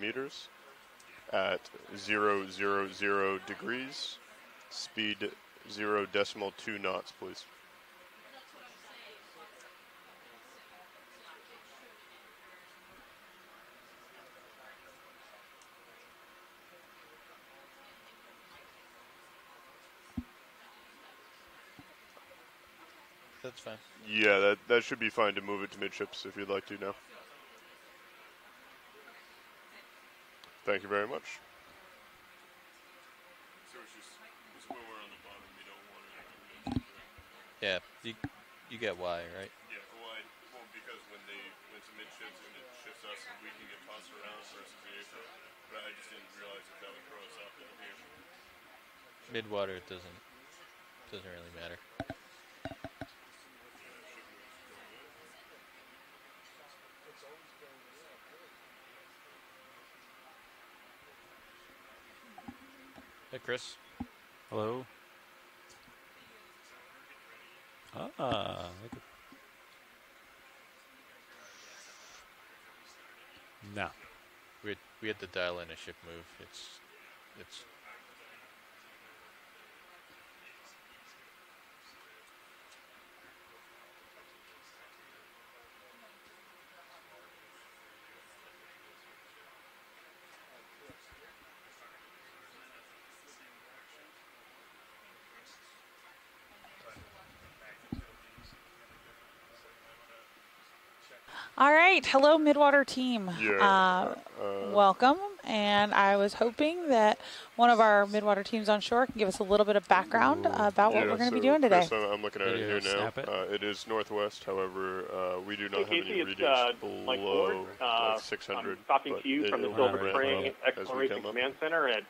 meters at 000 degrees, speed 0.2 knots, please. That's fine. Yeah, that should be fine to move it to midships if you'd like to now. Thank you very much. So it's just when we're on the bottom, we don't want it. Yeah, you get why, right? Yeah, well, because when it's midships and it shifts us, and we can get tossed around versus the airflow. But I just didn't realize that would throw us off down here. Midwater doesn't really matter. Hey, Chris. Hello. Look at no. We had to dial in a ship move. It's All right. Hello, Midwater team. Yeah. Welcome. And I was hoping that one of our Midwater teams on shore can give us a little bit of background about what we're going to be doing today. Chris, I'm looking at it here now. It is northwest. However, we do not have any readings below 600. I'm talking to you from the Silver Spring Exploration Command Center at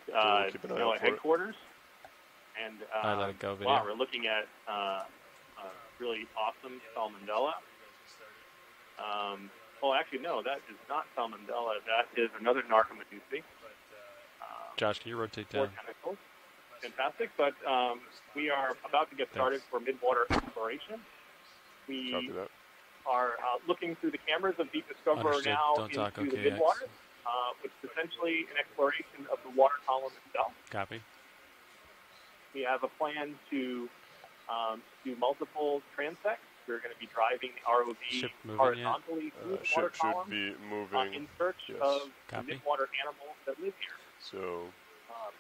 headquarters. And wow, we're looking at really awesome salmonella. Oh, actually, no, that is not salmonella. That is another narcomedusa. Josh, can you rotate down? Fantastic, but we are about to get started for midwater exploration. We are looking through the cameras of Deep Discoverer now into the midwater, which is essentially an exploration of the water column itself. Copy. We have a plan to do multiple transects. We're going to be driving the ROV horizontally through the water column in search of the midwater animals that live here. So,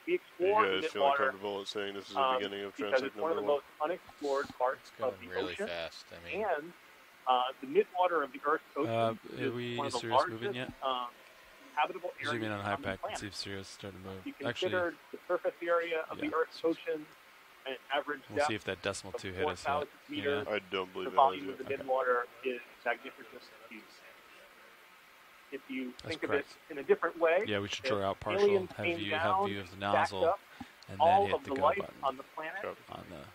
we explore you guys the feeling midwater comfortable saying this is the beginning of because transect it's one of the most unexplored parts of the really ocean. fast. I mean, And the midwater of the Earth's ocean is one of the largest habitable areas Zoom in on on high the pack and planet. see if Sirius starting to move. You consider the surface area of the Earth's ocean an average we'll depth see if that decimal 2 hit us yet. Meters. I don't believe the volume of the midwater is magnificently huge. If you think of it in a different way, yeah, we should draw out partial, have view of the nozzle, and then hit the go button. On the planet,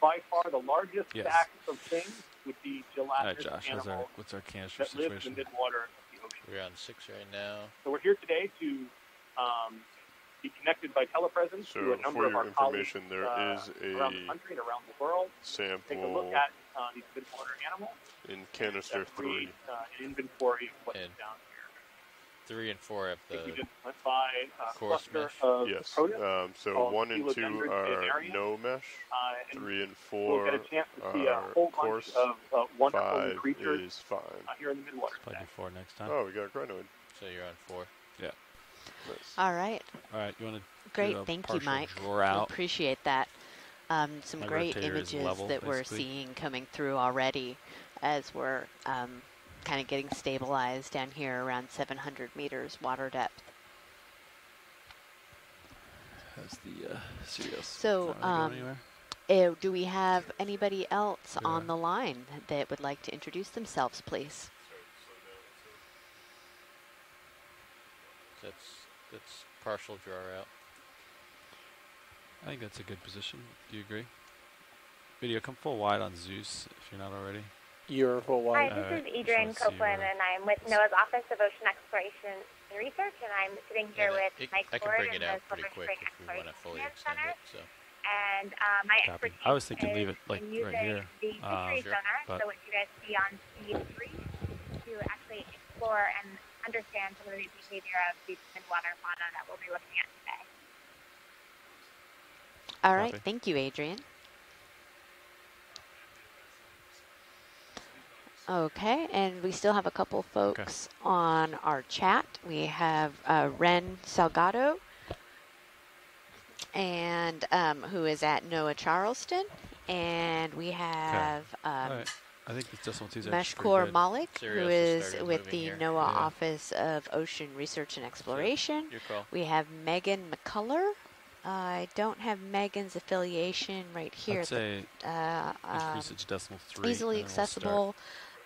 by far the largest stack of things would be gelatinous animals what's our canister that live in the midwater of the ocean. We're on 6 right now. So we're here today to be connected by telepresence to a number of our colleagues there is around the country and around the world. Sample take a look at these midwater animals in canister 3. An inventory of what's down here. 3 and 4 have the we just went by course mesh. Yes. So 1 and 2 are no mesh. 3 and 4 we'll get a chance to see a whole bunch of wonderful new 5 creatures is fine. Here in the midwater. Probably do 4 next time. Oh, we got a crinoid. So you're on 4. Yeah. Nice. All right. All right. You want to great? Thank you, Mike. Appreciate that. Some great images that we're seeing coming through already, as we're kind of getting stabilized down here around 700 meters water depth. That's the Sirius. So, do we have anybody else on the line that would like to introduce themselves, please? That's partial draw out. I think that's a good position. Do you agree? Video, come full wide on Zeus if you're not already. You're full wide. Hi, this is Adrienne Copeland, and I'm with NOAA's Office of Ocean Exploration and Research, and I'm sitting here with Mike I can Ford bring it in out the pretty Silver quick Spring if we want to fully extend Center. it. So. And my expertise I was thinking leave it like in right here. The fishery sonar, so what you guys see on speed 3, to actually explore and understand some of the behavior of the midwater fauna that we'll be looking at today. All right, thank you, Adrian. Okay, and we still have a couple folks on our chat. We have Ren Salgado, and who is at NOAA Charleston, and we have I think this decimal 2 is Meshkour Malik, who is with the NOAA Office of Ocean Research and Exploration. We have Megan McCullough. I don't have Megan's affiliation right here. I'd say increase it to decimal 3. Easily accessible.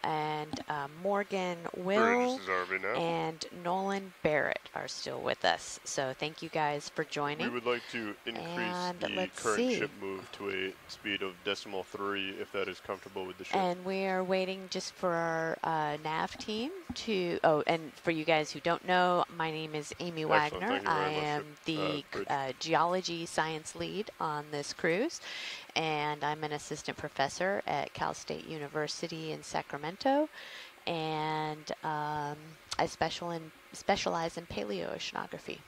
And Morgan Will and Nolan Barrett are still with us. So thank you guys for joining. We would like to increase the current ship move to a speed of decimal 3 if that is comfortable with the ship. And we are waiting just for our nav team to, and for you guys who don't know, my name is Amy Wagner. I am the geology science lead on this cruise. And I'm an assistant professor at Cal State University in Sacramento, and I specialize in paleoceanography.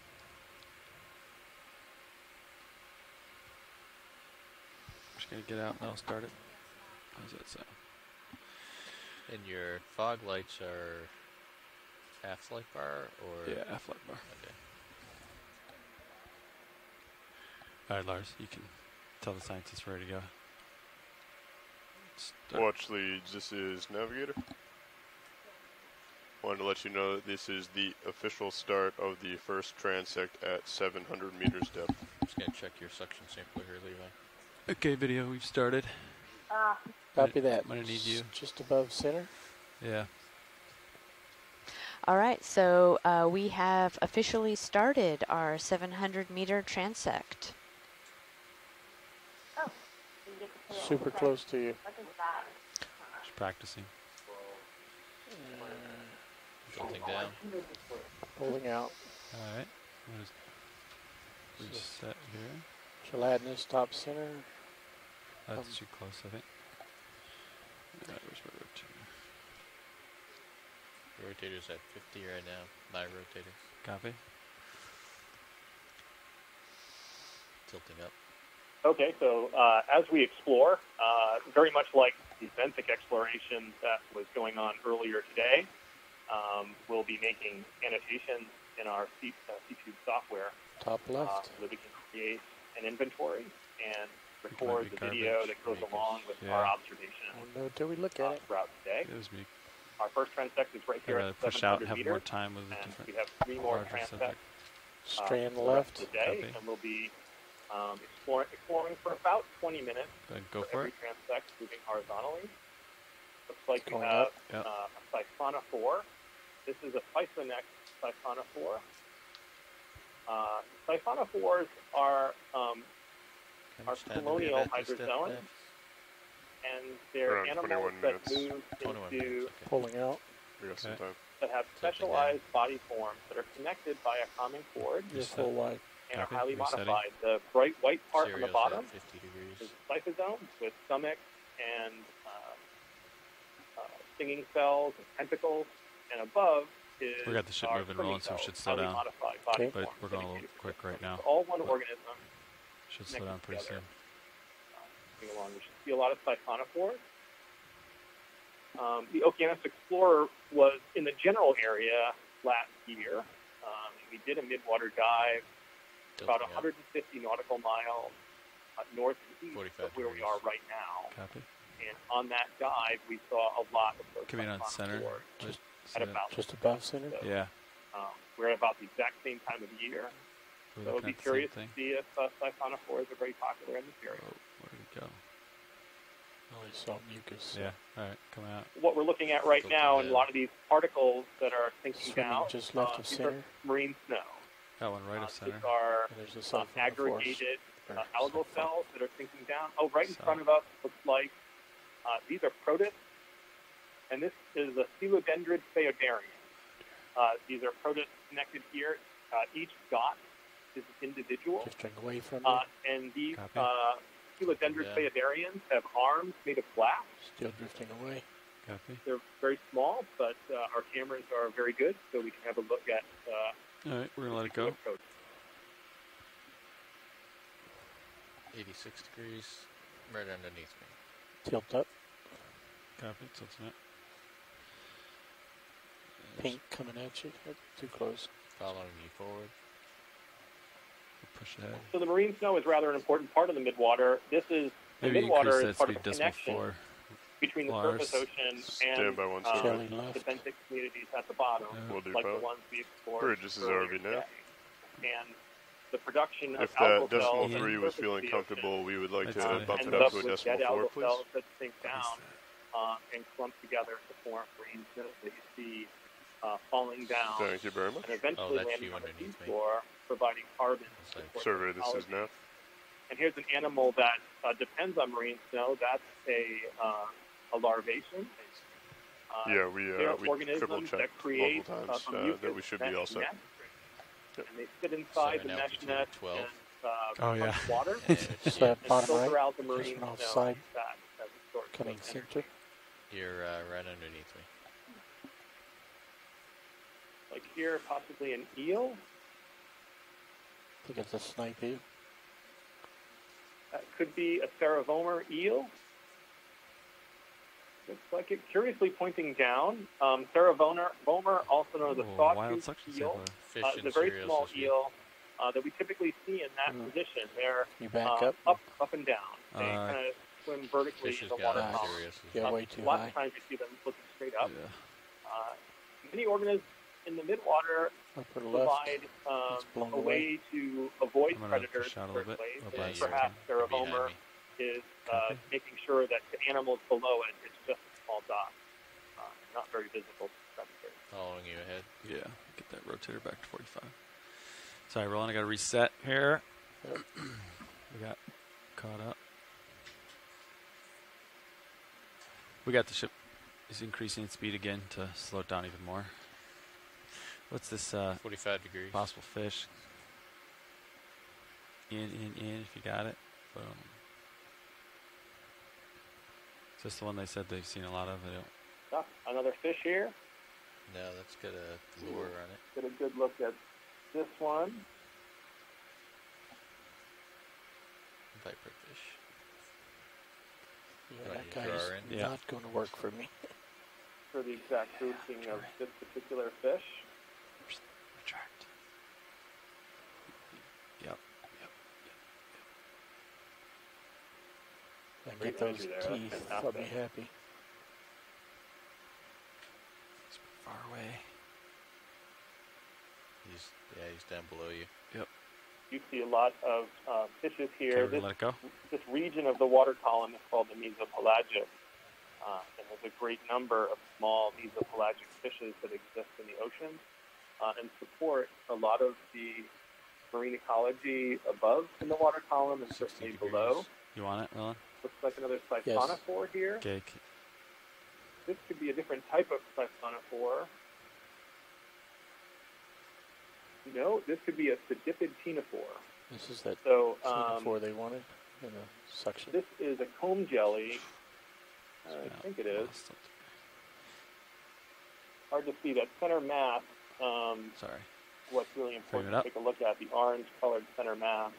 Just gonna get out and I'll start it. How's that sound? And your fog lights are half light bar or? Yeah, half light bar. Okay. All right, Lars, you can tell the scientists ready to go. Watch leads, this is Navigator. Wanted to let you know that this is the official start of the first transect at 700 meters depth. I'm just going to check your suction sampler here, Levi. Okay, video, we've started. Copy that. I'm going to need you. Just above center? Yeah. All right, so we have officially started our 700-meter transect. Super close to you. Just practicing. Something down. Pulling out. All right. Reset here. Gelatinous top center. That's too close, I think. Where's my rotator? The rotator's at 50 right now. My rotator. Copy. Tilting up. Okay, so as we explore, very much like the benthic exploration that was going on earlier today, we'll be making annotations in our C-Tube software. Top left. So that we can create an inventory and record the video that goes along with our observations Until we look at it throughout the day. It was me. Our first transect is right here at 700 push out and have meters, more time with the and different we have 3 more transects strand the left today, and we'll be exploring for about 20 minutes. Go for every it. transect moving horizontally. Looks like we Going have up. a siphonophore. This is a Pythonix siphonophore. Siphonophores are colonial hydrozoans, and they're animals that move into pulling out. that have specialized body forms that are connected by a common cord. Just full wide. And are highly modified. The bright white part on the bottom is cyphosome with stomach and stinging cells and tentacles, and above is we got the ship moving rolling, so we should slow down. But we're going a little quick right now. All one organism. Should slow down pretty soon. Along. We should see a lot of siphonophores. The Okeanos Explorer was in the general area last year. We did a midwater dive about 150 nautical miles north and east of where we are right now. Copy. And on that dive, we saw a lot of those coming on center. Just above center? So, yeah. We're at about the exact same time of the year. So I'd be curious to see if siphonophores are very popular in this area. Oh, where did it go? Only saw mucus. Yeah, all right, coming out. What we're looking at right now, and a lot of these particles that are sinking down, just left of center. Marine snow. That one right of center. These are aggregated algal cells that are sinking down. Oh, right in front of us looks like these are protists, and this is a Coelodendrid phaeodarium. These are protists connected here. Each dot is individual. Drifting away from it. And these Coelodendrid phaeodarians have arms made of glass. Still drifting away. Copy. They're very small, but our cameras are very good, so we can have a look at. All right, we're gonna let it go. 86 degrees, right underneath me. Tilt up. Copy. Tilting it. Pink coming at you. Too close. Following you forward. Push ahead. So the marine snow is rather an important part of the midwater. This is Maybe the midwater increase is part that of speed the decimal connection 4. between the Lars. surface ocean Stand and by one the second. benthic communities at the bottom, We'll do like the both. ones we explored. Bridges is earlier RV now. today. And the production of If that algal decimal cells 3 and was surface feeling of the comfortable, ocean, we would like to That's bump fine. it ended up up to a with decimal dead 4, algal please. cells that sink down and clump together to form marine snow that you see falling down Thank you very much. and eventually that's landing you on the underneath me. seafloor, providing carbon. It's like for Survey, this is ecology. now. And here's an animal that depends on marine snow. That's a larvation. Yeah, we They're triple organisms that checked create multiple times a mucus that we should be all set. nest. Yep. And they sit inside Set the an mesh altitude net of 12. and Oh, yeah. pump water So and bottom filter right. out the marine Just an snow offside. that stores Coming energy. center. You're right underneath me. Like here, possibly an eel. I think it's a snipe eel. That could be a Ceravomer eel. Looks like it. Curiously pointing down. Ceravomer, also known as a Wild sawtooth suction eel, sampler. Fish is and a very cereals small this week. eel that we typically see in that position. They're You back up. up and down. They kind of swim vertically Fish in has the got water it. Nice. column. Cereals is Yeah, way too Lots high. of times you see them looking straight up. Yeah. Many organisms in the midwater Upper left. provide It's blown a away. way to avoid I'm gonna predators push out a in little certain bit. ways. Or And by perhaps your- Ceravomer behind is Copy. making sure that the animals below it, it's just a small dot, not very visible to predators. Following you ahead. Yeah. Get that rotator back to 45. Sorry, Roland. I got to reset here. We got caught up. We got the ship is increasing its speed again to slow it down even more. What's this 45 degrees. possible fish? In, if you got it. Boom. Is this the one they said they've seen a lot of? They don't. Another fish here. No, that's got a lure on it. Get a good look at this one. Viper fish. Yeah, Right, that you guy's draw in? Yeah. not going to work for me. For the exact grouping of this particular fish. Retract. Yep. And Great get those measure there. teeth. That's I'll be fantastic. happy. It's far away. He's down below you. You see a lot of fishes Okay, here. we're gonna let it go. This region of the water column is called the mesopelagic. And there's a great number of small mesopelagic fishes that exist in the ocean and support a lot of the marine ecology above in the water column and 60 certainly degrees. below. You want it, Roland? Looks like another siphonophore here. Okay. This could be a different type of siphonophore. No, this could be a sedipid ctenophore. This is that So ctenophore they wanted in the suction. this is a comb jelly. I think it is. Hard to see that center mass. Sorry. What's really important it up. to take a look at, the orange-colored center mass.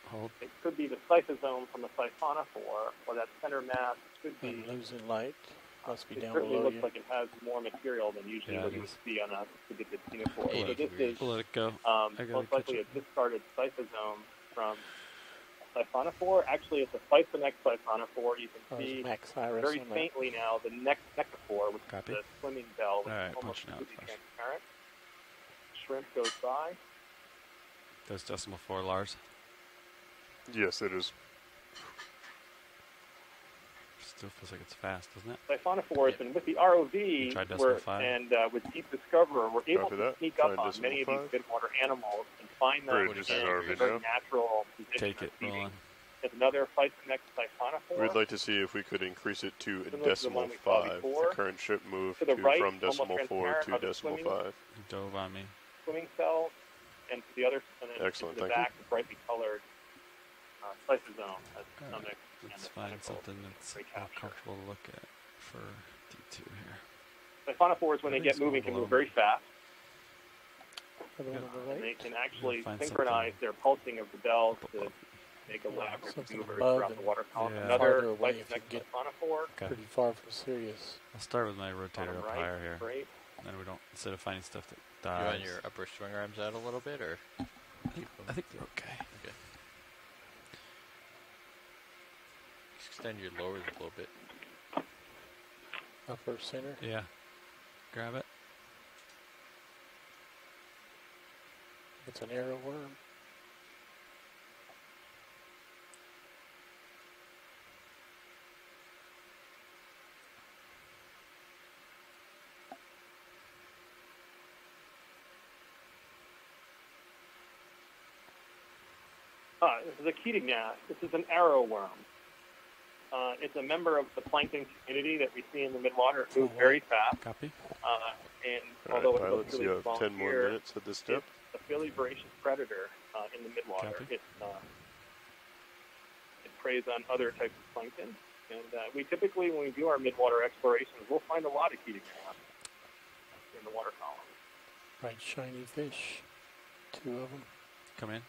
Hold. It could be the cytosome from a siphonophore, or that center mass could be. And losing light. Must be It down certainly below looks you. like it has more material than usually Yeah, what it you would is. see on a sedipid ctenophore. 80 So this degrees. is We'll let it go. gotta most catch likely a it. discarded cytosome from a siphonophore. Actually, it's a Siphonex siphonophore. You Oh, can see there's Max Iris very on that. faintly now the necaphore, which Copy. is the swimming bell, which All right, is almost punching out completely first. transparent. Shrimp goes by. Does decimal 4, Lars? Yes, it is. Still feels like it's fast, doesn't it? Siphonophores, and with the ROV Try decimal we're, 5. and with Deep Discoverer, we're able Copy to that. sneak up Find on decimal many of 5. these midwater animals and find them Bridges in is a RV very now. natural position Take of it, feeding. Roland. There's another Siphonex siphonophore. We'd like to see if we could increase it to Similar to the decimal one we saw 5. before. The current ship moved To the right, from decimal almost 4 transparent, to are the decimal swimming- 5. Dove on me. swimming cells, and to the other and then Excellent, to the thank you. back, the brightly colored lysosome has All right, stomach and Let's the find tentacles. something that's Great more capture. comfortable to look at for deep two here. Siphonophores, when they get moving, can move very fast. The one on the right. And they can actually synchronize their pulsing of the bells to make a labyrinth of maneuvers throughout the water column. Another siphonophore. Pretty far from Sirius. I'll start with my rotator up higher here. Great. And then we don't, instead of finding stuff that You dies. want your upper swing arms out a little bit, or? I think they're okay. Okay. Extend your lowers a little bit. Upper center. Yeah. Grab it. It's an arrow worm. This is a Ketignath. This is an arrow worm. It's a member of the plankton community that we see in the midwater. It moves very fast. Copy. And All although right, pilots, it's really you have small 10 more here, minutes at this step. it's a fairly voracious predator in the midwater. Copy. It preys on other types of plankton. And we typically, when we do our midwater explorations, we'll find a lot of Ketignath in the water column. Bright shiny fish. 2 of them. Come in.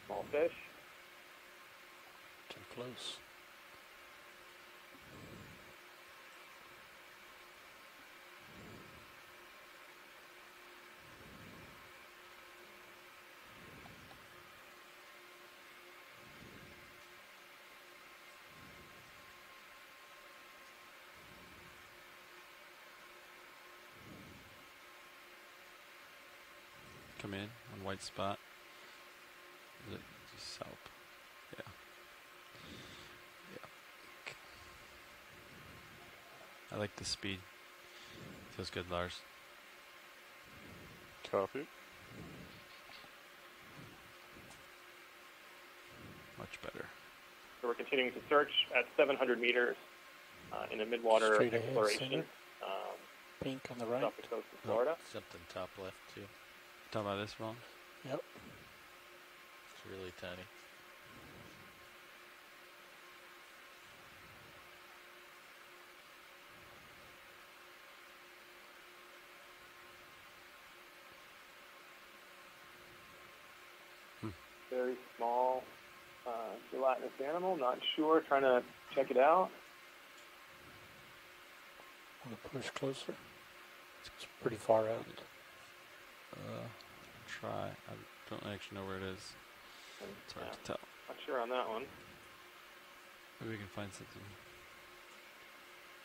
Small fish. Too close. Come in on white spot. Is it just south? Yeah. Yeah. Okay. I like the speed. Feels good, Lars. Copy. Much better. So we're continuing to search at 700 meters in a midwater Straight ahead, exploration. center. Pink on the right. Off the coast of Florida. Something top left, too. Talking about this wrong? Yep. It's really tiny. Very small gelatinous animal. Not sure. Trying to check it out. Want to push closer? It's pretty far out. Try. I don't actually know where it is. It's hard to tell. Not sure on that one. Maybe we can find something.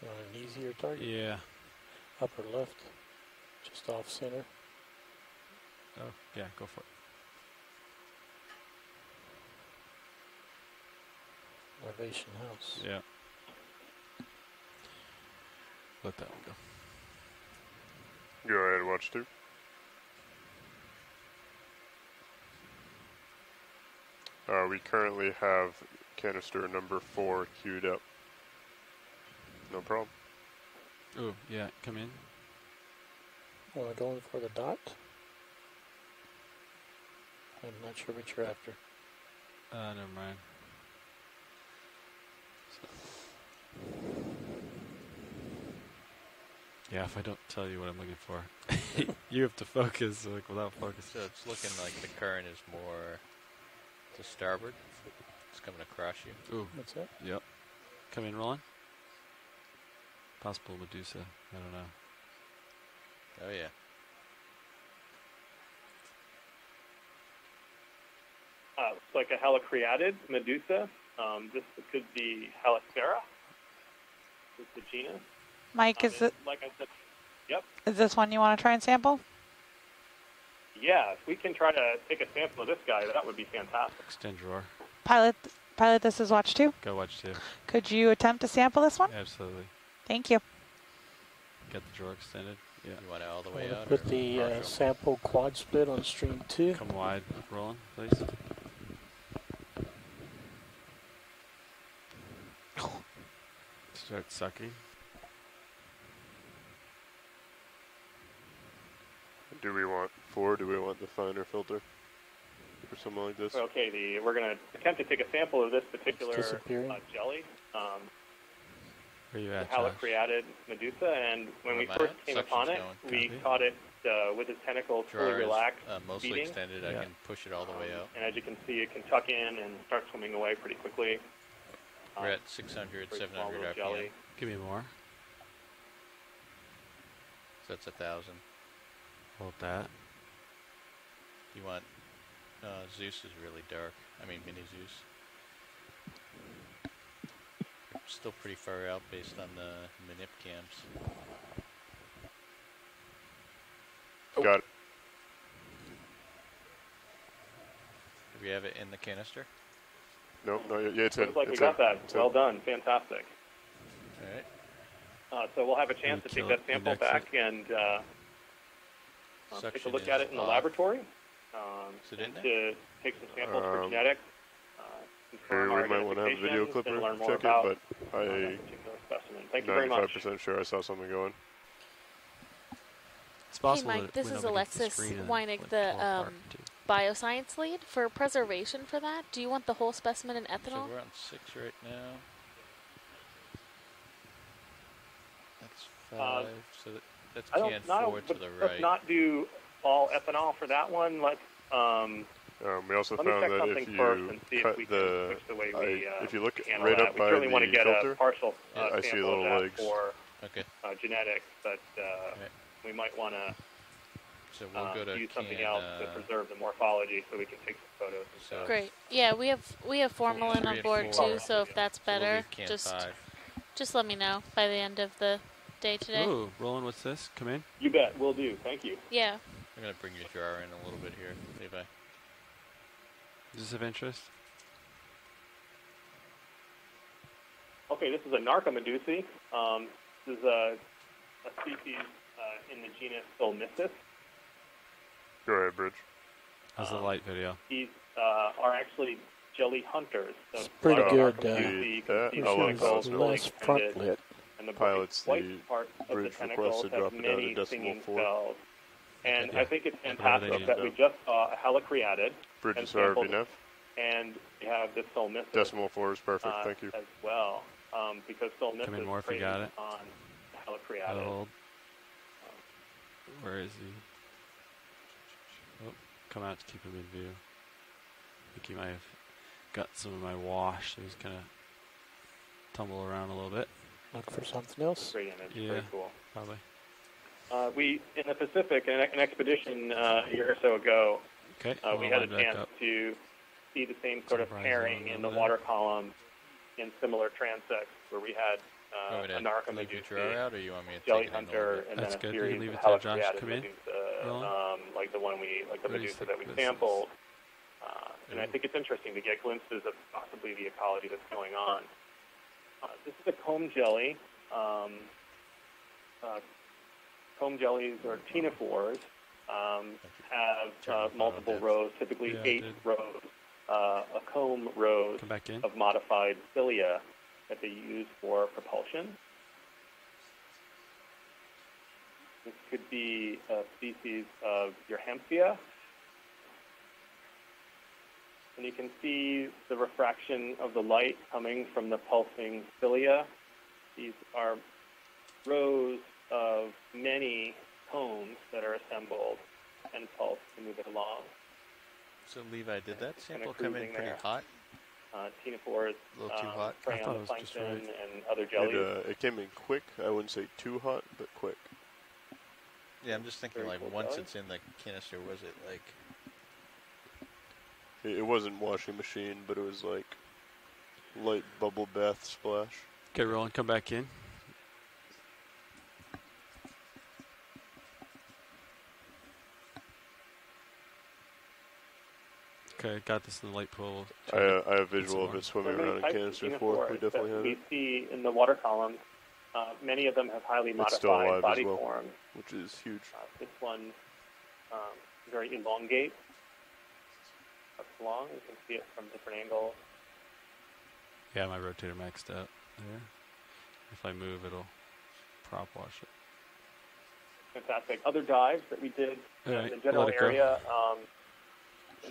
You want an easier target? Yeah. Upper left. Just off center. Oh, yeah, go for it. Elevation house. Yeah. Let that one go. Go ahead, watch 2. We currently have canister number 4 queued up. No problem. Oh, yeah, come in. Want to go in for the dot? I'm not sure what you're after. Never mind. Yeah, if I don't tell you what I'm looking for, you have to focus. Like without focus. So it's looking like the current is more to starboard. It's coming across you. Ooh, What's that? yep. Come in, Roland. Possible Medusa. I don't know. Oh yeah. Looks like a helicreatid Medusa. This could be Helicera. This is the genus. Mike, is it? Like I said, yep. Is this one you want to try and sample? Yeah, if we can try to take a sample of this guy, that would be fantastic. Extend drawer. Pilot, this is watch 2. Go watch 2. Could you attempt to sample this one? Absolutely. Thank you. Get the drawer extended. Yeah. You want it all the way out? Put the sample quad split on stream 2. Come wide, Roland, please. Start sucking. Do we want 4? Do we want the finer filter? something like this. Okay, we're going to attempt to take a sample of this particular jelly. Where you at, Halicreated Medusa, and when we first came upon it, we caught it with its tentacles fully relaxed, mostly feeding. Extended. I can push it all the way out. And as you can see, it can tuck in and start swimming away pretty quickly. We're at 600, 700 RPM. Jelly. Give me more. So that's 1,000. Hold that. You want... Zeus is really dark. I mean, mini Zeus. Still pretty far out based on the manip cams. Got it. Do we have it in the canister? Nope, no, yeah, it's in. Looks like we got that. Well done. Fantastic. All right. So we'll have a chance to take that sample back and take a look at it in the laboratory. And to take some samples for genetics. We might want to have a video clipper check it, but I'm 95% sure I saw something going. It's possible. Hey Mike, this is Alexis Weinig, the bioscience lead. For preservation for that, do you want the whole specimen in ethanol? So we're on 6 right now. That's 5. So that's can 4 to the right. Let's not do all ethanol for that one. Let's. We also found that if you cut if you look right up by the filter, I see a little legs. For genetics, but we might want to use something else to preserve the morphology so we can take some photos. And stuff. Great. Yeah, we have formalin on board too, so if that's better, just let me know by the end of the day today. Ooh, Roland, what's this? Come in. You bet. Will do. Thank you. Yeah. I'm going to bring your jar in a little bit here, Levi. Is this of interest? Okay, this is a Narcomedusae. This is a species in the genus Solmissus. Go ahead, Bridge. How's the light video? These are actually jelly hunters. So it's pretty good. Nice front lit. And the pilots, white part of the tentacles has many singing cells. And I think it's fantastic that we just saw a Halicreated. Bridges are RVNF. And we have this Solmissus. Decimal 4 is perfect, thank you. As well, because Solmissus come in more if you got it. On Halicreated. Hold. Where is he? Oh, come out to keep him in view. I think he might have got some of my wash, so he's kind of tumble around a little bit. Look for something else. Great image. Yeah, very cool. Probably. We, in the Pacific, an expedition a year or so ago, we had a chance to see the same sort of pairing in the water column in similar transects where we had a Narcomedusae, jelly hunter, and then a series of Halicreated Medusa, like the Medusa that we sampled. And I think it's interesting to get glimpses of possibly the ecology that's going on. This is a comb jelly. Comb jellies, or ctenophores, have multiple rows, typically 8 rows, a comb rows of modified cilia that they use for propulsion. This could be a species of Urhampsia. And you can see the refraction of the light coming from the pulsing cilia. These are rows of many combs that are assembled and pulsed to move it along. So Levi, did that sample come in pretty hot? Ctenophores, a little too hot. prey on the plankton and other jellies. It came in quick. I wouldn't say too hot, but quick. Yeah, I'm just thinking like once it's in the canister, was it like... It wasn't washing machine, but it was like light bubble bath splash. Okay, Roland, come back in. Okay, got this in the light pool. I have visual of it swimming around in canister 4. We definitely have it. We see in the water columns, many of them have highly modified body forms, which is huge. This one very elongate. That's long. You can see it from different angles. Yeah, my rotator maxed out there. If I move, it'll prop wash it. Fantastic. Other dives that we did in the general area.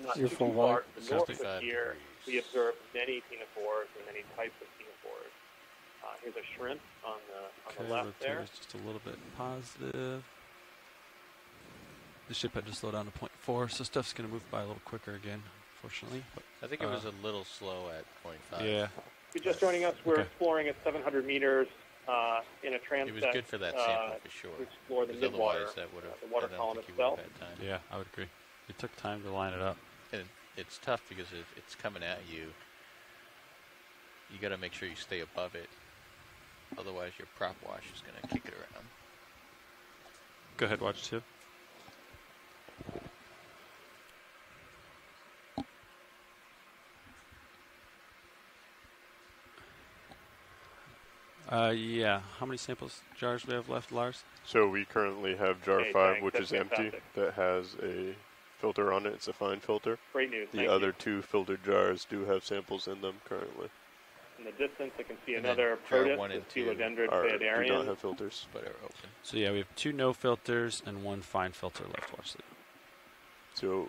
not too far to the north of here, we observe many ctenophores and many types of ctenophores. Here's a shrimp on the left there. Just a little bit positive. The ship had to slow down to 0.4, so stuff's going to move by a little quicker again, unfortunately. But, I think it was a little slow at 0.5. Yeah. If you're just joining us, we're exploring at 700 meters in a transect. It was good for that sample for sure. To explore the Midwater, the water column itself. Yeah, I would agree. It took time to line it up. And it's tough because if it's coming at you, you got to make sure you stay above it. Otherwise, your prop wash is going to kick it around. Go ahead, watch 2. Yeah. How many samples jars do we have left, Lars? So we currently have jar 5, which is empty, that has a filter on it. It's a fine filter. Great news. The other 2 filtered jars do have samples in them currently. In the distance, I can see another protus, the Coelodendron phaidarian. Do not have filters, but are open. So yeah, we have 2 no filters and 1 fine filter left. Watch that. So,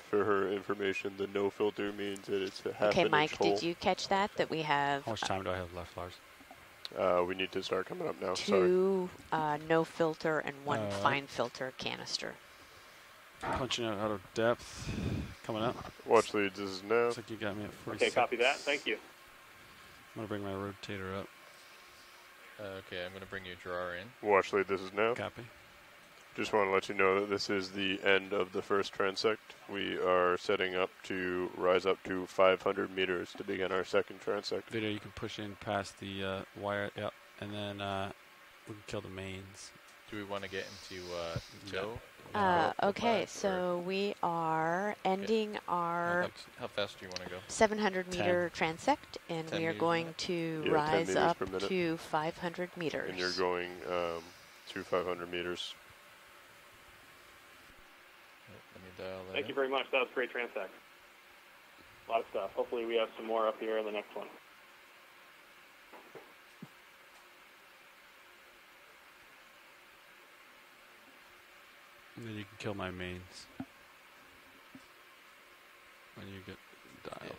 for her information, the no filter means that it's a half an Okay, inch Mike, hole. did you catch that? That we have. How much time do I have left, Lars? We need to start coming up now. 2 no filter and 1 fine filter canister. Punching out of depth. Coming up. Watch leads is now. Looks like you got me at 46. Okay, copy that. Thank you. I'm going to bring my rotator up. Okay, I'm going to bring your drawer in. Watch lead, this is now. Copy. Just want to let you know that this is the end of the first transect. We are setting up to rise up to 500 meters to begin our second transect. Video, you can push in past the wire, yep, and then we can kill the mains. Do we want to get into tow? Okay, so we are ending our how fast do you want to go? 700 meter transect, and we are going to rise up to 500 meters. And you're going to 500 meters. Let me dial that. Thank you very much. That was a great transect. A lot of stuff. Hopefully we have some more up here in the next one. And then you can kill my mains when you get dialed. Yeah,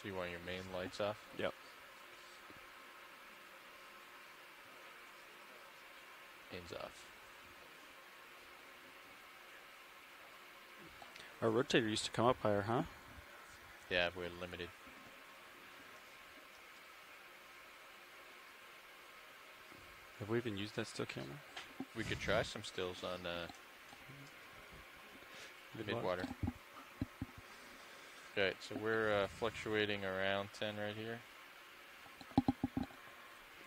so you want your main lights off? Yep. Mains off. Our rotator used to come up higher, huh? Yeah, we're limited. Have we even used that still camera? We could try some stills on Midwater. Okay, so we're fluctuating around 10 right here.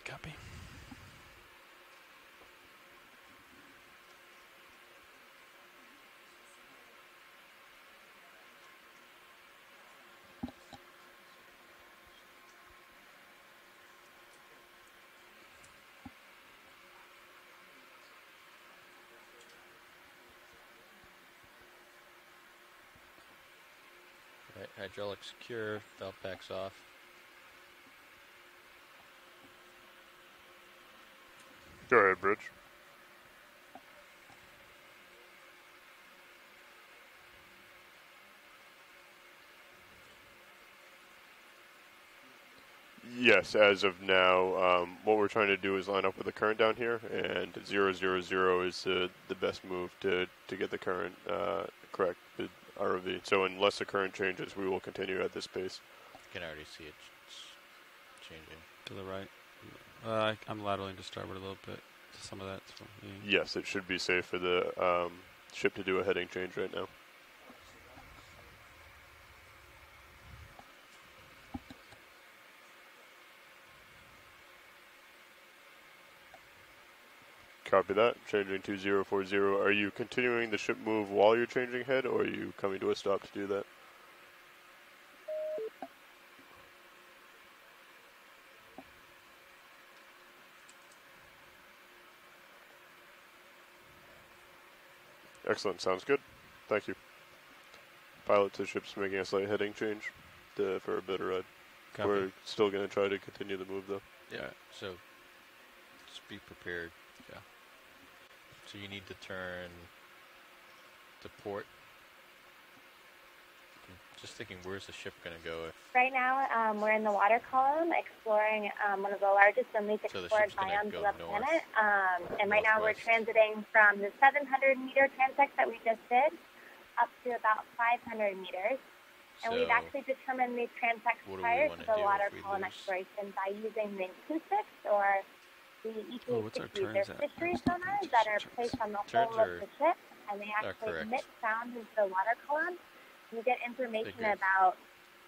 Copy. Right, hydraulic secure, valve packs off. Go ahead, Bridge. Yes, as of now, what we're trying to do is line up with the current down here, and 000 is the best move to get the current correct. ROV. So unless the current changes, we will continue at this pace. You can already see it changing. To the right. I'm lateraling to starboard a little bit. Some of that's from me. Yes, it should be safe for the ship to do a heading change right now. Copy that. Changing to 040. Are you continuing the ship move while you're changing head, or are you coming to a stop to do that? Excellent. Sounds good. Thank you. pilot to ship's making a slight heading change for a better ride. Copy. We're still going to try to continue the move, though. Yeah, so just be prepared. Yeah. So you need to turn to port. I'm just thinking, where's the ship going to go? Right now, we're in the water column exploring one of the largest and least explored biomes of the planet. And right now we're transiting from the 700-meter transect that we just did up to about 500 meters. And we've actually determined these transects prior to the water column exploration by using the acoustics or the EX1903L2 fishery sonars that are placed on the hull of the ship, and they actually emit sound into the water column. You get information about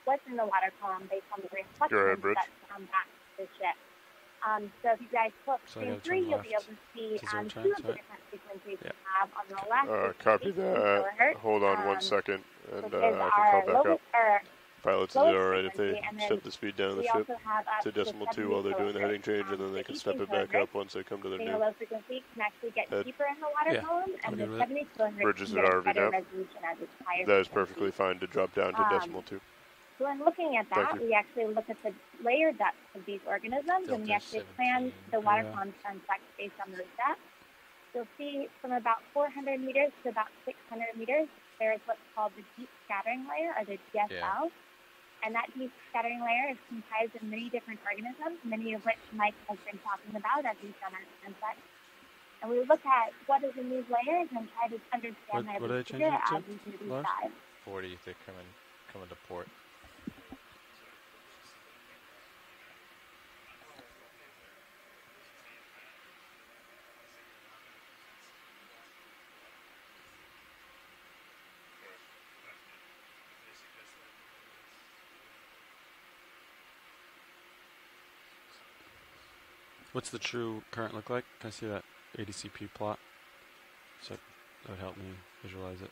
what's in the water column based on the reflections that come back to the ship. So if you guys look screen 3, you'll be able to see 2 of the different frequencies we have on the left. Copy that. Hold on 1 second, and I can call back up. Pilots, is it alright if they step the speed down of the ship to decimal 2 while they're doing the heading change, and then they can step it back up once they come to their new low frequency can actually get deeper in the water column, and the 70 kilohertz bridges at RV now. That is perfectly fine to drop down to decimal 2. So in looking at that, we actually look at the layer depth of these organisms, and we actually plan the water column transect based on those depths. You'll see from about 400 meters to about 600 meters, there is what's called the deep scattering layer, or the DSL. And that deep scattering layer is comprised of many different organisms, many of which Mike has been talking about as we've done our transect. And we look at what is in these layers and try to understand their behavior as we do these dives. 40, they're coming to port. What's the true current look like? Can I see that ADCP plot? So that would help me visualize it.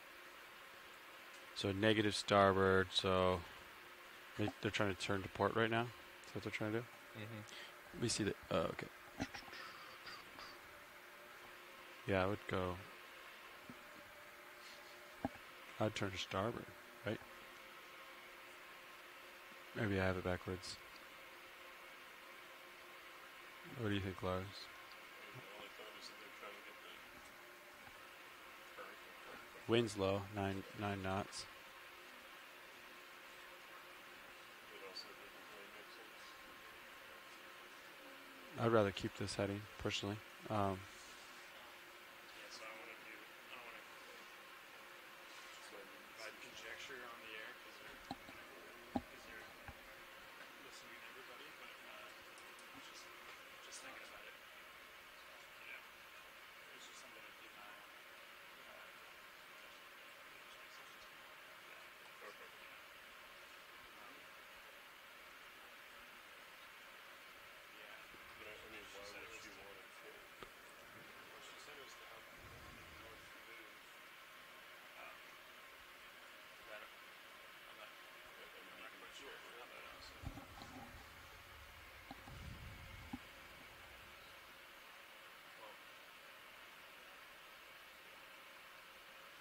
So negative starboard, so they're trying to turn to port right now? Is that what they're trying to do? Let me see the, okay. Yeah, I would go, I'd turn to starboard, right? Maybe I have it backwards. What do you think, Lars? Wind's low, 9 knots. I'd rather keep this heading, personally.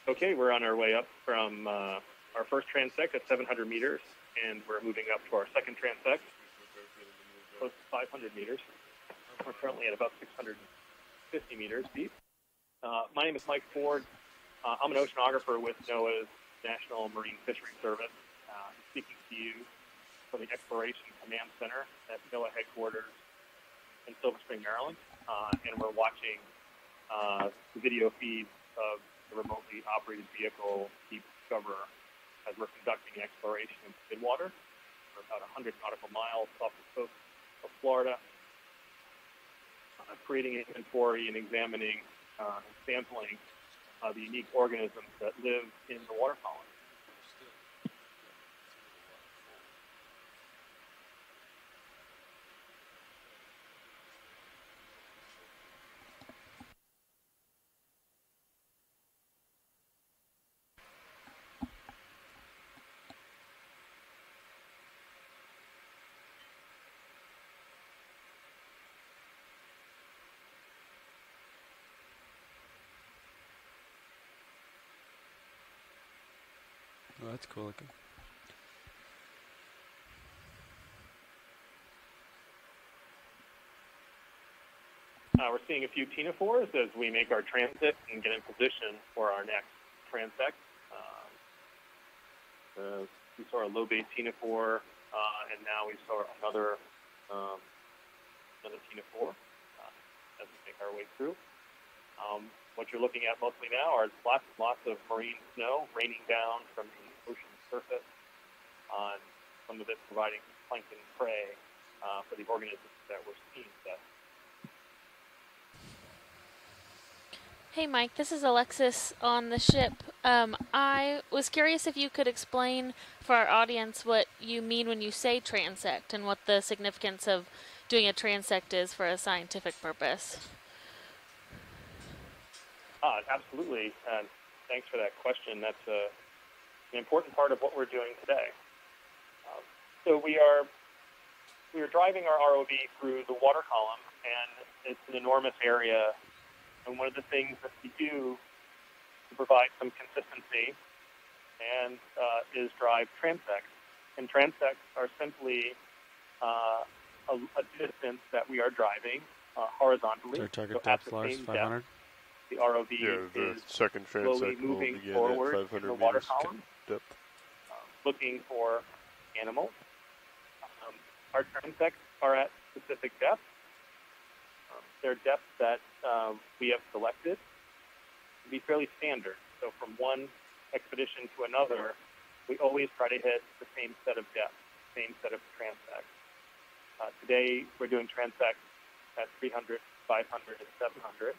Okay, we're on our way up from our first transect at 700 meters, and we're moving up to our second transect, close to 500 meters. We're currently at about 650 meters deep. My name is Mike Ford. I'm an oceanographer with NOAA's National Marine Fisheries Service, speaking to you from the Exploration Command Center at NOAA headquarters in Silver Spring, Maryland. And we're watching the video feeds of the remotely operated vehicle Deep Discoverer as we're conducting exploration in Midwater. We're about 100 nautical miles off the coast of Florida, creating inventory and examining and sampling the unique organisms that live in the water column. that's cool looking. We're seeing a few ctenophores as we make our transit and get in position for our next transect. We saw a low base ctenophore, and now we saw another ctenophore as we make our way through. What you're looking at mostly now are lots of marine snow raining down from the ocean surface, on some of it providing plankton prey for the organisms that we're seeing today. Hey Mike, this is Alexis on the ship. I was curious if you could explain for our audience what you mean when you say transect and what the significance of doing a transect is for a scientific purpose. Absolutely, and thanks for that question. That's an important part of what we're doing today. So we are driving our ROV through the water column, and it's an enormous area. And one of the things that we do to provide some consistency and is drive transects. And transects are simply a distance that we are driving horizontally. Their target so depth, Lars, 500? The ROV the is second slowly moving forward in the water column, depth. Looking for animals. Our transects are at specific depths. They're depths that we have selected to be fairly standard. So from one expedition to another, we always try to hit the same set of depths, same set of transects. Today, we're doing transects at 300, 500, and 700.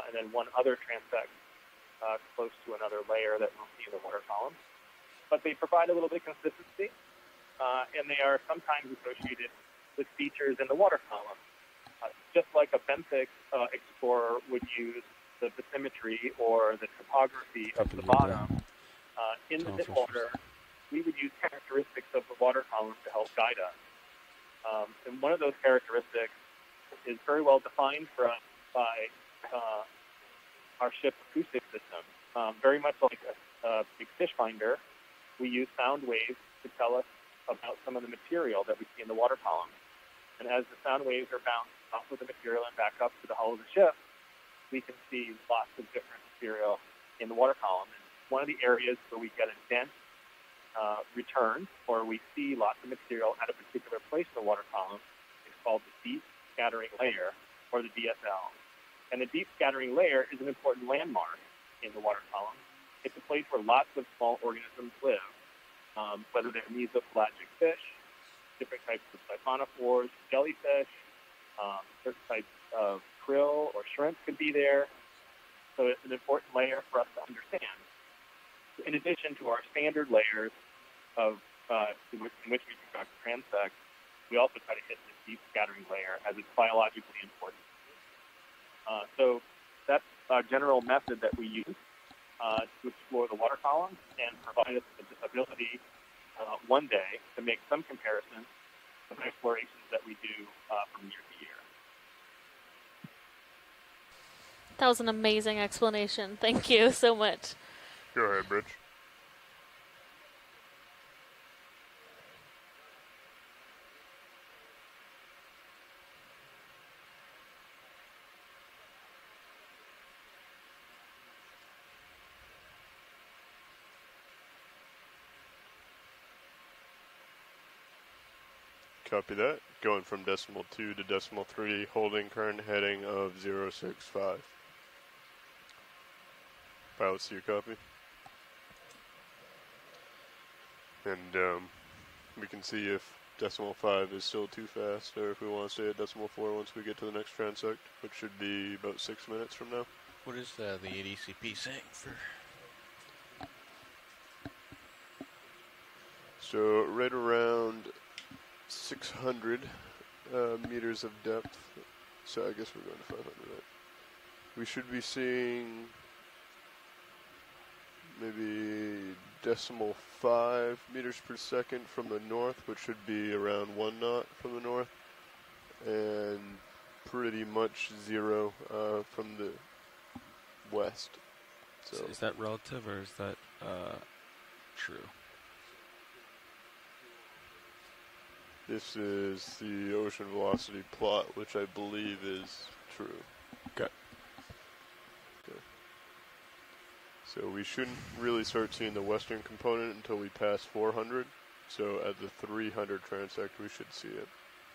And then one other transect close to another layer that we'll see in the water column. But they provide a little bit of consistency, and they are sometimes associated with features in the water column. Just like a benthic explorer would use the bathymetry or the topography of the bottom, in the Midwater, we would use characteristics of the water column to help guide us. And one of those characteristics is very well defined for us by our ship's acoustic system. Very much like a big fish finder, we use sound waves to tell us about some of the material that we see in the water column. And as the sound waves are bounced off of the material and back up to the hull of the ship, we can see lots of different material in the water column. And one of the areas where we get a dense return, or we see lots of material at a particular place in the water column, is called the deep scattering layer, or the DSL. And the deep scattering layer is an important landmark in the water column. It's a place where lots of small organisms live, whether they're mesopelagic fish, different types of siphonophores, jellyfish, certain types of krill or shrimp could be there. So it's an important layer for us to understand. In addition to our standard layers of in which we conduct transects, we also try to hit this deep scattering layer as it's biologically important. So that's a general method that we use to explore the water column and provide us with the ability one day to make some comparisons of explorations that we do from year to year. That was an amazing explanation. Thank you so much. Go ahead, Rich. Copy that. Going from decimal 2 to decimal 3, holding current heading of 065. Pilot, see your copy. And we can see if decimal 5 is still too fast, or if we want to stay at decimal 4 once we get to the next transect, which should be about 6 minutes from now. What is the ADCP saying for? So right around 600 meters of depth. So I guess we're going to 500, right? We should be seeing maybe decimal 5 meters per second from the north, which should be around 1 knot from the north, and pretty much 0 from the west. So is that relative, or is that true? This is the ocean velocity plot, which I believe is true. Okay. So we shouldn't really start seeing the western component until we pass 400. So at the 300 transect, we should see it.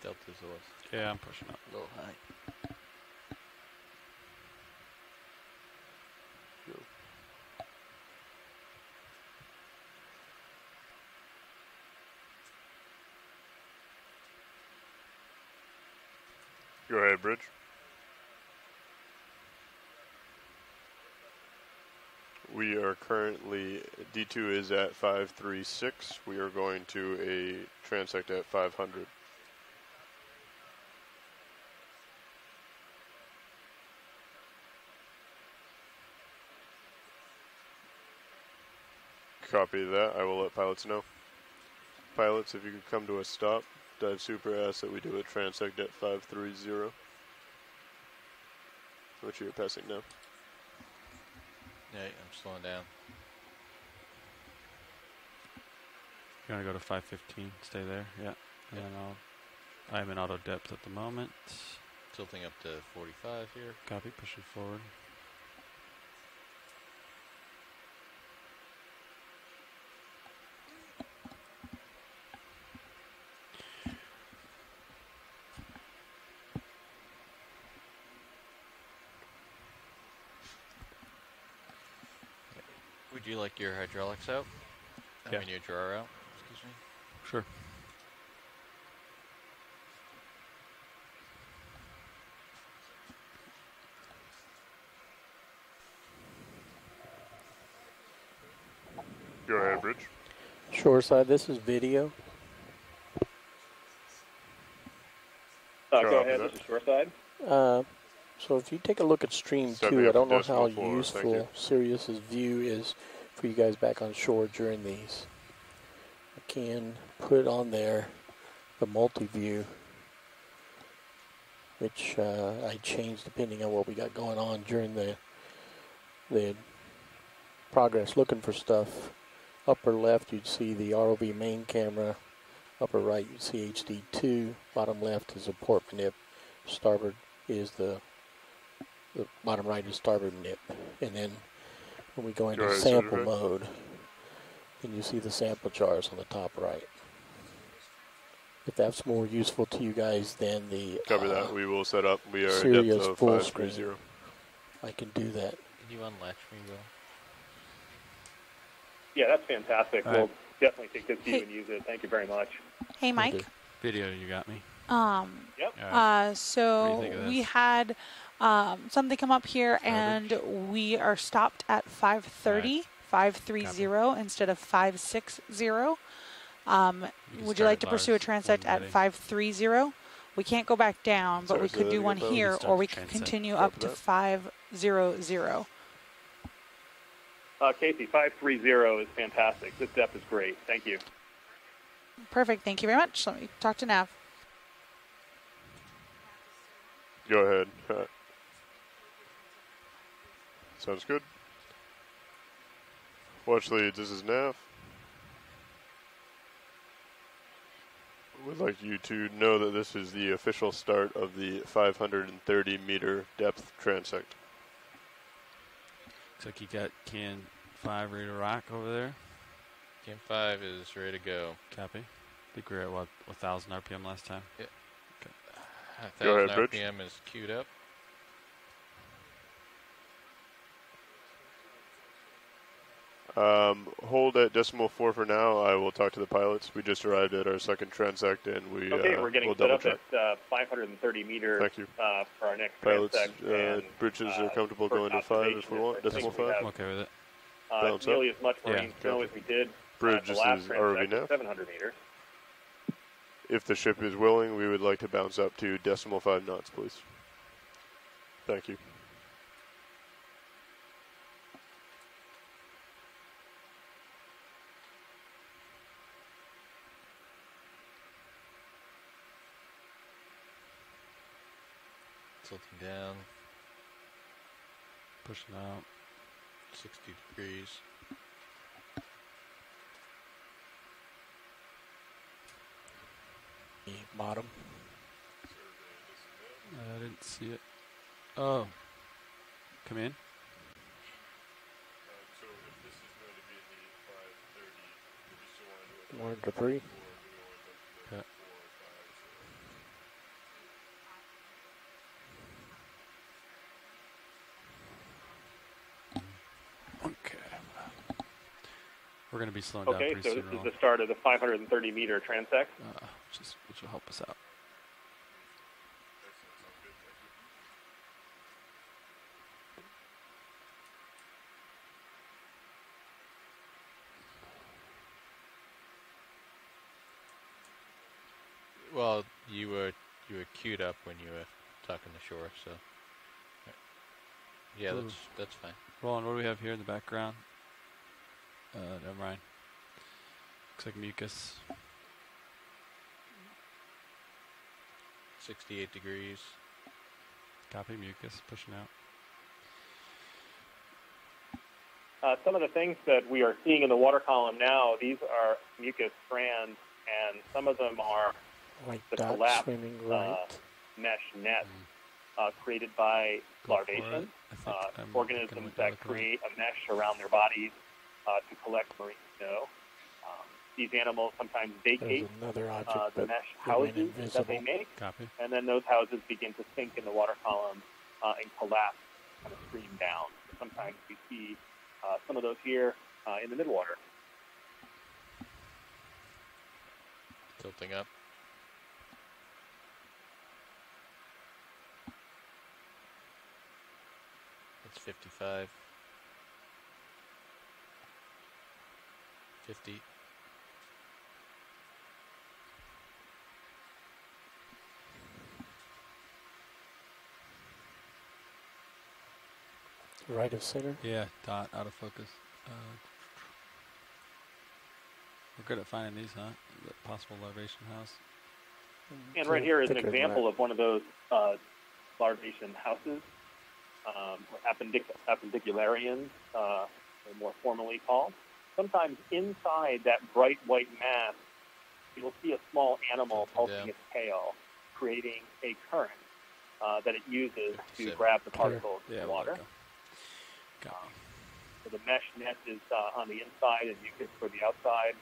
Delta's the west. Yeah, I'm pushing up. A little high. Go ahead, Bridge. We are currently, D2 is at 536. We are going to a transect at 500. Copy that. I will let pilots know. Pilots, if you could come to a stop. Dive Super asks that we do a transect at 530. Which you're passing now. Yeah, I'm slowing down. You're gonna go to 515. Stay there. Yeah. And then I'm in auto depth at the moment. Tilting up to 45 here. Copy. Pushing forward. Would you like your hydraulics out? Yeah. I mean your drawer out, excuse me. Sure. Go ahead, Bridge. Shoreside, this is video. Go ahead, this is Shoreside. So if you take a look at stream 2, I don't know how useful Sirius's view is for you guys back on shore during these. I can put on there the multi-view, which I change depending on what we got going on during the progress looking for stuff. Upper left you'd see the ROV main camera, upper right you'd see HD2, bottom left is a port manip, starboard is the bottom right is starboard nip, and then when we go into sample mode, then you see the sample jars on the top right. If that's more useful to you guys than the Copy that. We will set up. We are Sirius at depth of full 530. screen. I can do that. Can you unlatch me, Will? Yeah, that's fantastic. We'll definitely take this view and use it. Thank you very much. Hey, Mike. Video, you got me. Yep. So we had something come up here, and we are stopped at 530, 530 instead of 560. Would you like to pursue a transect at 530? We can't go back down, but we could do one here, or we can continue up to 500. Casey, 530 is fantastic. This depth is great. Thank you. Perfect. Thank you very much. Let me talk to Nav. Go ahead. Sounds good. Watch leads. This is Nav. Would like you to know that this is the official start of the 530 meter depth transect. Looks like you got can 5 ready to rock over there. Can 5 is ready to go. Copy. I think we were at what, 1,000 RPM last time? Yep. Okay. 1,000 RPM is queued up. Hold at decimal 4 for now. I will talk to the pilots. We just arrived at our second transect, and we're getting set up at 530 meters. Thank you. For our next pilots, transect. bridges are comfortable going to 5 if we want. Decimal 5. I'm okay with it. Nearly as much marine snow as we did. Bridge, this is ROV now. 700 meters. If the ship is willing, we would like to bounce up to decimal 5 knots, please. Thank you. Tilting down. Pushing out. 60 degrees. Bottom. I didn't see it. Oh. Come in. So if this is going to be in the 530, would you still want to do it? More debris. Okay. We're going to be slowing down pretty soon. Okay, so this is the start of the 530-meter transect. Which will help us out. Well, you were queued up when you were talking to shore, so yeah, that's fine. Roland, what do we have here in the background? Never mind. Looks like mucus. 68 degrees. Copy mucus, pushing out. Some of the things that we are seeing in the water column now, these are mucus strands, and some of them are the collapsed mesh nets created by larvation, organisms that create a mesh around their bodies to collect marine snow. These animals sometimes vacate the mesh houses that they make, and then those houses begin to sink in the water column and collapse, kind of stream down. Sometimes we see some of those here in the midwater. Tilting up. That's 55. 50. Right of center? Yeah, dot, out of focus. We're good at finding these, huh? The possible larvation house. And right here is an example of one of those larvation houses, appendicularians, they're more formally called. Sometimes inside that bright white mass, you'll see a small animal pulsing its tail, creating a current that it uses to grab the particles in the water. So the mesh net is on the inside and mucus for the outside.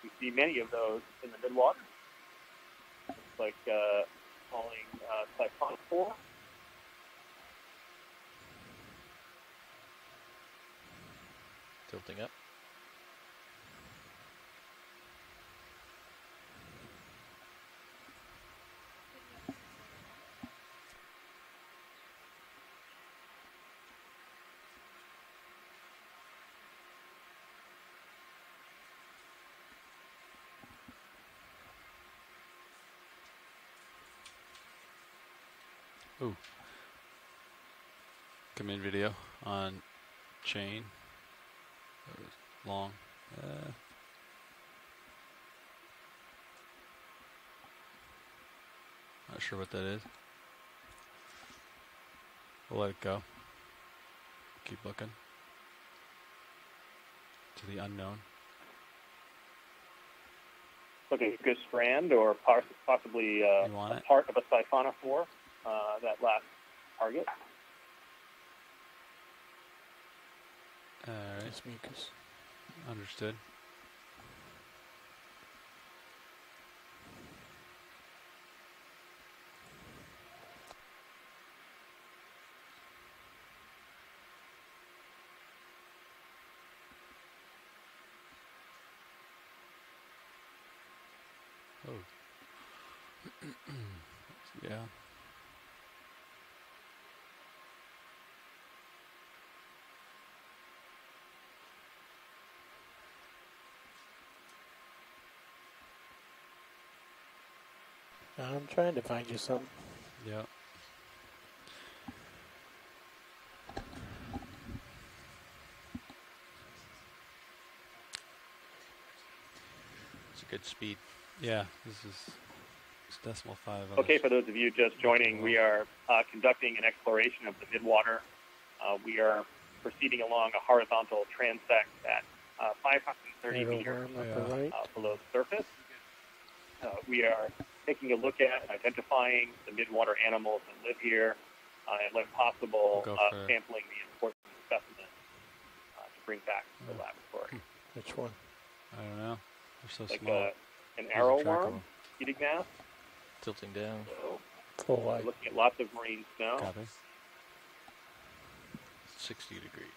We see many of those in the midwater. It's like calling siphonophore. Tilting up. Ooh. Come in video on chain. Long. Not sure what that is. We'll let it go. Keep looking. To the unknown. Looking at a strand or possibly a part of a siphonophore, that last target. Alright. It's mucus. Understood. Oh. Yeah. I'm trying to find you something. Yeah. It's a good speed. Yeah, this is decimal 5. Okay, for those of you just joining, we are conducting an exploration of the midwater. We are proceeding along a horizontal transect at 530 meters below the surface. we are taking a look at identifying the midwater animals that live here, and when possible, sampling the important specimens to bring back to the laboratory. Which one? I don't know. They're so like small. An arrow worm eating mass. Tilting down. So full white. Looking at lots of marine snow. Copy. 60 degrees.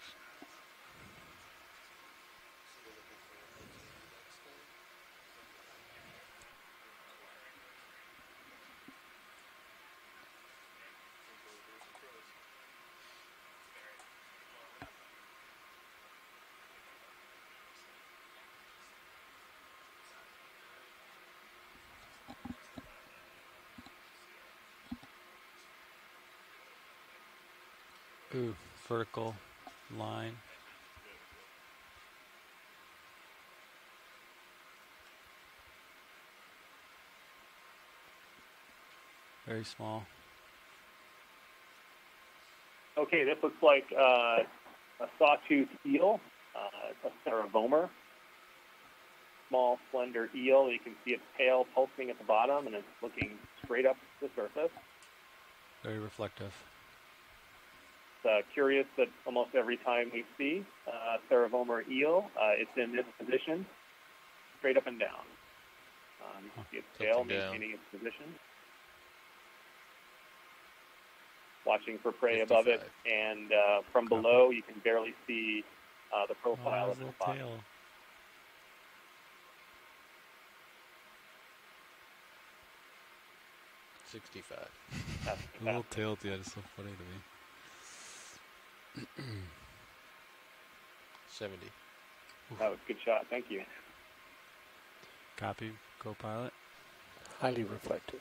Ooh, vertical line. Very small. Okay, this looks like a sawtooth eel, a ceravomer. Small, slender eel. You can see its tail pulsing at the bottom, and it's looking straight up the surface. Very reflective. Curious that almost every time we see ceravomer eel, it's in this position, straight up and down. You can see its tail maintaining its position. Watching for prey 55. Above it, and from below you can barely see the profile of the body. Tail. $65. The little tail at the end is so funny to me. 70. That was a good shot. Thank you. Copy, co-pilot. Highly reflective.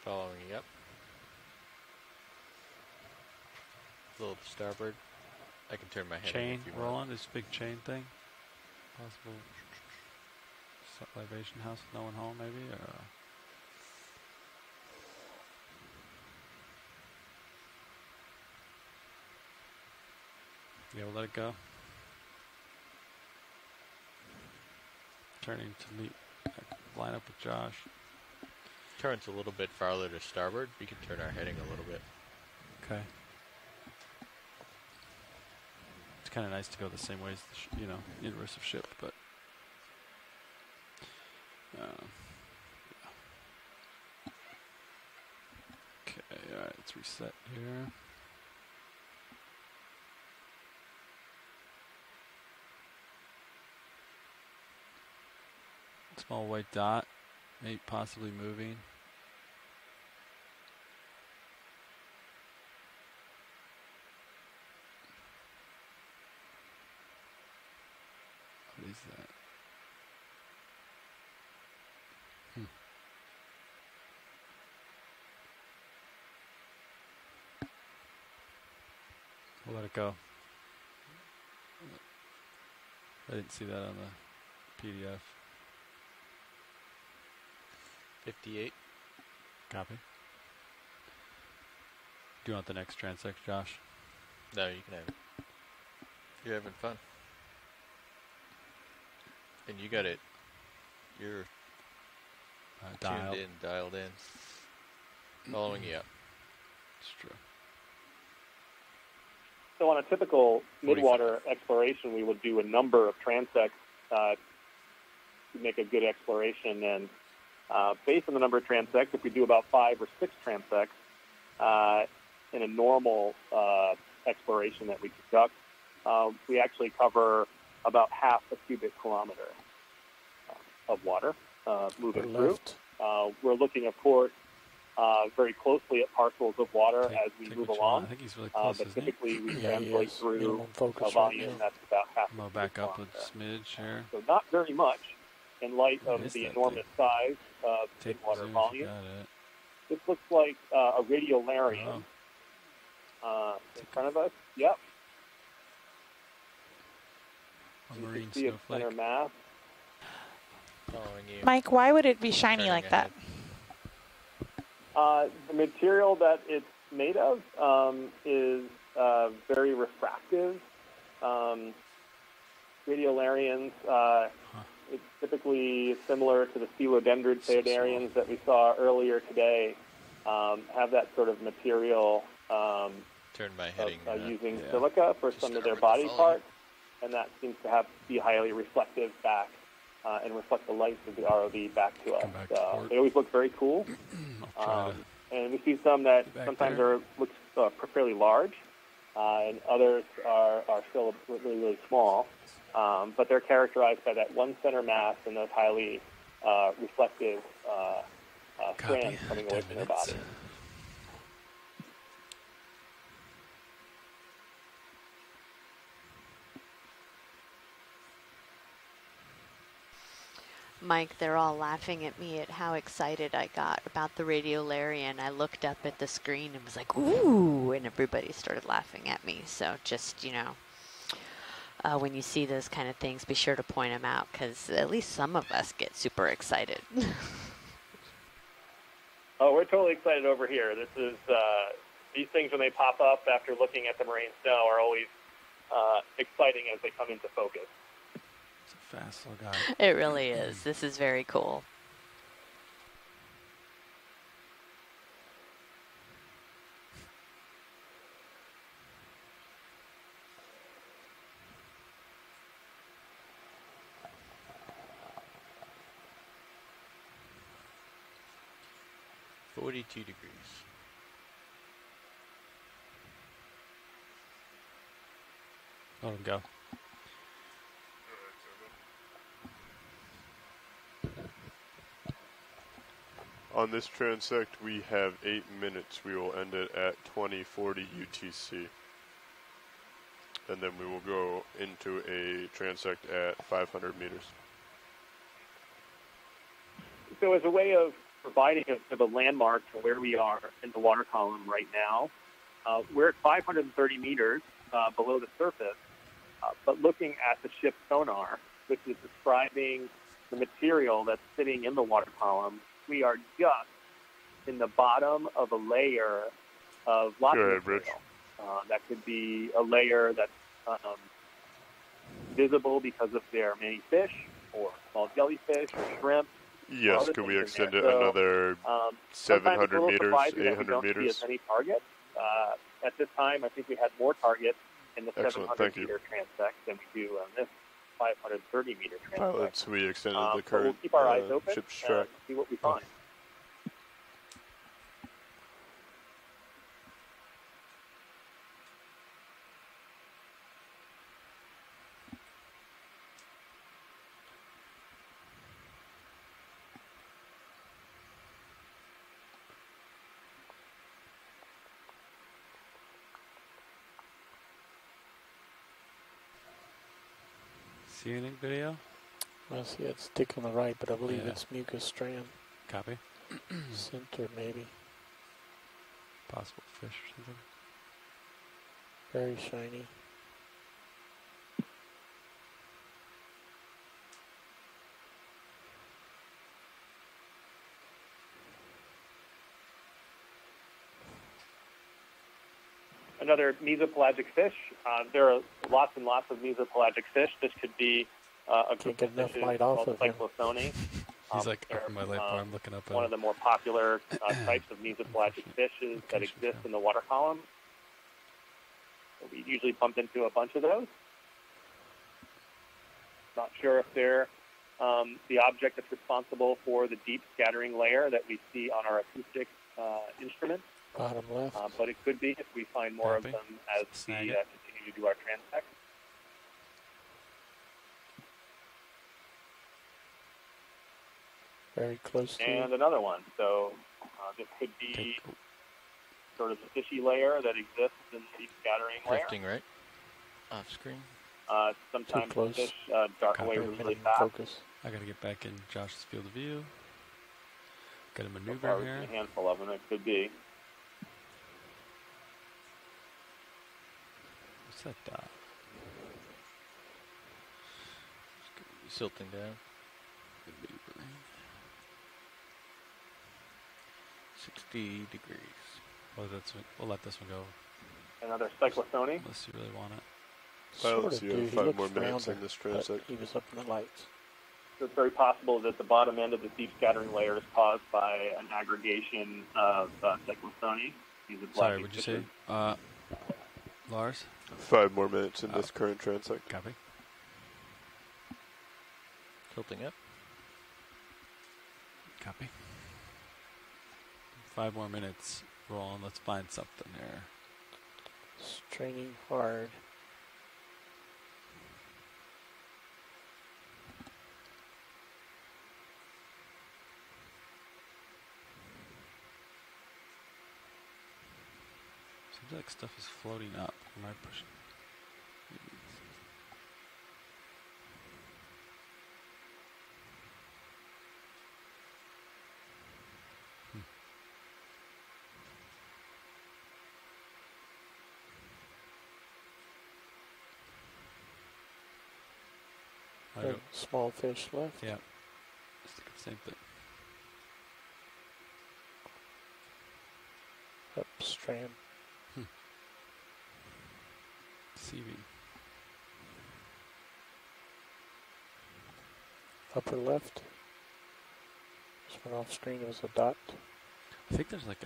Following up. Little starboard. I can turn my head. Chain roll on this big chain thing. Possible libation house with no one home, maybe. Or yeah, we'll let it go. Turning to meet, line up with Josh. Current's a little bit farther to starboard. We can turn our heading a little bit. Okay. It's kind of nice to go the same way as the inverse of ship, but yeah. Okay, all right, let's reset here. Small white dot, maybe possibly moving. What is that? We'll let it go. I didn't see that on the PDF. 58. Copy. Do you want the next transect, Josh? No, you can have it. You're having fun. And you got it. You're tuned in, dialed in. Following you up. It's true. So on a typical midwater exploration, we would do a number of transects to make a good exploration. And based on the number of transects, if we do about 5 or 6 transects in a normal exploration that we conduct, we actually cover about half a cubic kilometer of water moving through. We're looking, of course, very closely at parcels of water as we move along. I think he's really close, but isn't typically we translate through a volume that's about half a cubic back up kilometer. a smidge here. So not very much in light of the enormous size of the midwater volume. This looks like a radiolarium in front of us. Yep. A marine see its center mass. following you. Mike, why would it be shiny like that? The material that it's made of is very refractive. Radiolarians, it's typically similar to the Sphelodendrid Phaidarians that we saw earlier today, have that sort of material using silica for some of their body parts, and that seems to be highly reflective back and reflect the light of the ROV back to us. They always look very cool. And we see some that sometimes look fairly large, and others are still really, really small. But they're characterized by that one center mass and those highly reflective strands coming away from their body. Mike, they're all laughing at me at how excited I got about the Radiolarian. I looked up at the screen and was like, ooh, and everybody started laughing at me. So just, you know, when you see those kind of things, be sure to point them out, because at least some of us get super excited. Oh, we're totally excited over here. This is, these things when they pop up after looking at the marine snow are always exciting as they come into focus. Fast little guy. It really is. This is very cool. .42 degrees. Let him go. On this transect, we have 8 minutes. We will end it at 2040 UTC. And then we will go into a transect at 500 meters. So as a way of providing a landmark to where we are in the water column right now, we're at 530 meters below the surface, but looking at the ship's sonar, which is describing the material that's sitting in the water column, we are just in the bottom of a layer of lots of material. That could be a layer that's visible because of there are many fish, or small jellyfish, or shrimp. Yes, could we extend it another 700 meters, 800 meters? See as many targets. At this time, I think we had more targets in the 700-meter transect than we do on this 530-meter transect. Pilots, we extended the current we'll keep our eyes open ship's track. And see what we find. See anything video? I see it stick on the right, but I believe it's mucus strand. Copy. Center, maybe. Possible fish or something. Very shiny. Another mesopelagic fish. There are lots and lots of mesopelagic fish. This could be a group of enough fishes light off called Cyclothone. He's like up in my light bar. I'm looking up at one of the more popular types of mesopelagic fishes that exist in the water column. So we usually bump into a bunch of those. Not sure if they're the object that's responsible for the deep scattering layer that we see on our acoustic instruments. Bottom left. But it could be if we find more of them as we continue to do our transect. Very close to And another one. So this could be sort of the fishy layer that exists in the scattering Drifting layer. right off screen. Sometimes the fish dart away really fast. Focus. I gotta get back in Josh's field of view. Got a So maneuver far, here. a handful of them. It could be. What's that dot? Silting down. $60 degrees. We'll let this one go. Another cyclotony. Unless you really want it. Pilots, you have 5 more minutes in this transect. He was up in the lights. So it's very possible that the bottom end of the deep scattering layer is caused by an aggregation of cyclotony. Sorry, what'd you say, Lars? 5 more minutes in this current transect. Copy. Tilting up. Copy. 5 more minutes. Roll on. Let's find something there. Straining hard. Seems like stuff is floating up. Am I pushing? Small fish left. Yeah. Just think of the same thing. Upstream. Deceiving. Upper left. Just went off screen. It was a dot. I think there's like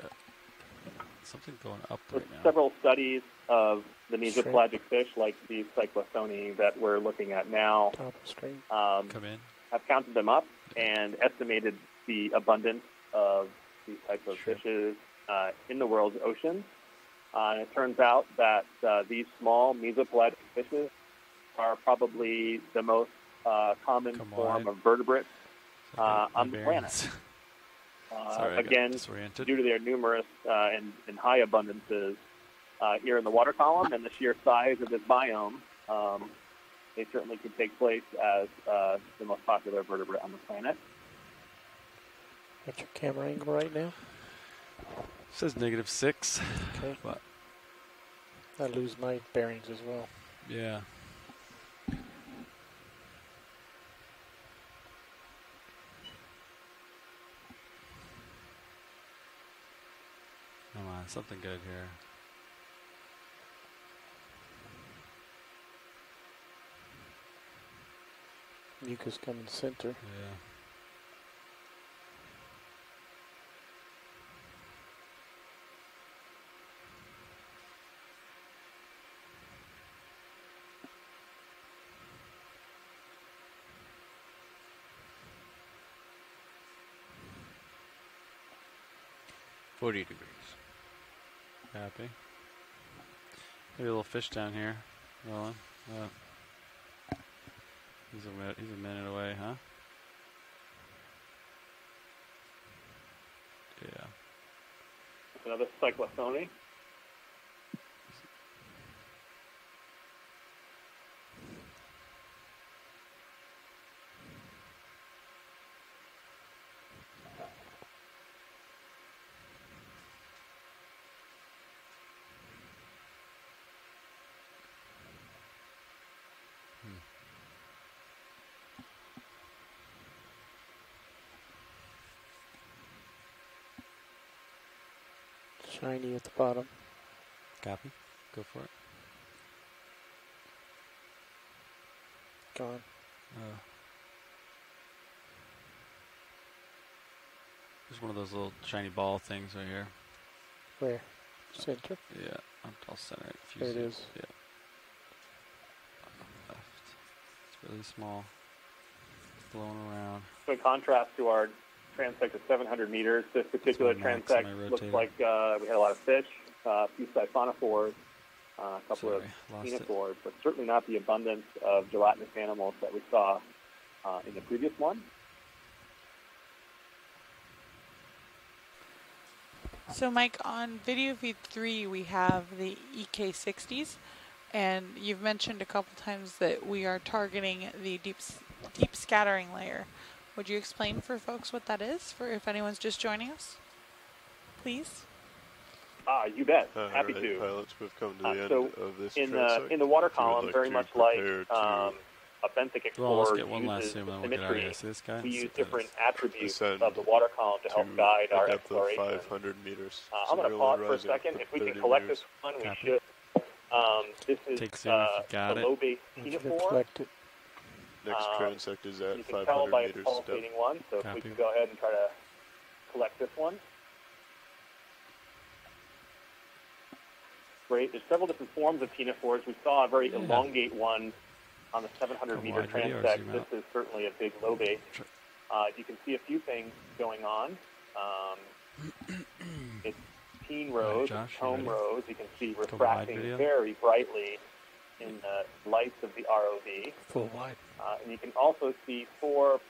something going up There's right now. several studies of the mesopelagic fish, like the cyclotony that we're looking at now, Top of screen. Come in. have counted them up and estimated the abundance of these types of fishes in the world's oceans. And it turns out that these small mesopelagic fishes are probably the most common form of vertebrates on the planet. Sorry, again, due to their numerous and high abundances here in the water column and the sheer size of this biome, they certainly could take place as the most popular vertebrate on the planet. What's your camera angle right now? It says -6. Okay. But I lose my bearings as well. yeah. Come on, something good here. Mucus coming center. Yeah. $40 degrees. Happy. Maybe a little fish down here. Rolling. He's a minute away, huh? Yeah. Another cyclotony. Shiny at the bottom. Copy. Go for it. Gone. There's one of those little shiny ball things right here. Where? Center? Yeah, I'll center it. There it is. Yeah. Left. It's really small. It's blowing around. So in contrast to our transect of 700 meters, this particular transect looks like we had a lot of fish, a few siphonophores, a couple of ctenophores, but certainly not the abundance of gelatinous animals that we saw in the previous one. So, Mike, on video feed 3, we have the EK60s, and you've mentioned a couple times that we are targeting the deep scattering layer. Would you explain for folks what that is, for if anyone's just joining us, please? You bet. Happy to. Pilots, we've come to the end of this in the water column, very much like Benthic Explorer uses symmetry. We use different attributes of the water column to help guide our exploration. 500 meters. I'm going to pause for a second. If we can collect this one, we should. This is the low base Ctenophore. Next transect is at 500 meters. You can tell by its pulsating one, so if we can go ahead and try to collect this one. Great. There's several different forms of ctenophores. We saw a very elongate one on the 700-meter transect. This is certainly a big low base. You can see a few things going on. It's teen rows, home rows. You can see refracting very brightly in the lights of the ROV. Full wide. And you can also see 4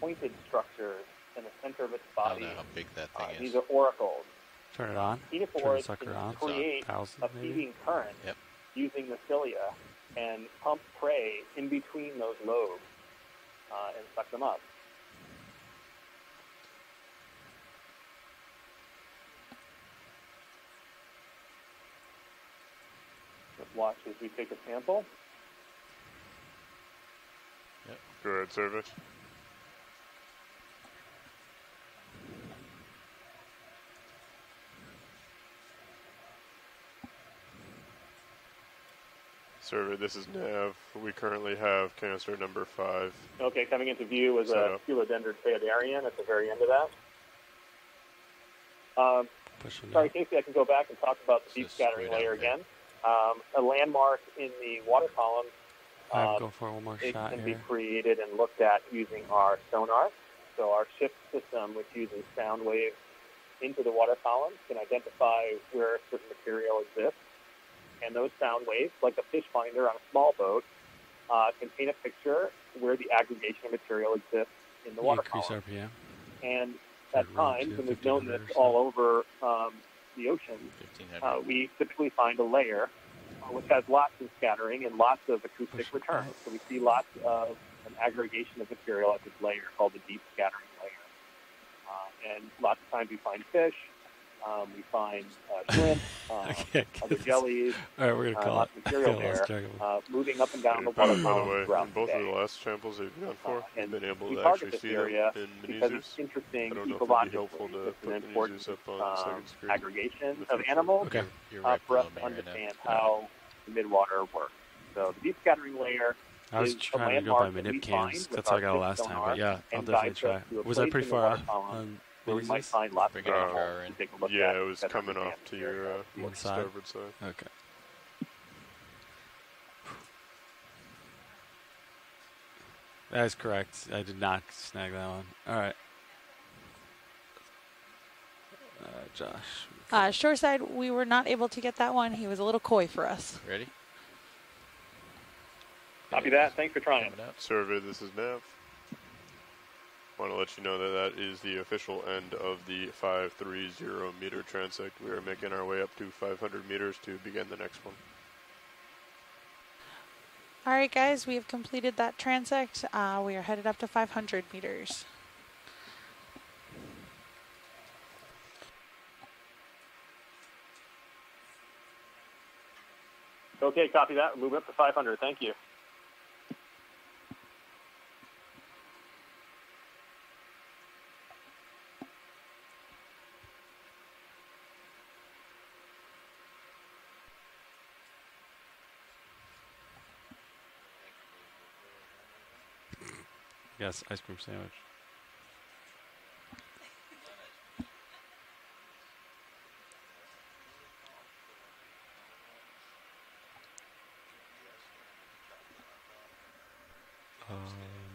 pointed structures in the center of its body. I don't know how big that thing is. These are oracles. Turn it on. Ctenophores can create a feeding current using the cilia and pump prey in between those lobes and suck them up. Let's watch as we take a sample. Yep. Go ahead, service. Survey, this is Nav. We currently have canister number 5. Okay, coming into view was a Philodendron phaidarian at the very end of that. Sorry, Casey, I can go back and talk about the deep scattering layer again. A landmark in the water column go for one more it shot can here. be created and looked at using our sonar. So our ship system, which uses sound waves into the water column, can identify where a certain material exists. And those sound waves, like a fish finder on a small boat, can paint a picture where the aggregation of material exists in the water column. RPM. And at times, and we've known this all over the ocean, we typically find a layer which has lots of scattering and lots of acoustic returns. So we see lots of an aggregation of material at this layer called the deep scattering layer. And lots of times we find fish. We find shrimp, other jellies, all right, we're gonna call lots of material there, moving up and down the water column throughout in both of the last samples that you've gone for, you've been able to actually see them in because it's mini-zoos. interesting I don't know if ecologically. it'd be helpful to It's an put important mini-zoos up on the second screen. aggregation of animals for us to understand how the midwater works. So the deep scattering layer I was is trying to go by manip cams. That's how I got it last time, but yeah, I'll definitely try. Was I pretty far on where we might find lots of animals to take a look at. Yeah, it was coming off to your one side. starboard side. Okay. That is correct. I did not snag that one. All right. Josh. Shoreside, we were not able to get that one. He was a little coy for us. Ready? Copy that. Thanks for trying. Survey, this is Nav. Want to let you know that that is the official end of the 530 meter transect. We are making our way up to 500 meters to begin the next one. All right, guys, we have completed that transect. We are headed up to 500 meters. Okay, copy that. We'll move up to 500. Thank you. Yes, ice cream sandwich.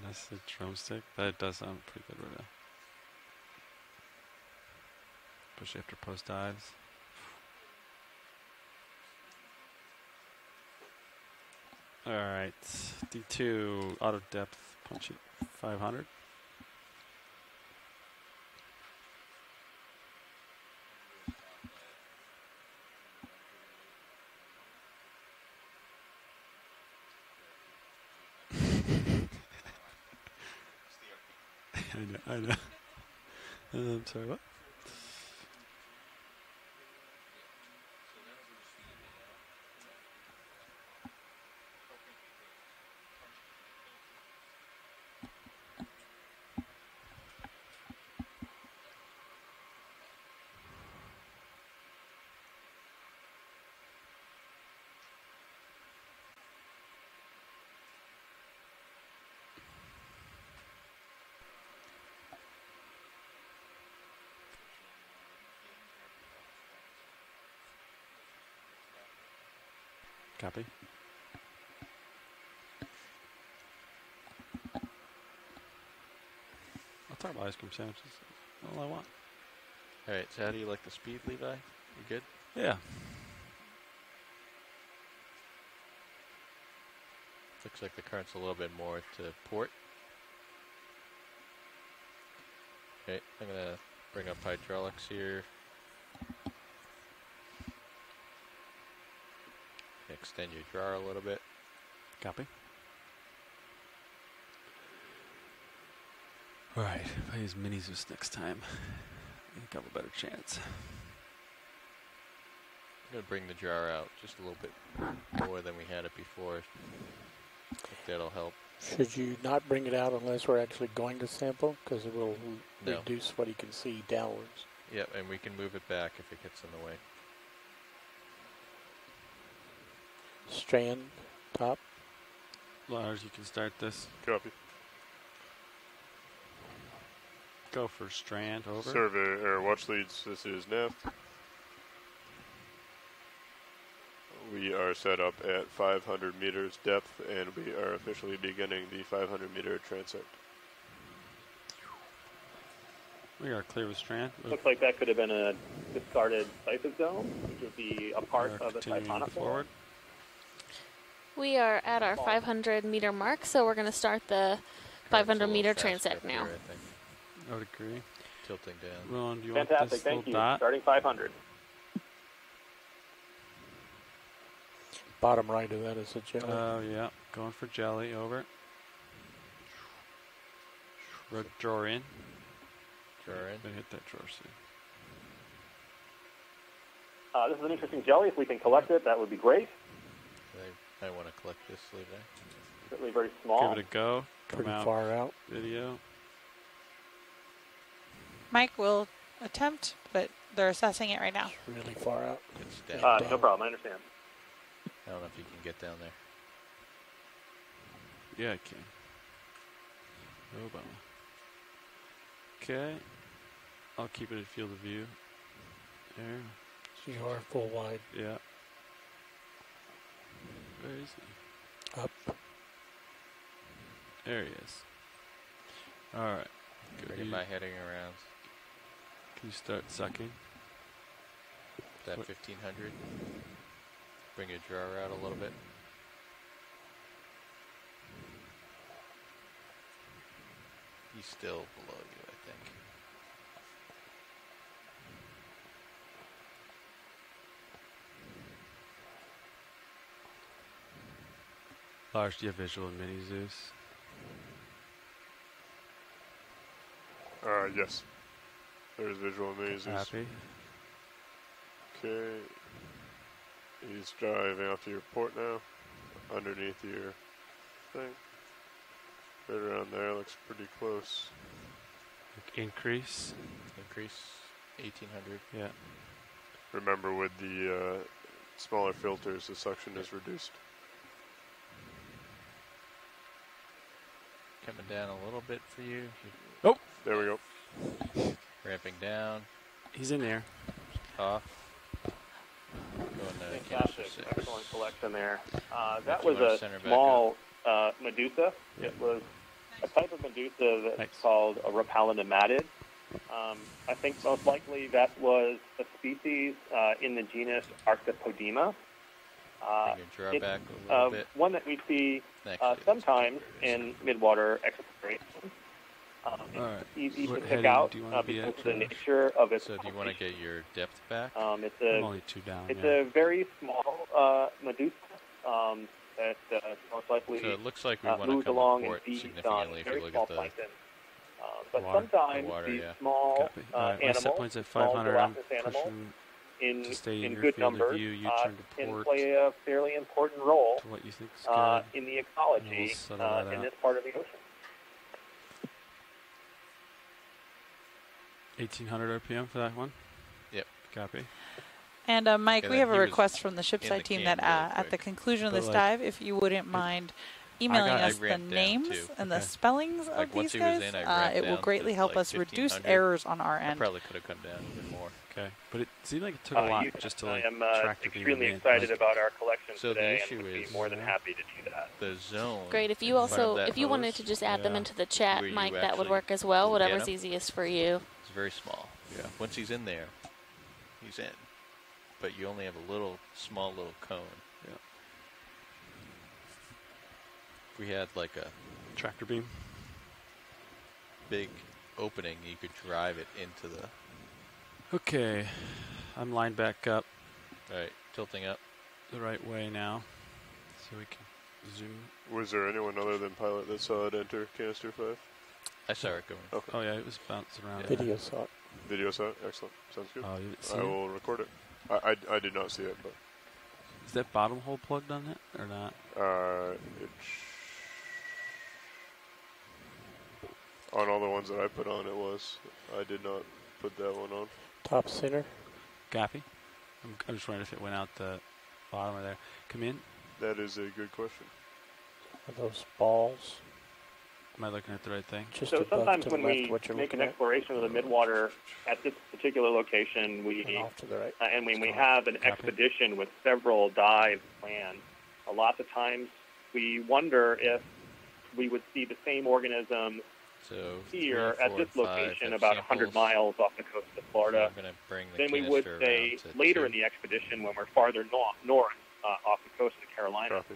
That's the drumstick. That does sound pretty good right now. Especially after post dives. Alright, D2 auto depth punch it 500. I know. I'm sorry, what? Copy. I'll talk about ice cream sandwiches. That's all I want. All right, so how do you like the speed, Levi? You good? Yeah. Looks like the current's a little bit more to port. Okay, I'm going to bring up hydraulics here. Extend your jar a little bit. Copy. Alright, if I use minis this next time, I think I'll have a better chance. I'm going to bring the jar out just a little bit more than we had it before. If that'll help. Should you not bring it out unless we're actually going to sample? Because it will reduce what you can see downwards. Yep, and we can move it back if it gets in the way. Strand, top. Lars, you can start this. Copy. Go for strand, over. Survey, or watch leads, this is Neff. We are set up at 500 meters depth, and we are officially beginning the 500 meter transect. We are clear with strand. Looks like that could have been a discarded siphon zone, which would be a part of the siphonophore. Forward. We are at our 500 meter mark, so we're going to start the 500 meter transect now. I would agree. Tilting down. Ron, do you Fantastic, want this thank you. Dot? Starting 500. Bottom right of that is a jelly. Oh, yeah. Going for jelly, over. Drawer in. Drawer in. Gonna hit that drawer soon. This is an interesting jelly. If we can collect it, that would be great. I want to collect this, Levi. Certainly very small. Give it a go. Come Pretty out. far out. Video. Mike will attempt, but they're assessing it right now. Really far out. It's down. No problem, I understand. I don't know if you can get down there. Yeah, I can. Obama. Okay. I'll keep it at field of view. There. So you are full wide. Yeah. Where is he? Up. There he is. Alright. Bring my heading around. Can you start sucking? That 1500. Bring your jar out a little bit. He's still below you, I think. Lars, do you have visual in Mini Zeus? Yes. There's visual amazes. Happy. Okay. He's driving off to your port now. Underneath your thing. Right around there, looks pretty close. Increase. Increase 1800. Yeah. Remember, with the smaller filters, the suction is reduced. Coming down a little bit for you. Oh! There we go. Ramping down. He's in there. Off. Fantastic. Excellent collection there. That was a small Medusa. Yeah. It was a type of Medusa that's called a Rapalinamatid. I think most likely that was a species in the genus Arctopodema. It's back a little bit. One that we see sometimes in midwater exploration. Alright. Easy to pick out because of the nature of its. So do you want to get your depth back? I'm only 2 down. It's a very small Medusa that most likely so it looks like we want to moves come along port and feeds significantly if you look at the plankton. But sometimes these small animals, set points at small 500. gelatinous animals, in good numbers, can play a fairly important role to what you think in the ecology in this part of the ocean. 1800 RPM for that one? Yep. Copy. And Mike, we have a request from the shipside team that at the conclusion of this dive, if you wouldn't mind emailing us the names and the spellings of these guys, it will greatly help us reduce errors on our end. I probably could have come down even more. Okay, but it seemed like it took a lot just to like track the extremely excited about our collection today, and would be more than happy to do that. The zone. Great. If you also, if you wanted to just add them into the chat, Mike, that would work as well. Whatever's easiest for you. It's very small. Yeah. Once he's in there, he's in. But you only have a little, small little cone. Yeah. If we had like a tractor beam, big opening, you could drive it into the. Okay, I'm lined back up. All right, tilting up the right way now, so we can zoom. Was there anyone other than pilot that saw it enter canister 5? I saw it going. Okay. Oh yeah, it was bouncing around. Yeah. Video saw it. Video saw it. Excellent. Sounds good. Oh, you didn't see I will record it. I did not see it, but is that bottom hole plugged on it or not? On all the ones that I put on, it was. I did not put that one on. Top center. Gappy? I'm just wondering if it went out the bottom of there. Come in. That is a good question. Are those balls? Am I looking at the right thing? Just so sometimes when we make an exploration of the Midwater at this particular location, we off to the right. And when we have an expedition with several dives planned, a lot of times we wonder if we would see the same organism here at this location about 100 miles off the coast of Florida than we would say later in the expedition when we're farther north off the coast of the Carolinas. Copy.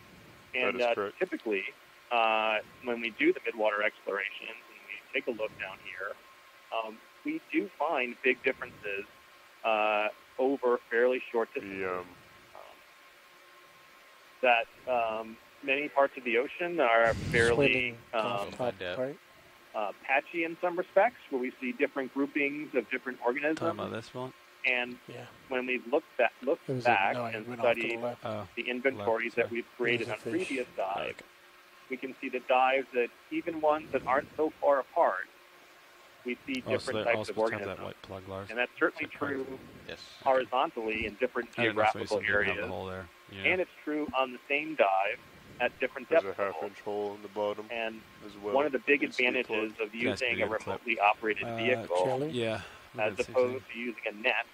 And typically, when we do the Midwater explorations and we take a look down here, we do find big differences over fairly short distances. Many parts of the ocean are fairly patchy in some respects, where we see different groupings of different organisms. Talking about this one? And when we look back and study the inventories that we've created on previous dives, we can see the dives that even ones that aren't so far apart, we see different types of organisms. And that's certainly true horizontally in different geographical areas. And it's true on the same dive at different depths. There's a half-inch hole in the bottom. And as well. One of the big advantages of using a remotely operated vehicle as opposed to using a net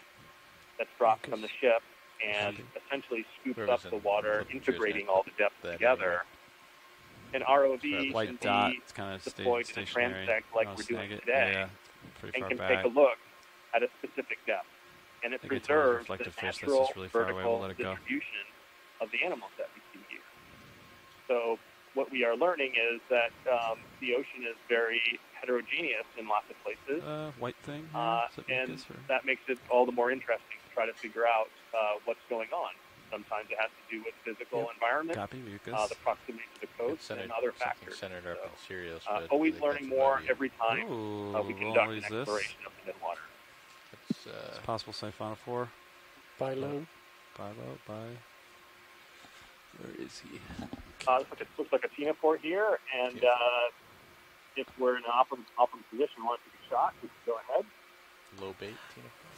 that's dropped from the ship and essentially scoops up the water, integrating all the depths together. An ROV can be deployed in a transect like we're doing today and can take a look at a specific depth. And it preserves the natural vertical distribution of the animals that we see here. So what we are learning is that the ocean is very heterogeneous in lots of places. White thing? And that makes it all the more interesting to try to figure out what's going on. Sometimes it has to do with physical environment, the proximity to the coast, and other factors. Always learning more every time we conduct an exploration of the Midwater. It's possible siphonophore. Buy low. Where is he? Looks like a ctenophore here, and if we're in an optimal position, we want to take a shot, we can go ahead. Low bait,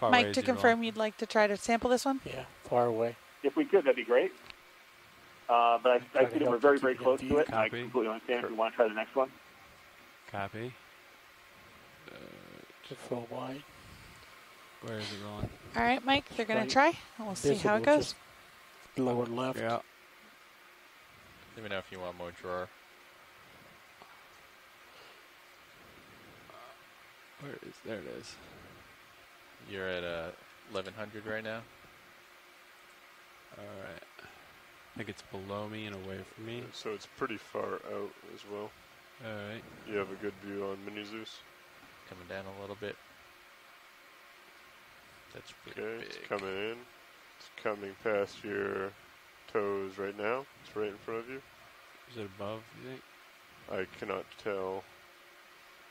Mike, to confirm, you'd like to try to sample this one? Yeah, far away. If we could, that'd be great. But I see that we're very, very close to it. I completely understand if we want to try the next one. Copy. Full wide. Where is it going? All right, Mike, they're going to try, and we'll see how it goes. Lower left. Yeah. Let me know if you want more drawer. There it is. You're at 1100 right now. All right. I think it's below me and away from me. So it's pretty far out as well. All right. You have a good view on Mini Zeus. Coming down a little bit. That's pretty big. It's coming in. It's coming past your toes right now. It's right in front of you. Is it above, you think? I cannot tell.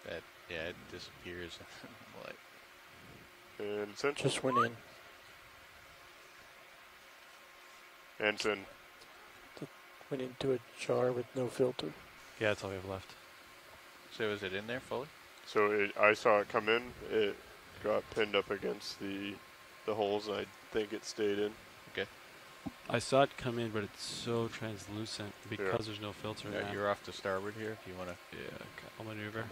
It disappears. And it's in. Just went in. And it's in. Went into a jar with no filter. Yeah, that's all we have left. So is it in there fully? So I saw it come in. It got pinned up against the holes, and I think it stayed in. Okay. I saw it come in, but it's so translucent because there's no filter in that. You're off to starboard here if you want to. Yeah, okay. I'll maneuver.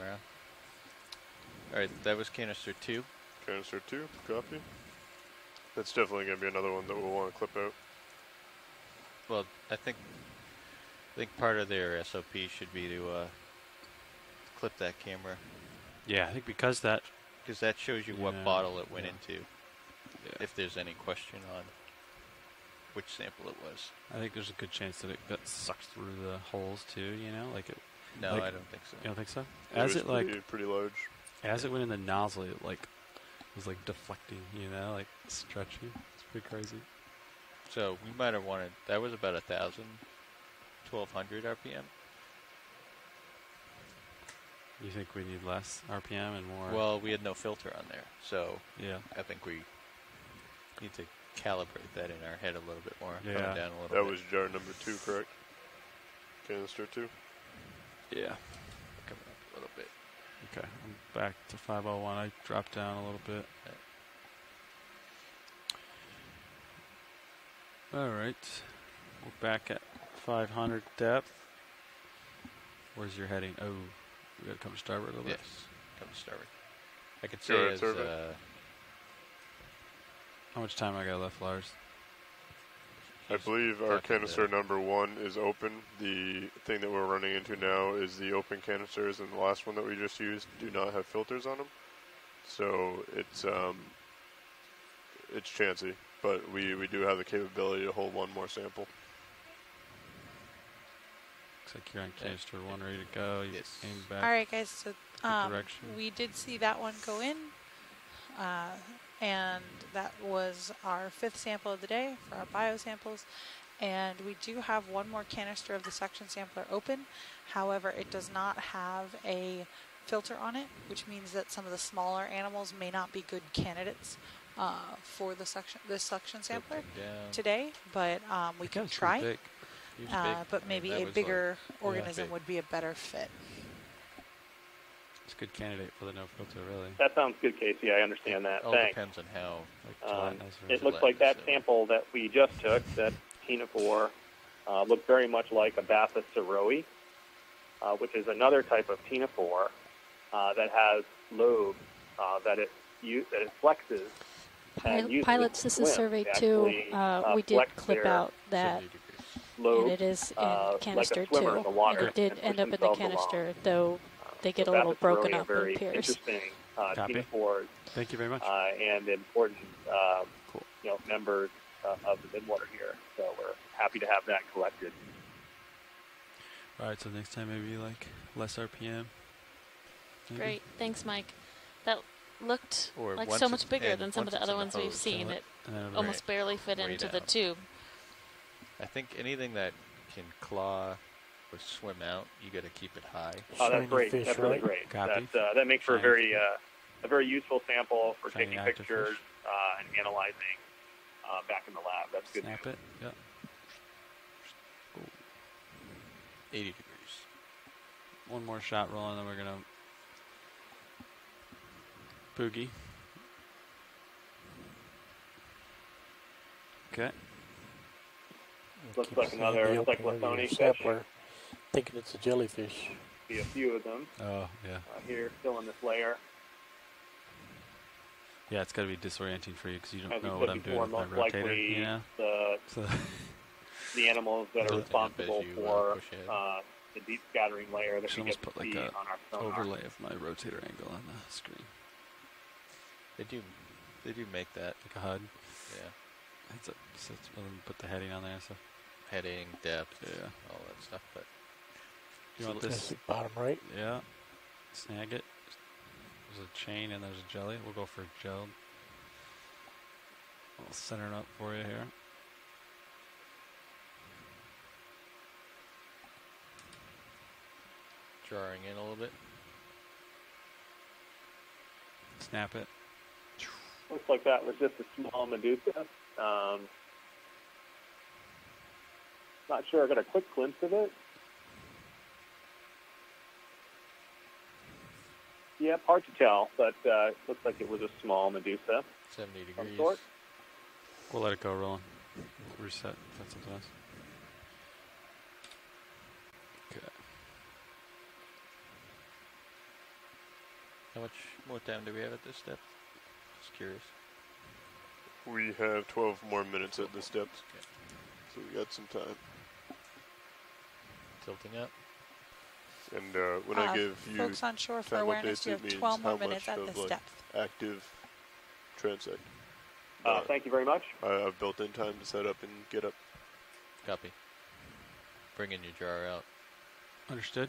All right, that was canister 2. Canister 2, copy. That's definitely going to be another one that we'll want to clip out. Well, I think part of their SOP should be to clip that camera. Yeah, I think because that shows you what bottle it went into. Yeah. If there's any question on which sample it was. I think there's a good chance that it got sucked through the holes too, you know? Like it. No, like, I don't think so. You don't think so? As it like pretty large. As it went in the nozzle, it like was like deflecting, you know, like stretching. It's pretty crazy. So we might have wanted, that was about 1,000, 1,200 RPM. You think we need less RPM and more? Well, we had no filter on there, so yeah, I think we need to calibrate that in our head a little bit more. Yeah, down a little that bit. was jar number 2, correct? Canister 2. Yeah, coming up a little bit. Okay, I'm back to 501. I dropped down a little bit. All right, we're back at 500 depth. Where's your heading? Oh, we got to come to starboard a little bit. Yes, come to starboard. I could say as how much time I got left, Lars? I believe our canister number 1 is open. The thing that we're running into now is the open canisters, and the last one that we just used do not have filters on them. So it's chancy, but we do have the capability to hold one more sample. Looks like you're on canister 1 ready to go. You yes. aim back. All right, guys. So we did see that one go in. And that was our 5th sample of the day for our biosamples. And we do have one more canister of the suction sampler open. However, it does not have a filter on it, which means that some of the smaller animals may not be good candidates for this suction sampler today. But we can try. But maybe a bigger organism would be a better fit. It's a good candidate for the no filter, really. That sounds good, Casey. I understand that. It all Thanks. depends on how. It looks like that sample that we just took, that ctenophore, looked very much like a Bacillus ceroe, which is another type of ctenophore that has lobes that it flexes. Pilots, this is survey 2. We did clip out that, and it is in canister 2. And it did end up in the canister, though they get a little broken up in pairs. Interesting ctenophores. Thank you very much. And important members of the Midwater here. So we're happy to have that collected. All right, so next time maybe like less RPM. Maybe? Great, thanks, Mike. That looked like so much bigger than some of the other ones we've seen. It almost barely fit into the tube. I think anything that can claw or swim out, you got to keep it high. Oh, that's great. That's really great. That makes for a very useful sample for taking pictures and analyzing back in the lab. That's good. Snap it. Yeah. 80 degrees. One more shot rolling, then we're gonna boogie. Okay. Looks like another Lathoni fish. Thinking it's a jellyfish. See a few of them. Oh, yeah. Here, still in this layer. Yeah, it's got to be disorienting for you because you don't know what I'm doing with my rotator. You know? The animals that are responsible for the deep scattering layer that we get to see on our sonar. Overlay of my rotator angle on the screen. They do make that like a HUD. Yeah. Put the heading on there. So heading, depth, yeah, all that stuff. But you want this bottom right? Yeah. Snag it. There's a chain and there's a jelly. We'll go for gel. I'll center it up for you here. Drawing in a little bit. Snap it. Looks like that was just a small medusa. Not sure I got a quick glimpse of it. Yeah, hard to tell, but it looks like it was a small medusa. 70 degrees. We'll let it go rolling. reset. If that's something else. Okay. How much more time do we have at this step? Just curious. We have 12 more minutes at this step, so we got some time. Tilting up. And when I give you folks on shore for awareness, you have 12 more minutes at this depth. Active transect. Thank you very much. I've built in time to set up and get up. Copy. Bring in your jar out. Understood.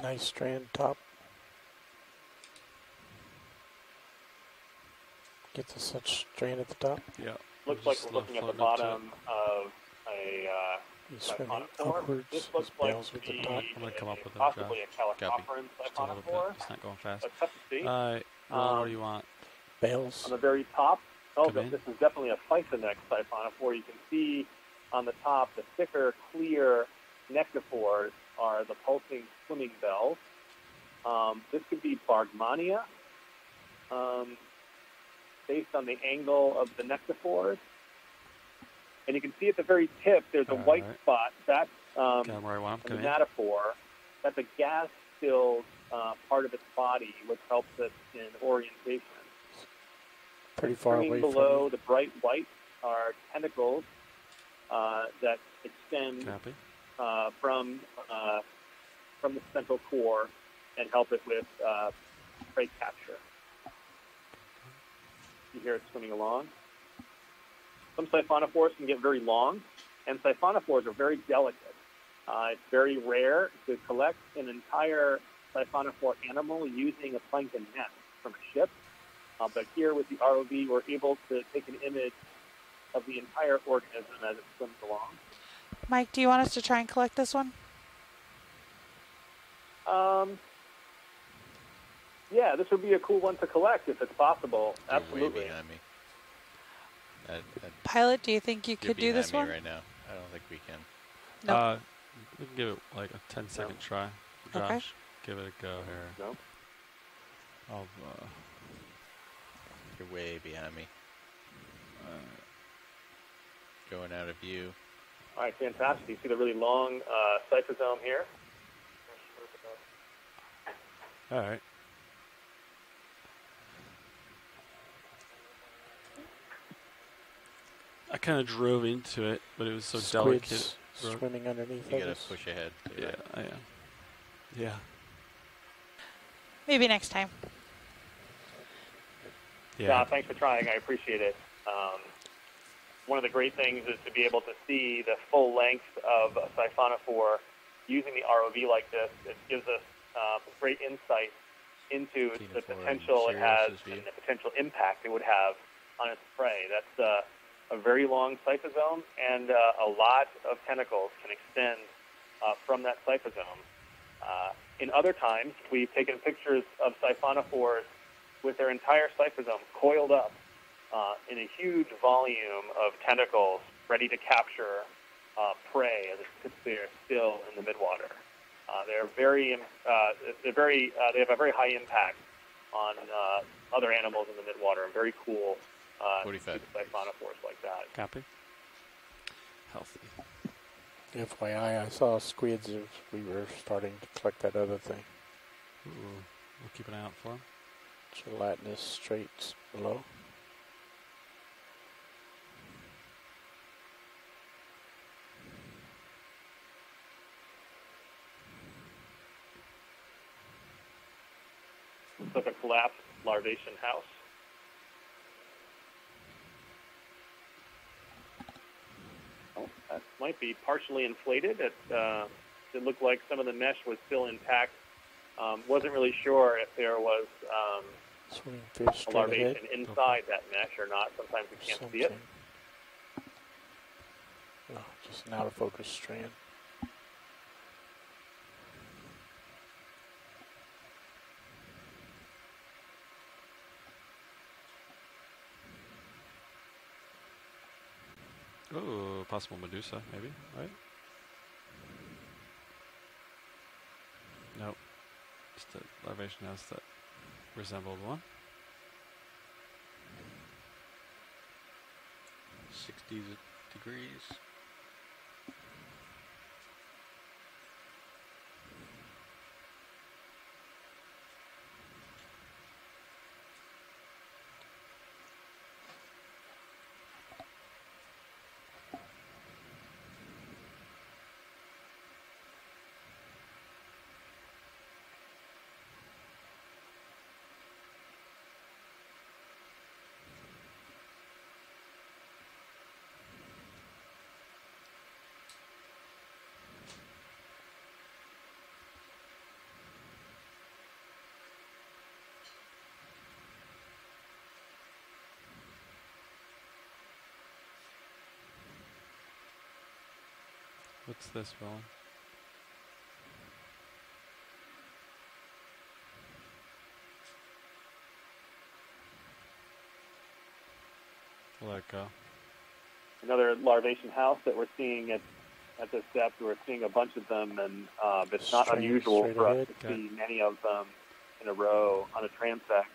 Nice strand top. Gets a such strand at the top. Yeah. Looks like we're looking at the bottom of a siphonophore. This looks like to be I'm going to come up with possibly a calicophorine siphonophore. It's not going fast. But tough to see. What do you want? Bales. On the very top. Oh, this is definitely a Physonex siphonophore. You can see on the top the thicker, clear nectophores are the pulsing swimming bells. This could be Bergmania, based on the angle of the nectophores. And you can see at the very tip, there's a white spot. That's the gnatophore. That's a gas-filled part of its body, which helps it in orientation. Pretty far away below the bright white are tentacles that extend from the central core and help it with prey capture. You hear it swimming along. Some siphonophores can get very long, and siphonophores are very delicate. It's very rare to collect an entire siphonophore animal using a plankton net from a ship. But here with the ROV, we're able to take an image of the entire organism as it swims along. Mike, do you want us to try and collect this one? Yeah, this would be a cool one to collect if it's possible. Absolutely. Way behind me. Pilot, do you think you could do this one? Right now. I don't think we can. Nope. We can give it like a 10-second try. Josh, give it a go here. No. You're way behind me. Going out of view. All right, fantastic. You see the really long cyphosome here? All right. I kind of drove into it, but it was so delicate. Swimming underneath. You gotta push ahead. Yeah, I am. Yeah. Maybe next time. Yeah. Thanks for trying. I appreciate it. One of the great things is to be able to see the full length of a siphonophore using the ROV like this. It gives us great insight into the potential it has and the potential impact it would have on its prey. That's a very long cyphosome, and a lot of tentacles can extend from that cyphosome. In other times, we've taken pictures of siphonophores with their entire cyphosome coiled up in a huge volume of tentacles ready to capture prey as it sits there still in the midwater. They have a very high impact on other animals in the midwater, and very cool siphonophores like that. Copy. Healthy. FYI, I saw squids as we were starting to collect that other thing. Ooh, we'll keep an eye out for them. Gelatinous straits below. Looks like a collapsed larvation house. Oh, that might be partially inflated. It looked like some of the mesh was still intact. Wasn't really sure if there was a larvation inside that mesh or not. Sometimes we can't see it. Oh, just an out of focus strand. Oh, possible Medusa, maybe, right? Nope. Just a larvation house that resembled one. 60 degrees. What's this, Roland? We'll let it go. Another larvation house that we're seeing at this depth. We're seeing a bunch of them, and it's not unusual for us to see many of them in a row on a transect.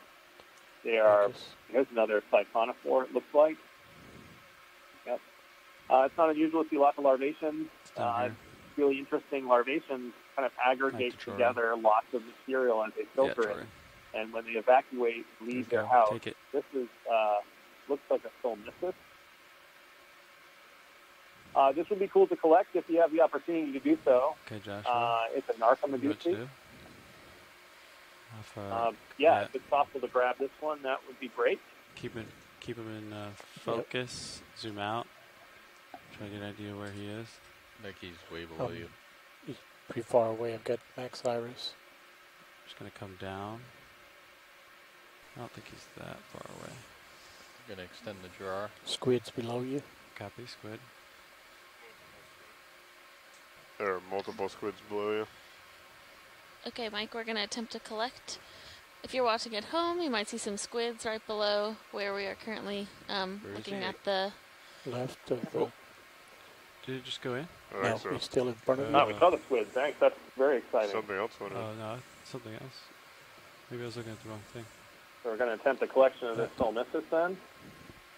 They are, here's another siphonophore, it looks like. Yep. It's not unusual to see lots of larvations. Really interesting larvations kind of aggregate together lots of material as they filter it. And when they evacuate, leave their house, this is looks like a Solmissus. This would be cool to collect if you have the opportunity to do so. Okay, Josh. It's a Narcomedusa. If it's possible to grab this one, that would be great. Keep him in focus. Yep. Zoom out. Try to get an idea where he is. Like he's way below you. He's pretty far away. I've got Max Iris. Just gonna come down. I don't think he's that far away. I'm gonna extend the drawer. Squid's below you. Copy, squid. There are multiple squids below you. Okay, Mike, we're going to attempt to collect. If you're watching at home, you might see some squids right below where we are currently looking at the... Left of the... Did it just go in? No, he's still in front of you. No, we saw the squids. Thanks. That's very exciting. Something else went in. Oh, no, something else. Maybe I was looking at the wrong thing. So we're going to attempt a collection of this Solmissus then.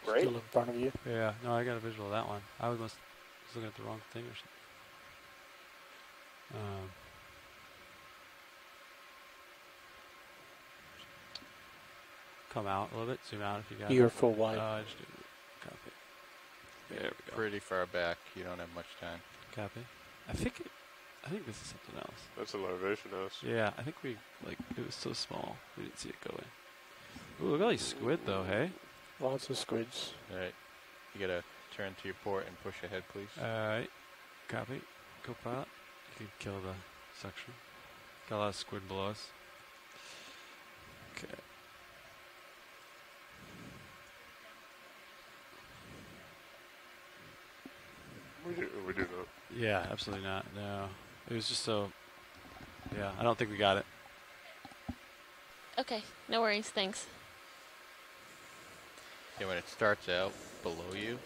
Great. Still in front of you. Yeah, no, I got a visual of that one. I was looking at the wrong thing or something. Come out a little bit. Zoom out if you got You're full wide. Just copy. There we go. Pretty far back. You don't have much time. Copy. I think this is something else. That's a larvation house. Yeah, I think it was so small we didn't see it go in. Ooh, look at all these squid though, hey? Lots of squids. All right. You gotta turn to your port and push ahead, please. Alright. Copy. Co-pilot. You can kill the suction. Got a lot of squid below us. Okay. We do not. Yeah, absolutely not. No. It was just so... Yeah, I don't think we got it. Okay, no worries, thanks. Yeah, when it starts out below you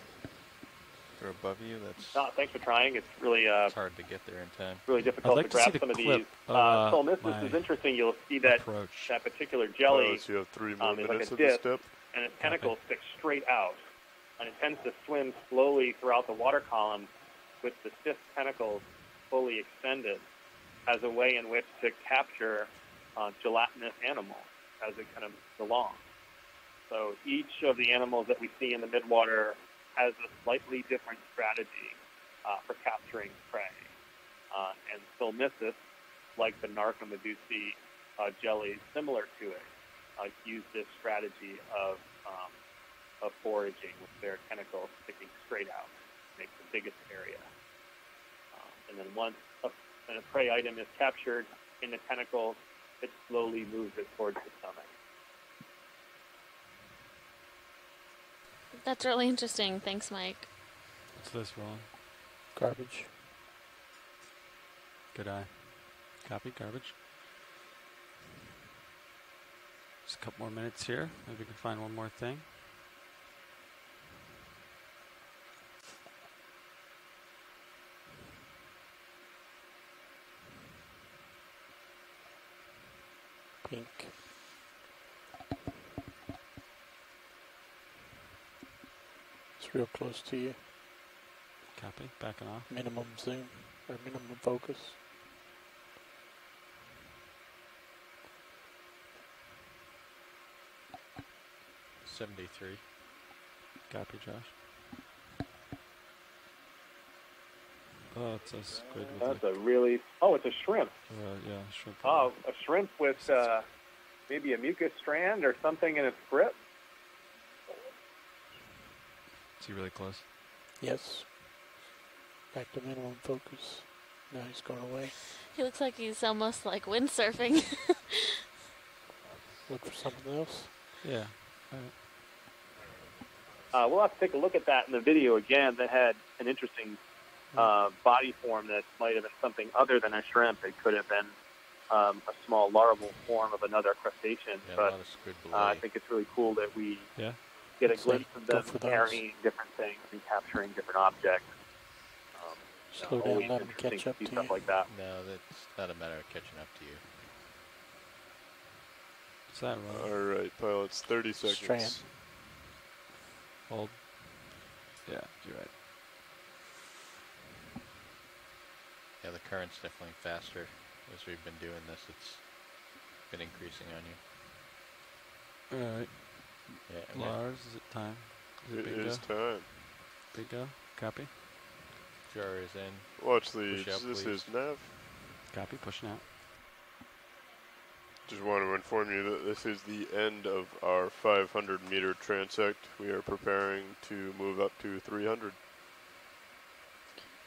or above you, that's... thanks for trying. It's really... it's hard to get there in time. Really difficult to grab some of these. Solmissus is interesting. You'll see that that particular jelly so you have 3 more minutes like a of disc, the step. And its tentacles stick straight out. And it tends to swim slowly throughout the water column with the stiff tentacles fully extended as a way in which to capture gelatinous animals as it kind of moves along. So each of the animals that we see in the midwater has a slightly different strategy for capturing prey. And Solmissus, like the Narcomedusa jellies similar to it, use this strategy of foraging with their tentacles sticking straight out to make the biggest area. And then once a prey item is captured in the tentacles, it slowly moves it towards the stomach. That's really interesting. Thanks, Mike. What's this, Roland? Garbage. Good eye. Copy, garbage. Just a couple more minutes here. Maybe we can find one more thing. Pink. It's real close to you. Copy. Backing off. Minimum zoom or minimum focus. .73. Copy, Josh. Oh, it's a squid. That's a really... Oh, it's a shrimp. Yeah, shrimp. Oh, a shrimp with maybe a mucus strand or something in its grip. Is he really close? Yes. Back to minimum focus. Now he's going away. He looks like he's almost like windsurfing. Look for something else. Yeah. We'll have to take a look at that in the video again. That had an interesting body form that might have been something other than a shrimp. It could have been a small larval form of another crustacean. Yeah, but a lot of squid I think it's really cool that we get a glimpse of them carrying different things and capturing different objects. Slow down, let them catch up to you. Stuff like that. No, that's not a matter of catching up to you. Is that right? All right, pilots, 30 seconds. Strand. Hold. Yeah, you're right. Yeah, the current's definitely faster as we've been doing this. It's been increasing on you. All right. Yeah. Lars, is it time? It is time. Big go. Copy. Jar is in. Watch these. Push up, This please. is Nav. Copy. Pushing out. Just want to inform you that this is the end of our 500-meter transect. We are preparing to move up to 300.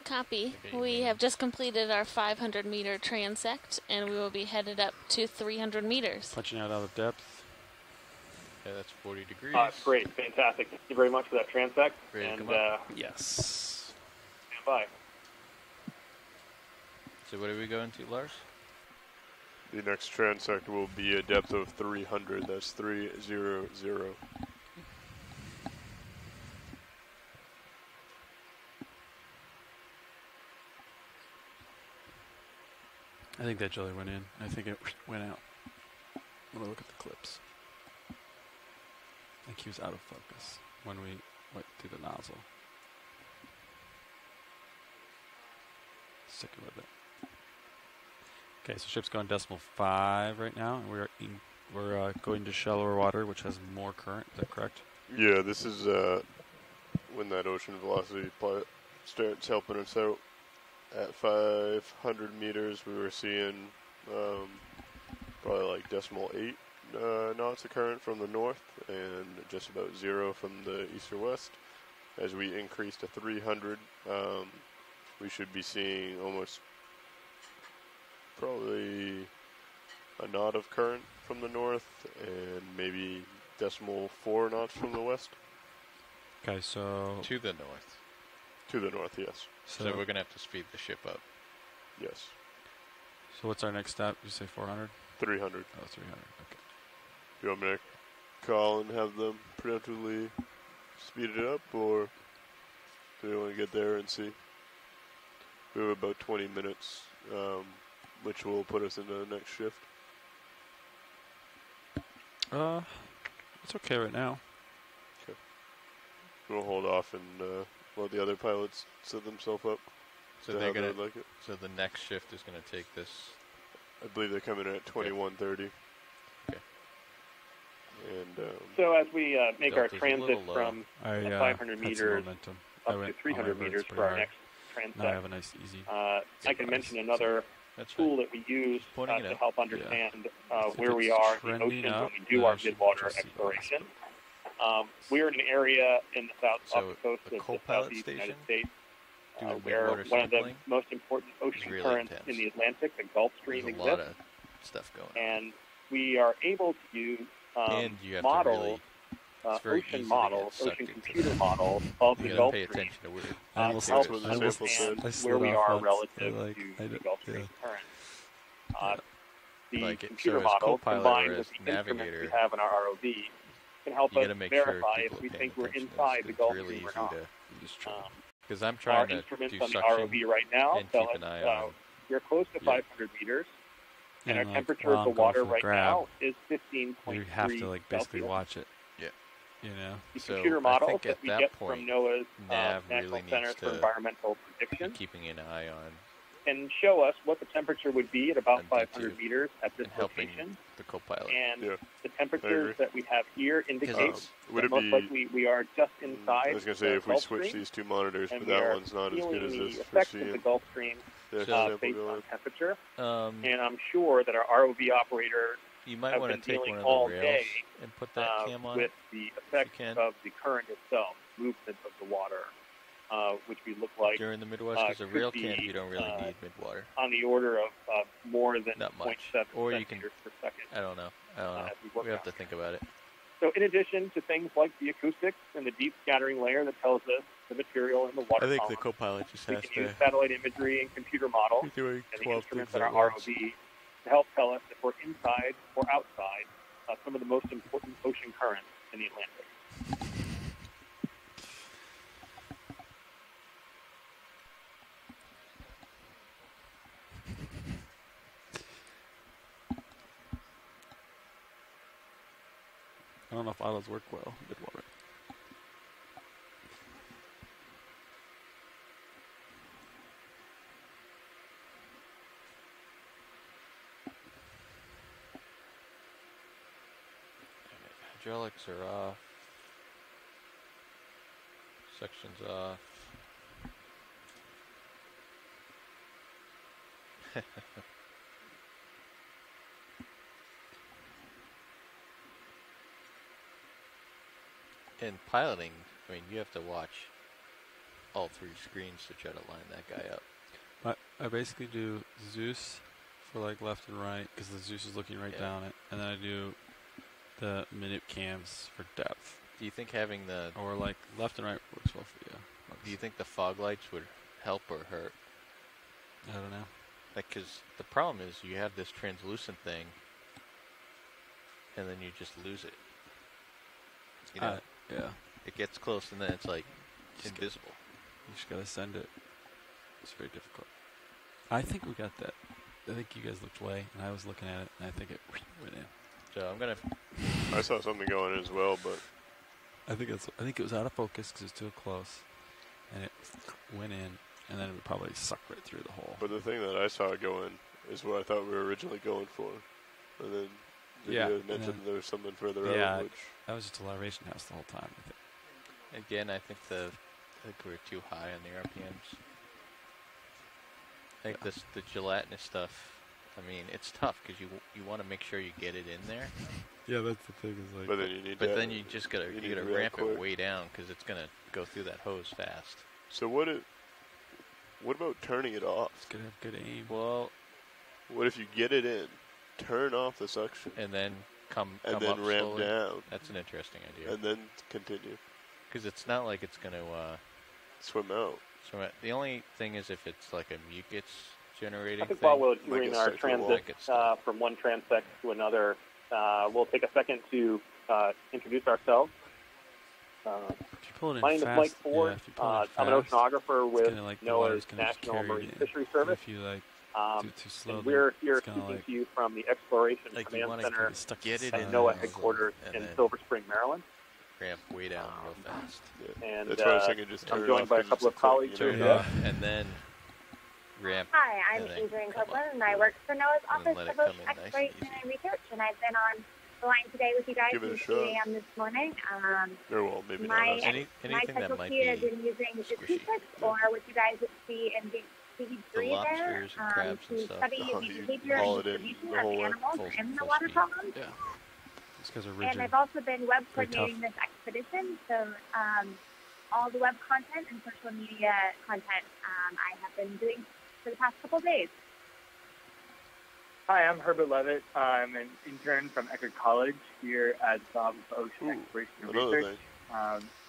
Copy. We have just completed our 500-meter transect, and we will be headed up to 300 meters. Punching out of depth. Yeah, that's 40 degrees. Great, fantastic. Thank you very much for that transect. Ready to and come up? Yes. Stand by. So what are we going to, Lars? The next transect will be a depth of 300. That's 300. I think that jelly went in. I think it went out. I'm going to look at the clips. I think he was out of focus when we went through the nozzle. Sticking with it. Okay, so ship's going decimal 5 right now, and we're going to shallower water, which has more current. Is that correct? Yeah, this is when that ocean velocity starts helping us out. At 500 meters, we were seeing probably like decimal 8 knots of current from the north, and just about 0 from the east or west. As we increase to 300, we should be seeing almost probably a knot of current from the north and maybe decimal 4 knots from the west. Okay, so... To the north. To the north, yes. So we're going to have to speed the ship up. Yes. So what's our next step? You say 400? 300. Oh, 300. Okay. Do you want me to call and have them preemptively speed it up, or do you want to get there and see? We have about 20 minutes, which will put us into the next shift. It's okay right now. Okay. We'll hold off and let the other pilots set themselves up. So they're gonna like it. So the next shift is going to take this. I believe they're coming in at 21:30. Okay. And so as we make our transit from 500 meters up to 300 meters for our next transect, now I have a nice easy. I can mention another tool that we use to help understand where we are in the ocean when we do our midwater exploration. We're in an area in the off the coast of the southeast United States where one of the most important ocean currents in the Atlantic, the Gulf Stream, exists. There's a lot of stuff going on. And we are able to use model ocean models, ocean computer models of the Gulf Stream to help understand where we are relative to the Gulf Stream current. The computer model, combined with the instruments we have in our ROV, can help us verify if we think we're inside the Gulf Stream or not. Because I'm trying to instruments do on the suction ROV right now and keep an eye on. We're close to 500 meters. And our temperature of the water right now is 15.3 You have to like basically Celsius. watch it. Yeah. You know. The So computer I models think that at we that get point, from NOAA's Nav National really Center needs for to Environmental be Prediction keeping an eye on can show us what the temperature would be at about And 500 D2 meters at this and helping location. the co-pilot. And Yeah, the temperatures that we have here indicate would that it most be? likely we are just inside. I was going to say the if we Gulf switch Stream, these two monitors, and but we that are one's not as good as feeling this the for effects of the seeing. Gulf Stream Yeah, based on temperature. Um, And I'm sure that our ROV operator you might have want been to take dealing one of all the rails day and put that cam on with it. the effects of the current itself, movement of the water, which we look like During the Midwest, because a rail cam you don't really need midwater. on the order of more than Not much. 0.7 Or you can, centimeters per second. I don't know. We have to think about it. So in addition to things like the acoustics and the deep scattering layer that tells us the material in the water I think column, the co-pilot just we has can use to satellite imagery and computer models doing and the 12 instruments things in at our once. ROV to help tell us if we're inside or outside some of the most important ocean currents in the Atlantic. I don't know if islands work well midwater. Hydraulics are off. Sections off. In piloting, I mean, you have to watch all three screens to try to line that guy up. I basically do Zeus for like left and right because the Zeus is looking right down it, and then I do the minute cams for depth. Do you think having the or like left and right works well for you? Do you think the fog lights would help or hurt? I don't know. Like, because the problem is you have this translucent thing, and then you just lose it. You know, yeah. It gets close, and then it's like invisible. You just gotta send it. It's very difficult. I think we got that. I think you guys looked away, and I was looking at it, and I think it went in. So I'm gonna. I saw something going in as well, but I think it was out of focus because it's too close, and it went in, and then it would probably suck right through the hole. But the thing that I saw go in is what I thought we were originally going for, and then you guys mentioned there was something further out. Which that was just a larvation house the whole time. I think. Again, I think we're too high on the RPMs. I think the gelatinous stuff. I mean, it's tough because you want to make sure you get it in there. Yeah, that's the thing. Is like. But then you need. But then you just gotta ramp it way down because it's gonna go through that hose fast. So what about turning it off? It's gonna have good aim. Well, what if you get it in, turn off the suction, and then come then up ramp slowly? down? That's an interesting idea. And then continue. Because it's not like it's gonna swim out. The only thing is if it's like a mucus generating I think thing. while we're doing our transit from one transect to another, we'll take a second to introduce ourselves. My name is Mike Ford. I'm an oceanographer with NOAA's National Marine Fisheries Service. If you like too slow, and we're here speaking to you from the Exploration Command Center at NOAA headquarters in Silver Spring, Maryland. Ramp way down real fast. And that's what I was thinking, just I'm joined by a couple of colleagues here. And then ramp. Hi, I'm Adrienne Copeland, and I work for NOAA's Office of Ocean Exploration and Research, and I've been on the line today with you guys since 8 a.m. this morning. Maybe my anything that might specialty is in using acoustics, or what you guys would see in the TV3 there, to study the behavior and distribution of animals in the water column. Yeah. These guys are rigid. And I've also been web coordinating this expedition, so all the web content and social media content I have been doing for the past couple of days. Hi, I'm Herbert Levitt. I'm an intern from Eckerd College here at the Office of Ocean Exploration and Research,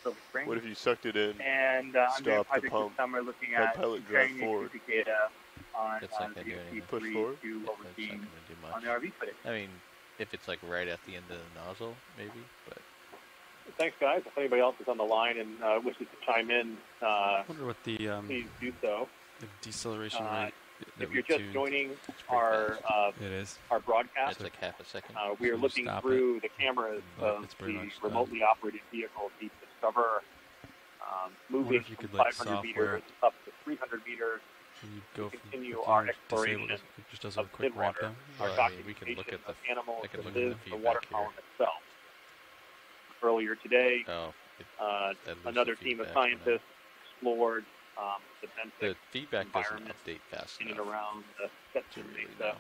Silver Spring. What if you sucked it in, and I'm doing a stop the project pump, this summer looking at comparing the acoustic data on the push forward to what we're seeing on the RV footage. I mean, if it's like right at the end of the nozzle, maybe, but... Thanks, guys. If anybody else is on the line and wishes to chime in, I wonder what the please do so. The deceleration rate if you're just joining our broadcast, it's like half a second. We are looking through the cameras of the remotely operated vehicle, Deep Discover, moving from 500 meters up to 300 meters. To continue our exploration of Midwater, our we can look at the animals that live in the water column itself. Earlier today, another team of scientists explored the benthic feedback doesn't update fast in and around the Stetson Mesa.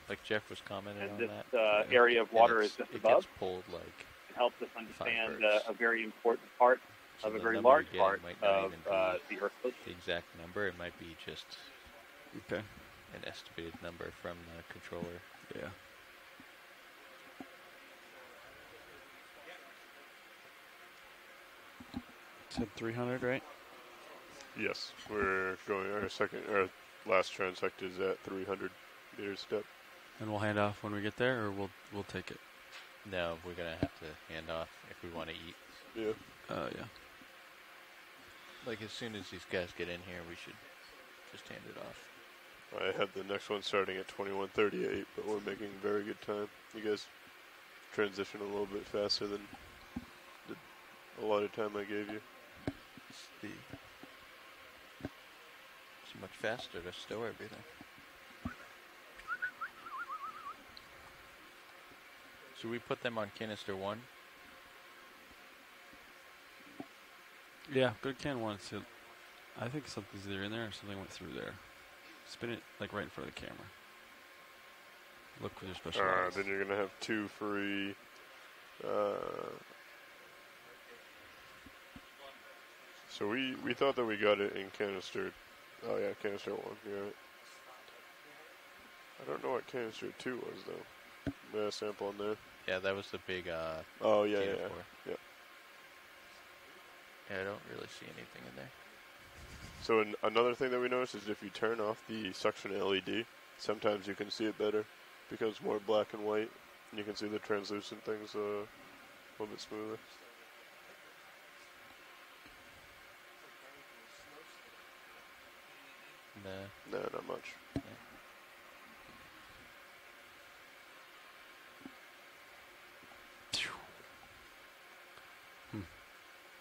Like Jeff was commenting on that. This area of water is just above. Gets pulled like it helps us understand a very important part of a very large part of the Earth. The exact number, it might be just an estimated number from the controller. Yeah. Said 300, right? Yes, we're going. Our last transect is at 300 meters step. And we'll hand off when we get there, or we'll take it. No, we're gonna have to hand off if we want to eat. Yeah. Yeah. Like as soon as these guys get in here, we should just hand it off. I have the next one starting at 21:38, but we're making very good time. You guys transition a little bit faster than the allotted time I gave you. It's much faster to stow everything. Should we put them on canister 1? Yeah, go to can 1. So I think something's either in there or something went through there. Spin it like right in front of the camera. Look for your special eyes. Then you're going to have 2 free. So we thought that we got it in canister. Oh yeah, canister 1. Yeah. I don't know what canister 2 was though. Yeah, sample in there. Yeah, that was the big. Oh yeah, yeah. Yeah, I don't really see anything in there. So another thing that we noticed is if you turn off the suction LED, sometimes you can see it better. It becomes more black and white, and you can see the translucent things a little bit smoother. No, not much. Yeah.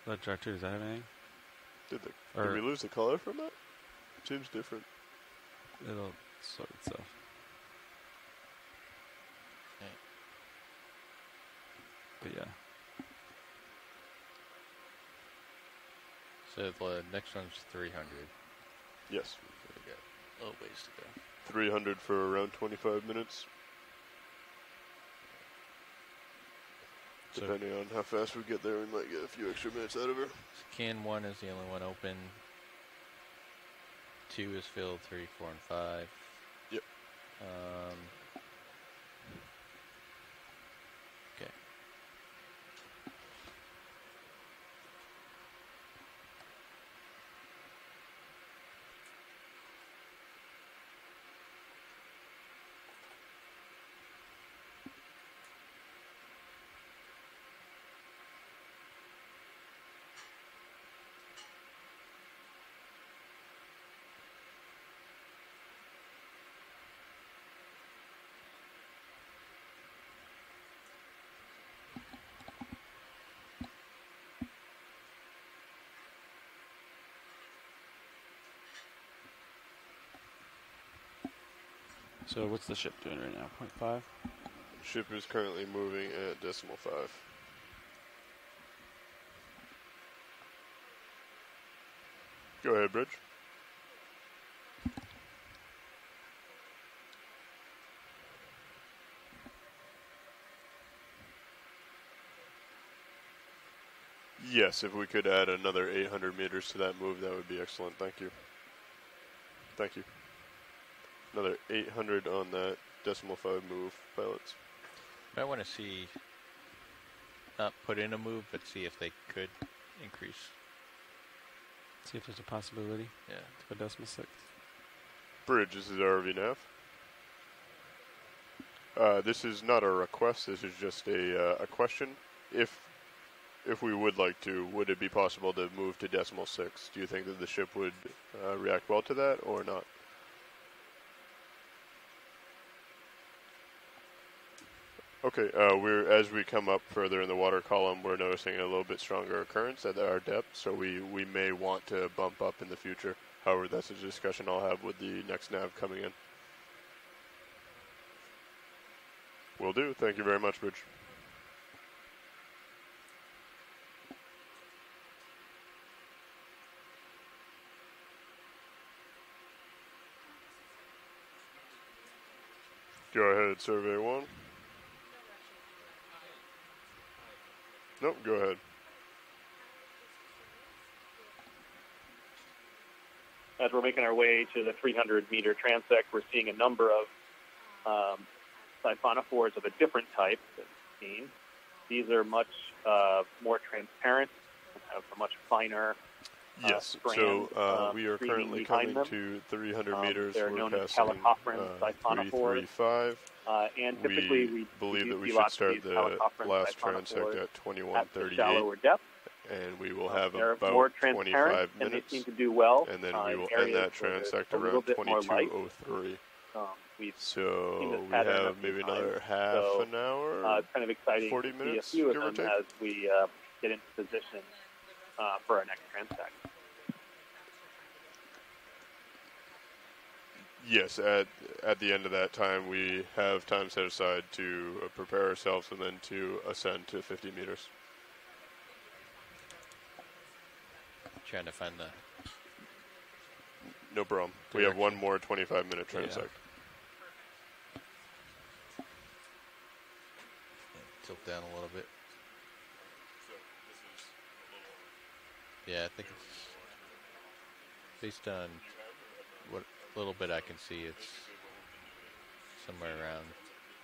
That jar too, does that have anything? Did we lose the color from that? Seems different. It'll sort itself. Okay. But yeah. So the next one's 300. Yes. So we got a little ways to go. 300 for around 25 minutes. Depending on how fast we get there, we might get a few extra minutes out of her. So can 1 is the only one open. 2 is filled, 3, 4, and 5. Yep. Okay. So what's the ship doing right now? 0.5? Ship is currently moving at 0.5. Go ahead, Bridge. Yes, if we could add another 800 meters to that move, that would be excellent. Thank you. Thank you. Another 800 on that 0.5 move, pilots. I want to see, not put in a move, but see if they could increase. See if there's a possibility. Yeah. To go 0.6. Bridge, this is RV nav. This is not a request. This is just a question. If we would like to, would it be possible to move to 0.6? Do you think that the ship would react well to that or not? Okay, as we come up further in the water column, we're noticing a little bit stronger currents at our depth, so we may want to bump up in the future. However, that's a discussion I'll have with the next nav coming in. Will do. Thank you very much, Bridge. Go ahead, survey 1. Nope, go ahead. As we're making our way to the 300-meter transect, we're seeing a number of siphonophores of a different type that's seen. These are much more transparent, have a much finer yes, strand, so we are currently coming to 300 meters. They're we're known as passing siphonophores. 335. And typically we believe that we see should start the last transect at 21:38. Shallower depth. And we will have they're about more 25 and minutes. they seem to do well. And then we will end that transect around 22:03. So we have maybe another half an hour, it's kind of exciting 40 to see minutes, a few of give or them take. as we get into position for our next transect. Yes, at the end of that time, we have time set aside to prepare ourselves and then to ascend to 50 meters. Trying to find the... No problem. We have one more 25-minute transect. Tilt down a little bit. Yeah, I think it's based on what little bit I can see, it's somewhere around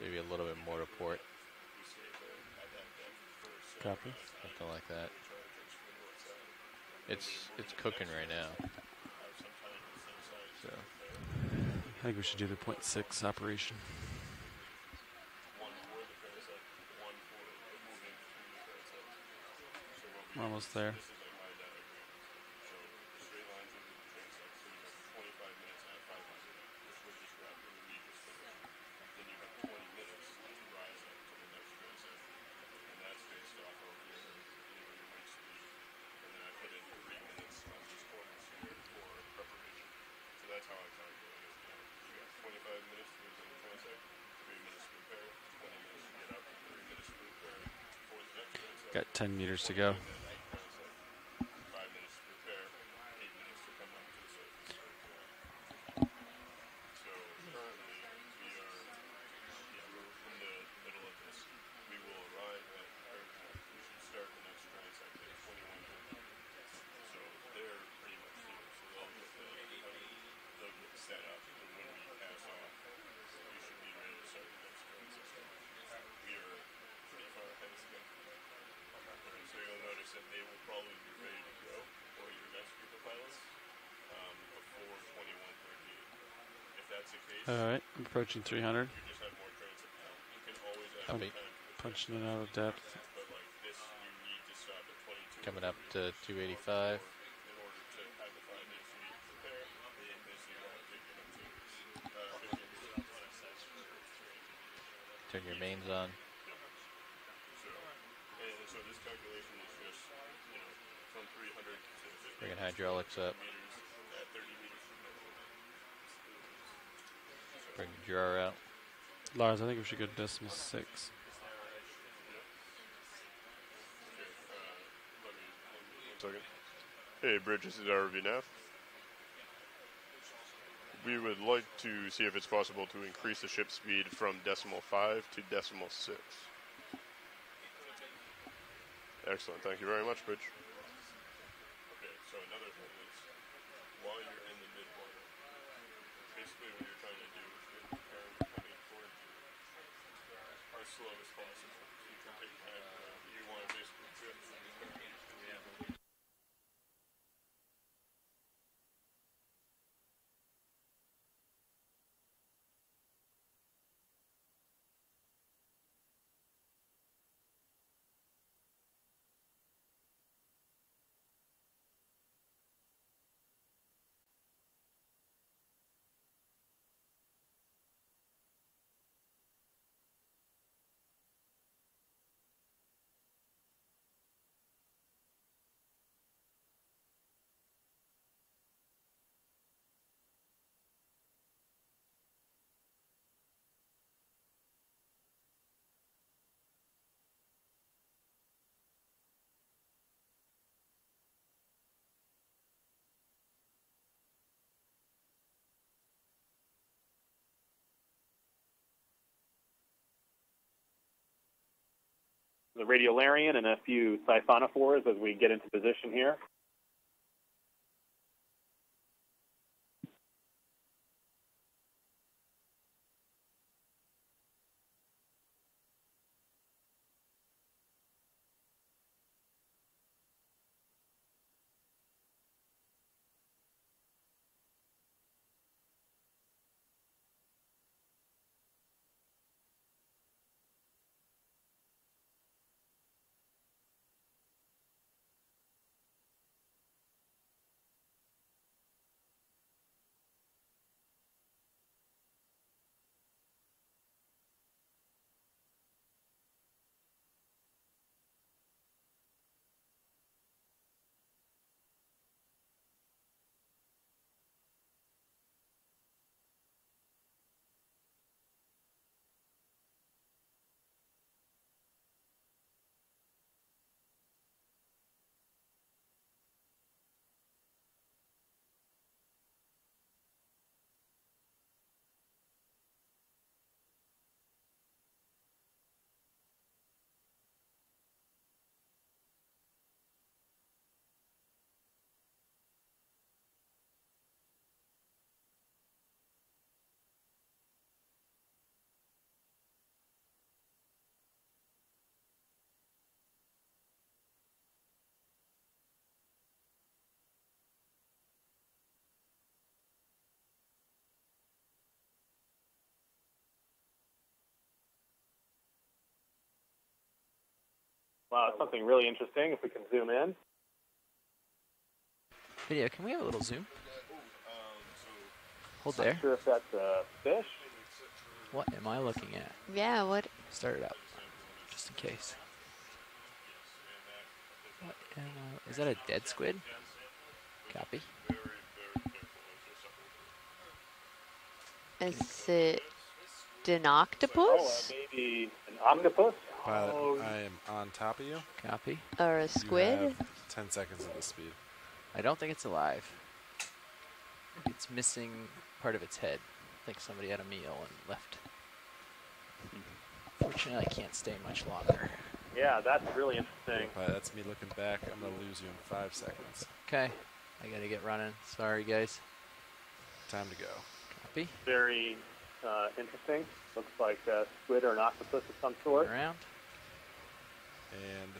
maybe a little bit more to port. Copy. Something like that. It's cooking right now. So I think we should do the 0.6 operation. We're almost there. Got 10 meters to go. Alright, I'm approaching 300. I'm punching it out of depth. coming up to 285. Turn your mains on. Bringing hydraulics up. Bring the jar out. Lars, I think we should go to decimal 6. Hey, Bridge, this is RV Nav. We would like to see if it's possible to increase the ship speed from decimal 5 to decimal 6. Excellent. Thank you very much, Bridge. Okay, so another thing is, while you're in the midwater, basically what you're trying to do is get the current coming towards you as slow as possible. You can take time. You want to basically drift from the current. Yeah. the radiolarian and a few siphonophores as we get into position here. Wow, something really interesting if we can zoom in. Video, can we have a little zoom? Hold there. Not sure if that's a fish. What am I looking at? Yeah, what? Start it up, just in case. What am I? Is that a dead squid? Copy. Is it an octopus? Oh, maybe an octopus? Pilot, I am on top of you. Copy. Or a squid? You have 10 seconds of the speed. I don't think it's alive. It's missing part of its head. I think somebody had a meal and left. Fortunately, I can't stay much longer. Yeah, that's really interesting. Pilot, that's me looking back. I'm going to lose you in 5 seconds. Okay. I got to get running. Sorry, guys. Time to go. Copy. Very interesting. Looks like a squid or an octopus of some sort. Around. And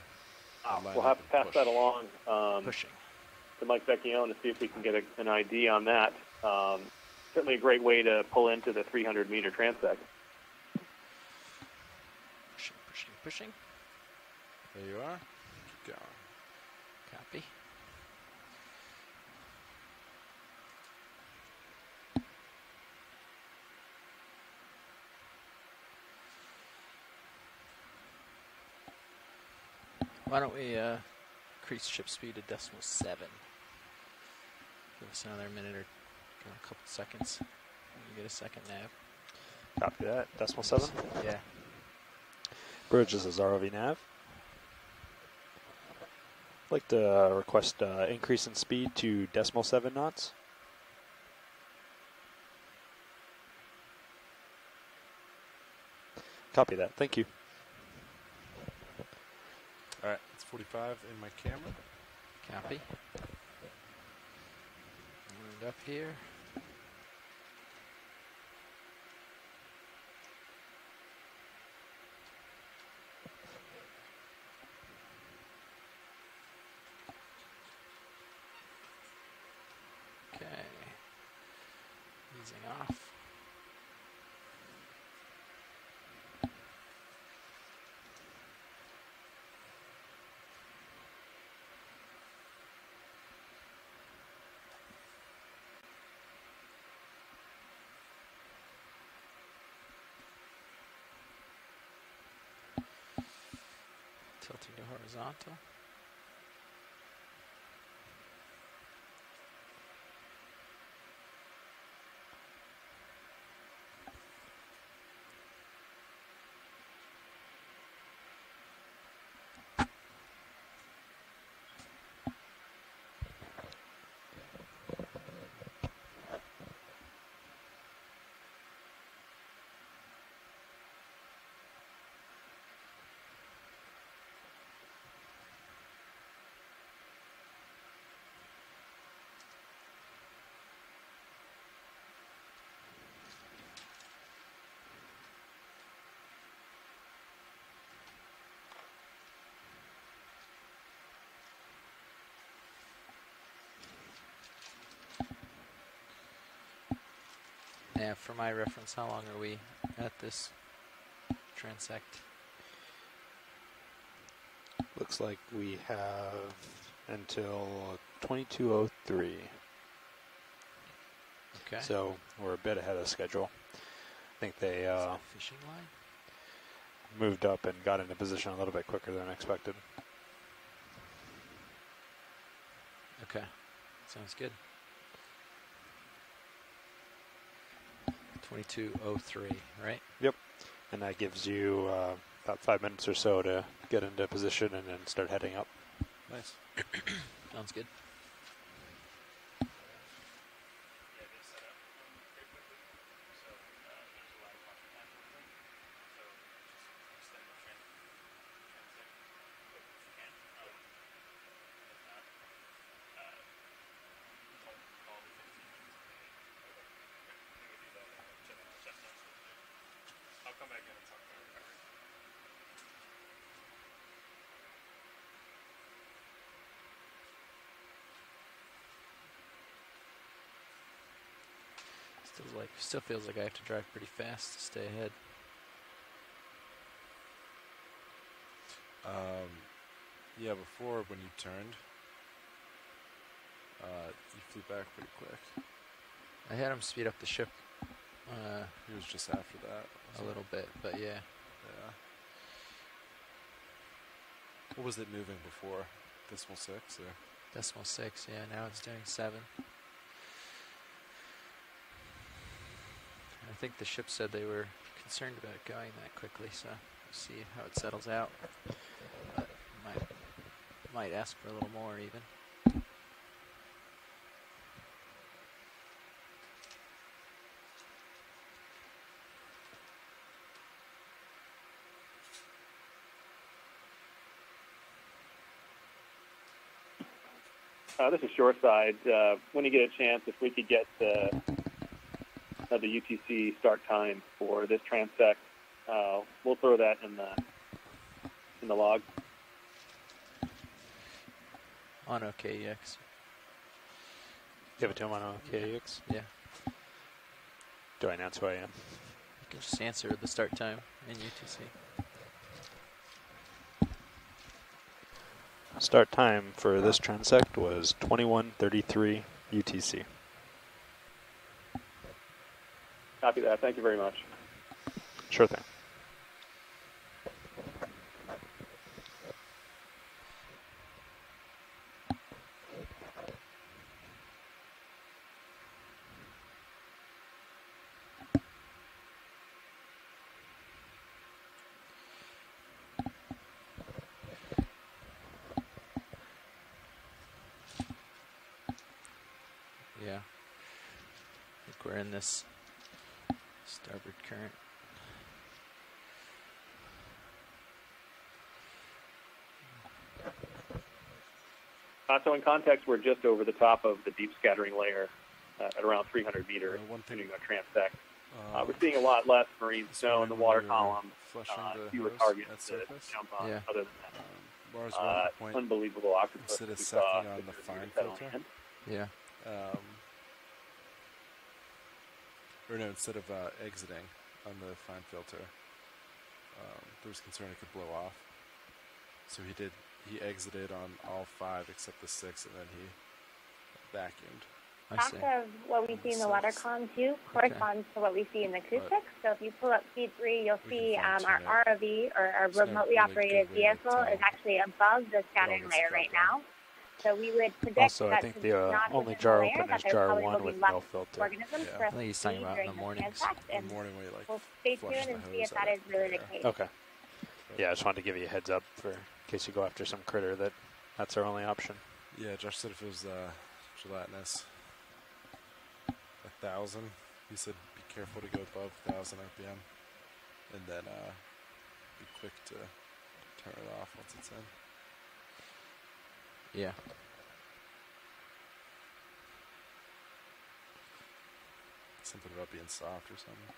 we'll have to pass that along pushing to Mike Vecchione to see if we can get an ID on that. Certainly a great way to pull into the 300-meter transect. Pushing, pushing, pushing. There you are. Keep going. Copy. Why don't we increase ship speed to .7? Give us another minute or a couple seconds. You get a second nav. Copy that. .7? Yeah. Bridge, this is ROV nav. I'd like to request increase in speed to .7 knots. Copy that. Thank you. All right, it's 45 in my camera. Copy. Wind up here. Okay. Easing off. Tilting to horizontal. Yeah, for my reference, how long are we at this transect? Looks like we have until 22:03. Okay. So we're a bit ahead of schedule. I think they fishing line? Moved up and got into position a little bit quicker than expected. Okay, sounds good. 22:03, right? Yep. And that gives you about 5 minutes or so to get into position and then start heading up. Nice. Sounds good. Still feels like I have to drive pretty fast to stay ahead. Yeah, before when you turned, you flew back pretty quick. I had him speed up the ship. He was just after that. A little bit, but yeah. Yeah. What was it moving before? Decimal 6 or? Decimal 6, yeah. Now it's doing 7. I think the ship said they were concerned about going that quickly, so we'll see how it settles out. But might ask for a little more even. This is Shoreside. When you get a chance, if we could get the UTC start time for this transect, we'll throw that in the log. On OKEX. Give it to him on OKEX? Yeah. Do I announce who I am? You can just answer the start time in UTC. Start time for this transect was 21:33 UTC. Copy that. Thank you very much. Sure thing. Yeah. I think we're in this starboard current. So in context, we're just over the top of the deep scattering layer at around 300 meters, shooting a transect. We're seeing a lot less marine snow in the water column, fewer targets to jump on. Yeah. Other than that, unbelievable octopus instead of we saw sucking on the fine settling filter. in. Yeah. Or no, instead of exiting on the fine filter, there was concern it could blow off. So he exited on all 5 except the 6, and then he vacuumed. Half of what we see in the water column too corresponds to what we see in the acoustic. So if you pull up feed 3, you'll see our ROV, or our remotely operated vehicle, is actually above the scattering layer right now. So we would predict also, that I think the only jar open is jar 1 with no filter. Organisms Yeah. for us I think he's to talking see about in the during mornings. transect, and Morning where you we'll stay flush tuned the and see hose if that out is really the there. case. Okay. Yeah, I just wanted to give you a heads up for in case you go after some critter that's our only option. Yeah, Josh said if it was gelatinous, 1,000. He said be careful to go above 1,000 RPM, and then be quick to turn it off once it's in. Yeah. Something about being soft or something.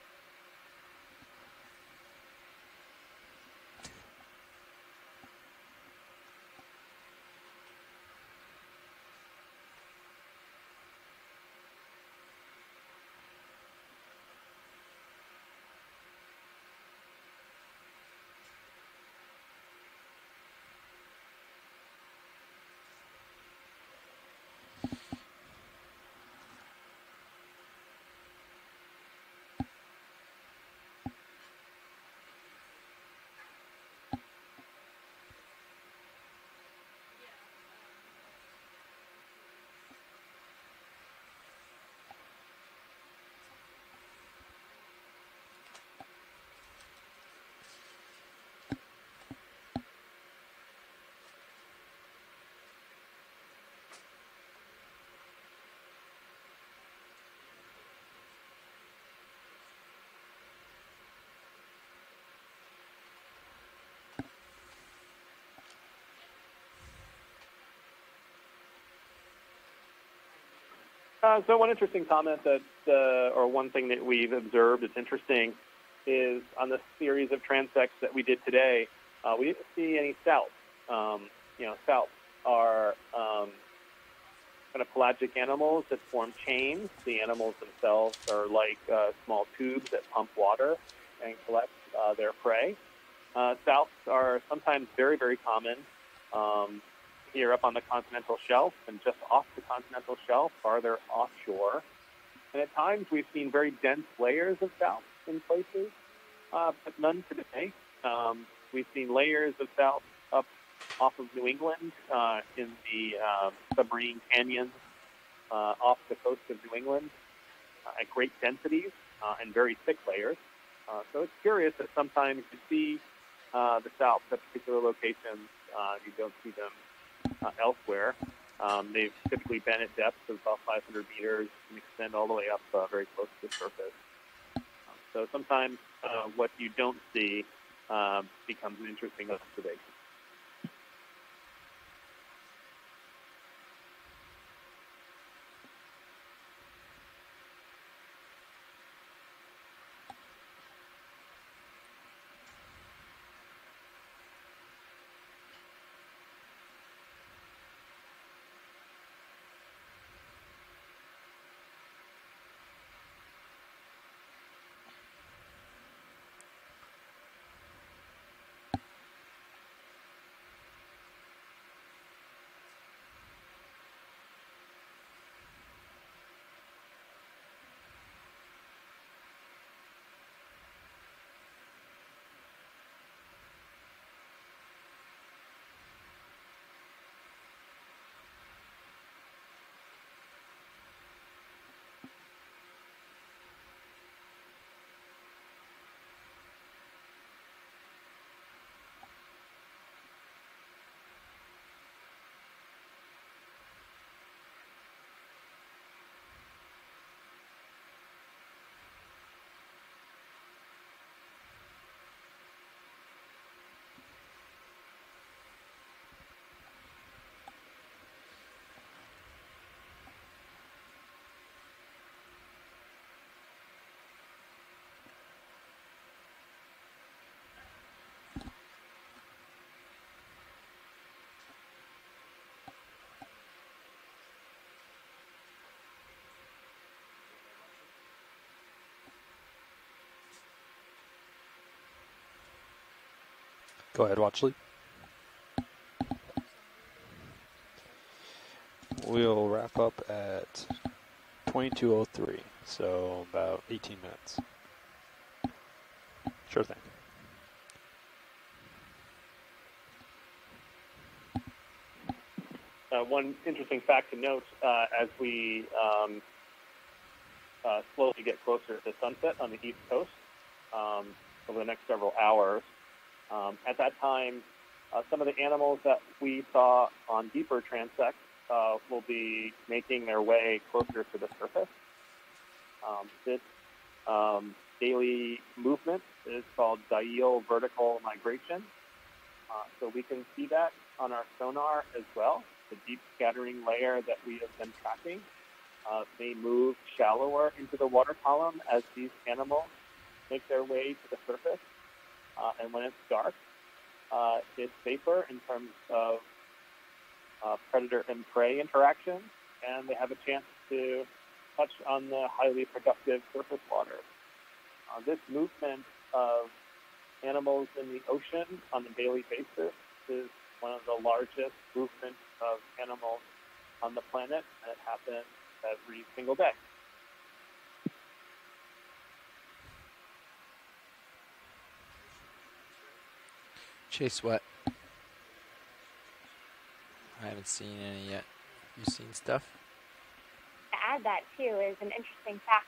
So one interesting comment that, or one thing that we've observed that's interesting is on this series of transects that we did today, we didn't see any salps. Salps are kind of pelagic animals that form chains. The animals themselves are like small tubes that pump water and collect their prey. Salps are sometimes very, very common here up on the continental shelf and just off the continental shelf, farther offshore. And at times we've seen very dense layers of salps in places, but none today. We've seen layers of salps up off of New England in the submarine canyons off the coast of New England at great densities and very thick layers. So it's curious that sometimes you see the salps at particular locations, you don't see them elsewhere. They've typically been at depths of about 500 meters and extend all the way up very close to the surface. So sometimes what you don't see becomes an interesting observation. Go ahead, Watchley. We'll wrap up at 22:03, so about 18 minutes. Sure thing. One interesting fact to note as we slowly get closer to sunset on the East Coast over the next several hours, at that time, some of the animals that we saw on deeper transects will be making their way closer to the surface. This daily movement is called diel vertical migration. So we can see that on our sonar as well. The deep scattering layer that we have been tracking may move shallower into the water column as these animals make their way to the surface. And when it's dark, it's safer in terms of predator and prey interaction, and they have a chance to touch on the highly productive surface water. This movement of animals in the ocean on a daily basis is one of the largest movements of animals on the planet, and it happens every single day. Chase, what? I haven't seen any yet. You seen stuff? To add that too is an interesting fact.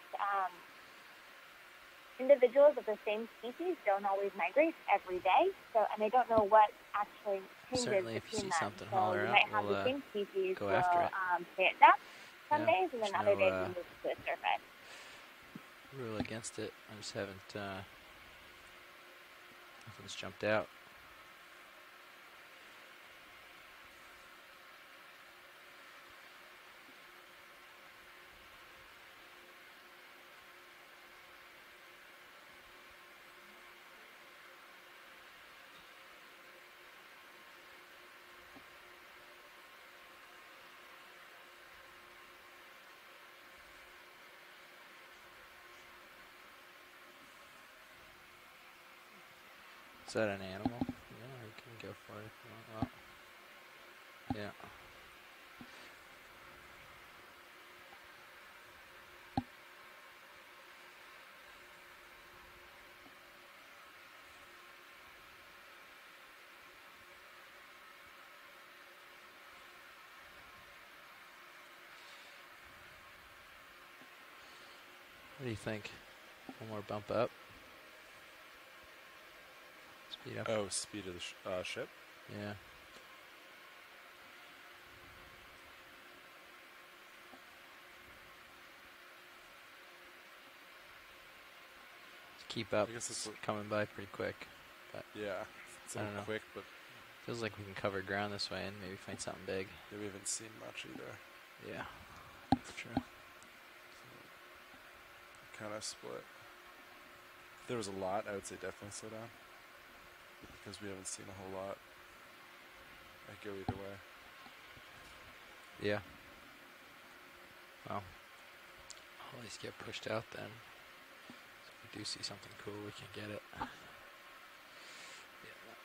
Individuals of the same species don't always migrate every day, and they don't know what actually changes Certainly, if you between see them. something, So holler you out. might have We'll the same species go will after it. stay at depth some Yeah, days, and then there's other no, days will move to the surface. Rule against it. I just haven't. Nothing's jumped out. Is that an animal? Yeah, you can go for it if you want. Well, yeah. What do you think? One more bump up? Speed up. Oh, speed of the ship? Yeah. Keep up. I guess it's coming by pretty quick. But yeah, it's I don't know. Quick, but feels like we can cover ground this way and maybe find something big. Yeah, we haven't seen much either. Yeah, that's true. Kind of split. If there was a lot, I would say definitely slow down. Because we haven't seen a whole lot. I'd go either way. Yeah. Well, I'll at least get pushed out then. So if we do see something cool, we can get it. Yeah.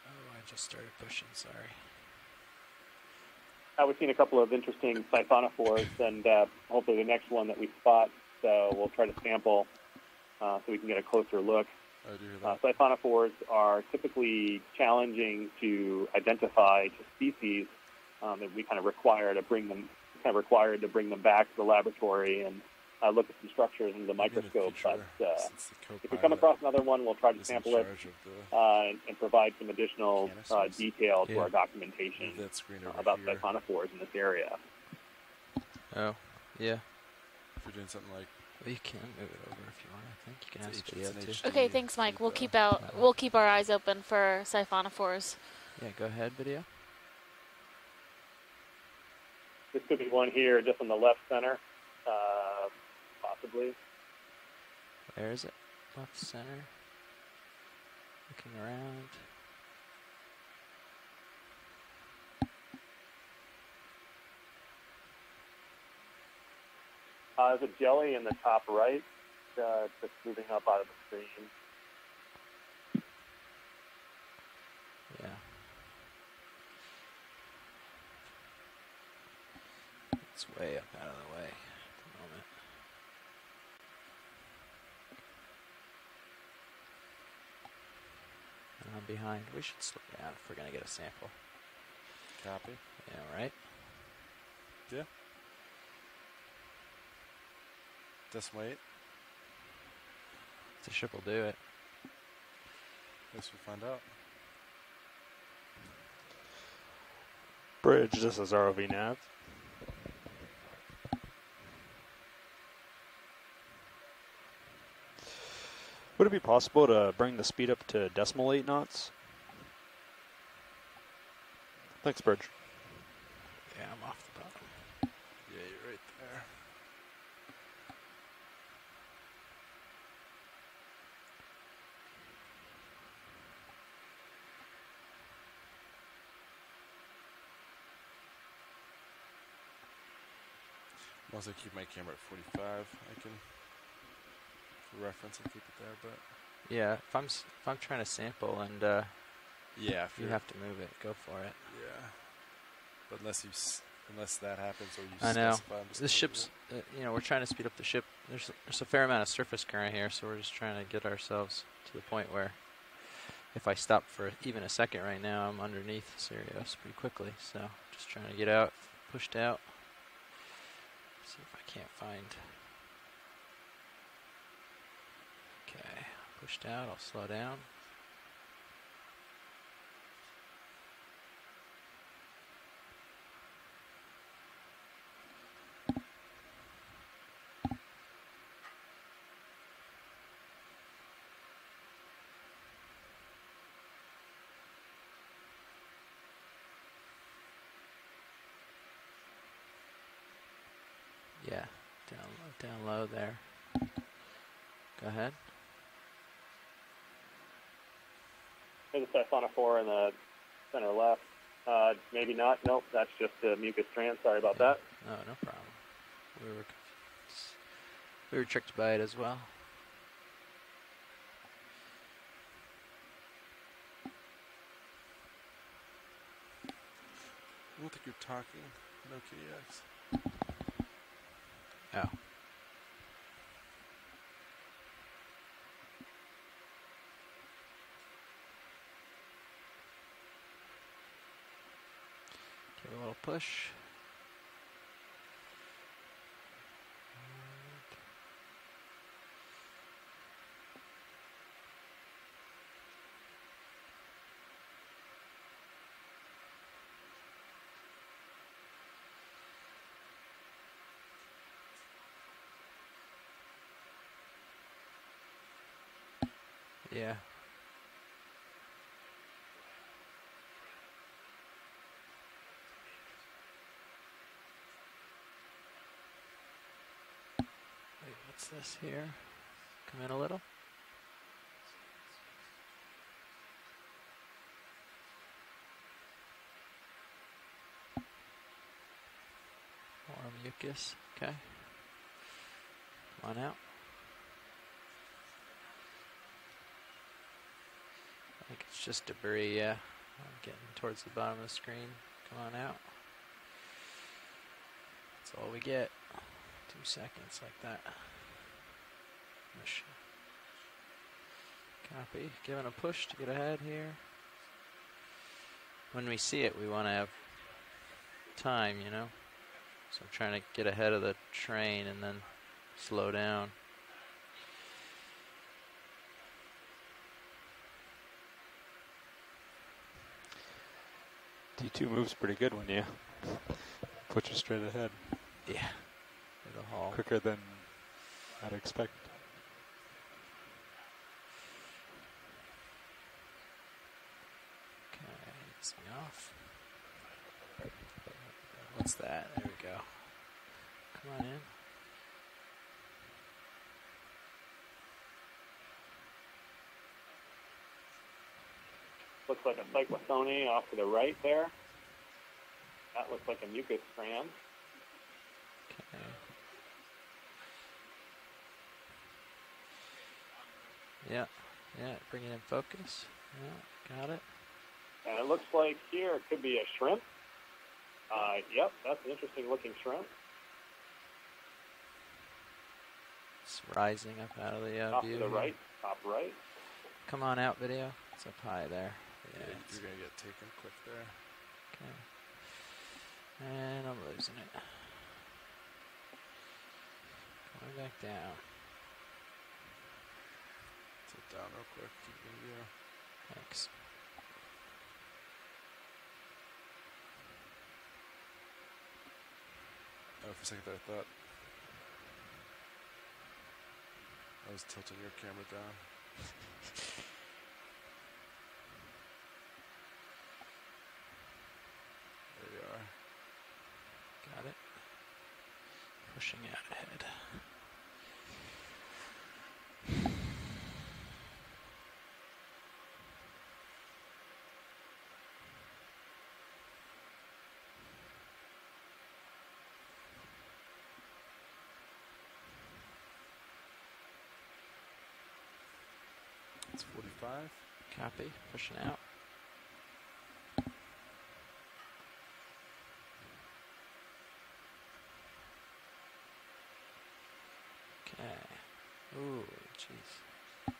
Oh, I just started pushing, sorry. We've seen a couple of interesting siphonophores, and hopefully the next one that we spot, we'll try to sample so we can get a closer look. Siphonophores are typically challenging to identify to species that we kind of required to bring them back to the laboratory and look at some structures under the microscope. But if we come across another one, we'll try to sample it and provide some additional detail to our documentation about siphonophores in this area. Oh, yeah. If you're doing something like, well, you can move it over if you want. I think you can ask video too. Okay, thanks, Mike. We'll keep our eyes open for siphonophores. Yeah, go ahead, video. This could be one here, just in the left center, possibly. Where is it? Left center. Looking around. There's a jelly in the top right, just moving up out of the screen. Yeah. It's way up out of the way at the moment. And I'm behind. We should slow down if we're going to get a sample. Copy. Yeah, right? Yeah. Just wait. The ship will do it. Guess we'll find out. Bridge, this is ROV nav. Would it be possible to bring the speed up to decimal 8 knots? Thanks, Bridge. Yeah, I'm off the bottom. Yeah, you're right there. Once I keep my camera at 45, I can, for reference, I keep it there. But yeah, if I'm trying to sample and yeah, if you have to move it, go for it. Yeah, but unless that happens or you. I know this ship's. You know, we're trying to speed up the ship. There's a fair amount of surface current here, so we're just trying to get ourselves to the point where, if I stop for even a second right now, I'm underneath Sirius pretty quickly. So just trying to get out, pushed out. See if I can't find. Okay, pushed out, I'll slow down. Yeah, down low there. Go ahead. There's a siphonophore in the center left. Maybe not. Nope, that's just a mucus trans. Sorry about that. No, no problem. We were tricked by it as well. talking. No KEX. Oh. Give it a little push. Yeah. Wait, what's this here? Come in a little. More mucus. Okay. Come on out. I think it's just debris, yeah. I'm getting towards the bottom of the screen. Come on out. That's all we get. 2 seconds like that. Push. Copy. Giving a push to get ahead here. When we see it, we want to have time, you know? So I'm trying to get ahead of the train and then slow down. D2 moves pretty good when you put you straight ahead. Yeah. The haul. Quicker than I'd expect. Okay, ease me off. What's that? There we go. Come on in. Looks like a cyclothone off to the right there. That looks like a mucus strand. Okay. Yeah, bring it in focus. Yeah, got it. And it looks like here it could be a shrimp. Yep, that's an interesting looking shrimp. It's rising up out of the top view. To the here. right, top right. Come on out, video. It's up high there. Yeah, you're going to get taken quick there. Okay. And I'm losing it. Going back down. Sit down real quick. Keep it in view. Thanks. Oh, for a second there, I thought I was tilting your camera down. There you are. Got it. Pushing out ahead. It's 45. Copy. Pushing out. Okay. Ooh, jeez.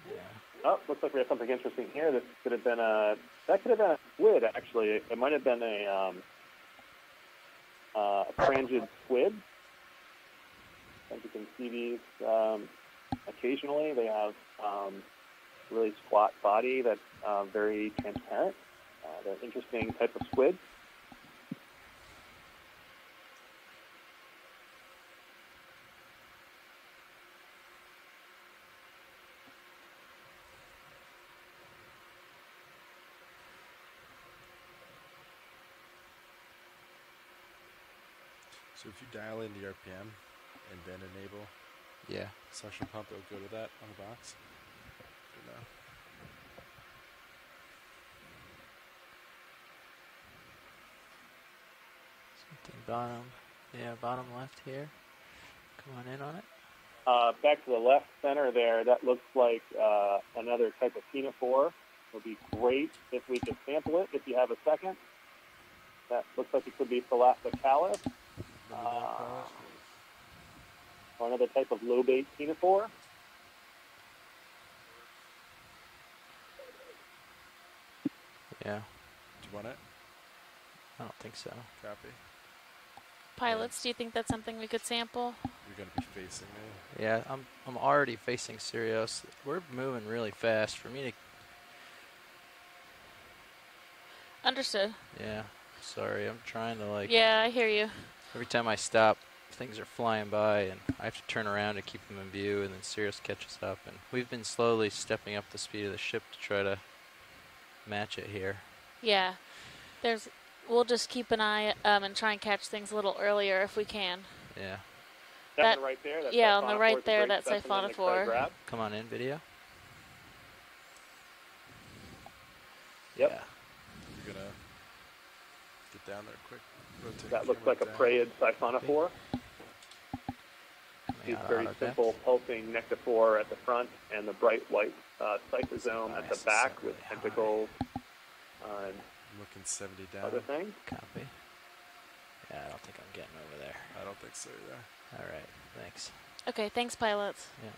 Yeah. Oh, looks like we have something interesting here. This could have been a squid. Actually, it might have been a frangid squid. As you can see, these occasionally they have really squat body that's very transparent. They're an interesting type of squid. So if you dial in the RPM and then enable suction pump, it'll go to that on the box. No. Something bottom. Yeah, bottom left here. Come on in on it. Back to the left center there, that looks like another type of penophore. It would be great if we could sample it if you have a second. That looks like it could be Thalassocalis, or another type of low-bait ctenophore. Yeah. Do you want it? I don't think so. Copy. Pilots, do you think that's something we could sample? You're going to be facing me. Yeah, I'm already facing Sirius. We're moving really fast for me to... Understood. Yeah, sorry, I'm trying to like... Yeah, I hear you. Every time I stop, things are flying by, and I have to turn around to keep them in view, and then Sirius catches up. And we've been slowly stepping up the speed of the ship to try to match it here. Yeah, we'll just keep an eye and try and catch things a little earlier if we can. Yeah. That on the right there? That's yeah, on the right there, that's siphonophore. Come on in, video. Yep. Yeah. You're going to get down there quick. Rotate that looks like a preyed siphonophore. These very simple pulsing nectophore at the front and the bright white cyclosome at the back with tentacles and looking 70 down. Other things. Copy. Yeah, I don't think I'm getting over there. I don't think so either. All right, thanks. Okay, thanks, pilots. Yeah.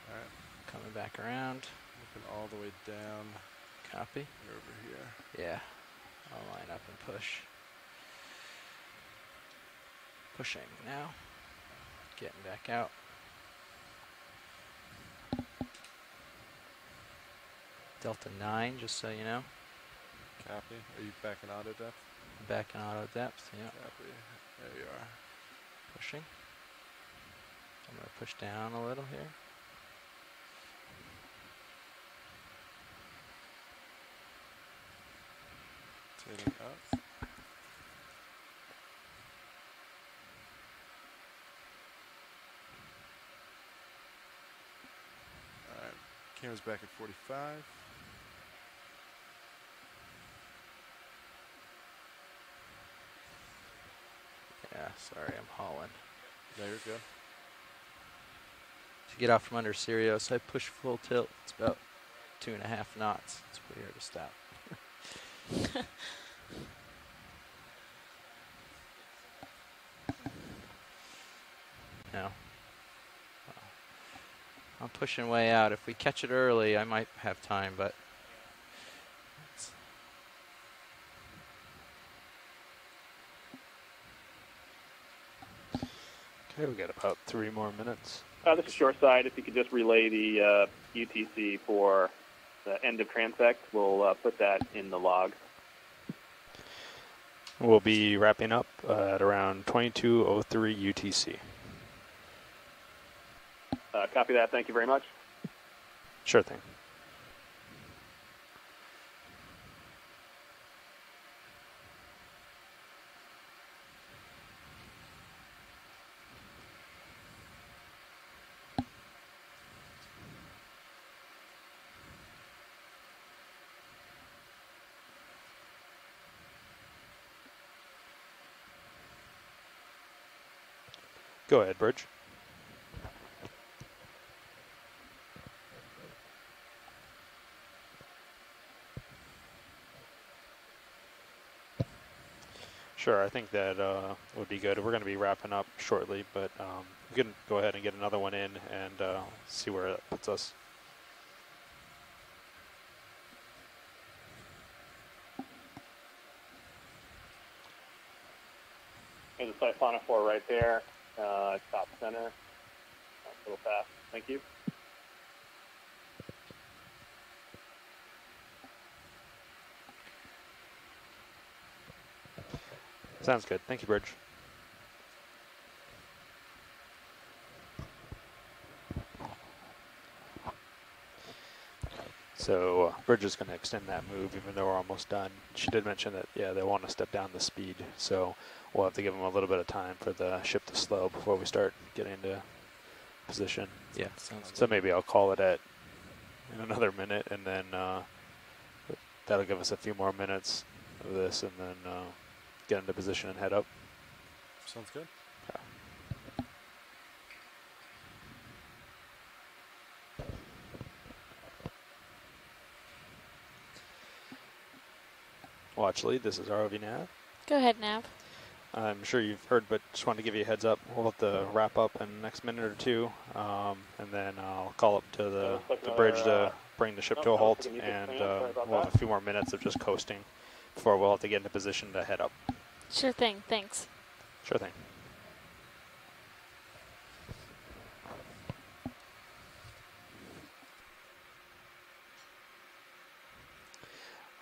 All right. Coming back around. Looking all the way down. Copy. You're over here. Yeah. I'll line up and push. Pushing now. Getting back out. Delta 9, just so you know. Copy. Are you back in auto depth? Back in auto depth, yeah. Copy. There you are. Pushing. I'm going to push down a little here. Turning up. Alright. Camera's back at 45. Yeah, sorry, I'm hauling. No, you're good. To get out from under Sirius, I push full tilt. It's about 2.5 knots. It's pretty hard to stop. No. I'm pushing way out. If we catch it early, I might have time, but... Okay, we got about 3 more minutes. This is Shoreside. If you could just relay the UTC for the end of transect, we'll put that in the log. We'll be wrapping up at around 22:03 UTC. Copy that. Thank you very much. Sure thing. Go ahead, Bridge. Sure, I think that would be good. We're going to be wrapping up shortly, but we can go ahead and get another one in and see where that puts us. There's a siphonophore right there, top center. That's a little fast. Thank you. Sounds good. Thank you, Bridge. So Bridge is going to extend that move even though we're almost done. She did mention that, yeah, they want to step down the speed. So we'll have to give them a little bit of time for the ship to slow before we start getting into position. Yeah, sounds so good. Maybe I'll call it in another minute, and then that'll give us a few more minutes of this, and then get into position and head up. Sounds good. Okay. Watch lead, this is ROV Nav. Go ahead, Nav. I'm sure you've heard, but just wanted to give you a heads up. We'll have to wrap up in the next minute or two, and then I'll call up to the bridge to bring the ship to a halt, and we'll have a few more minutes of just coasting before we'll have to get into position to head up. Sure thing, thanks. Sure thing.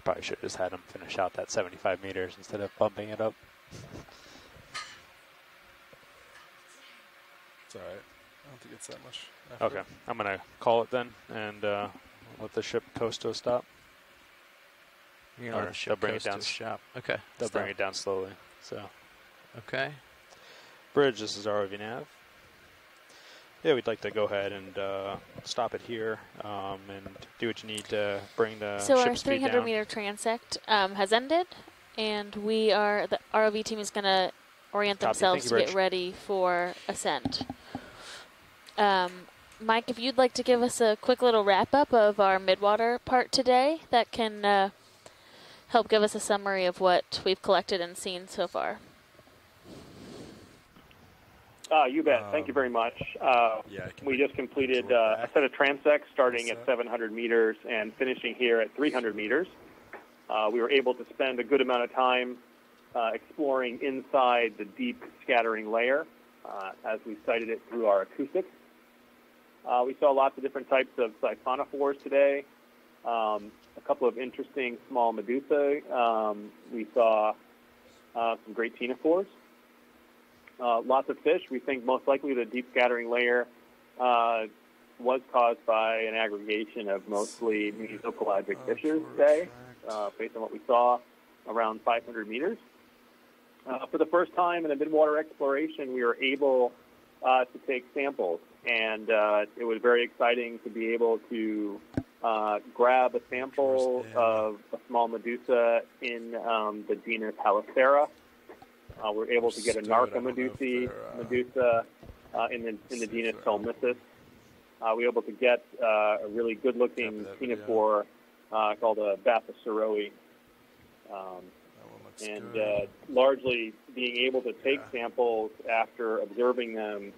Probably should have just had him finish out that 75 meters instead of bumping it up. It's all right. I don't think it's that much effort. Okay, I'm going to call it then and let the ship coast to a stop. You're going to let the ship bring coast it down. to a stop. Okay. They'll bring it down slowly. So. Okay. Bridge, this is ROV Nav. Yeah, we'd like to go ahead and stop it here and do what you need to bring the so ship speed down. So our 300-meter transect has ended, and the ROV team is going to orient themselves to get ready for ascent. Mike, if you'd like to give us a quick little wrap-up of our Midwater part today, that can help give us a summary of what we've collected and seen so far. You bet. Thank you very much. We just completed a set of transects starting at 700 meters and finishing here at 300 meters. We were able to spend a good amount of time exploring inside the deep scattering layer as we sighted it through our acoustics. We saw lots of different types of siphonophores today, a couple of interesting small medusae. We saw some great ctenophores. Lots of fish. We think most likely the deep scattering layer was caused by an aggregation of mostly mesopelagic fishes today, based on what we saw around 500 meters. For the first time in a midwater exploration, we were able to take samples, and it was very exciting to be able to grab a sample of a small medusa in the genus Halocera. We're able to get a narcomedusa in the genus Telmissus. We were able to get a really good-looking ctenophore called a Bathyceroe. Largely being able to take samples after observing them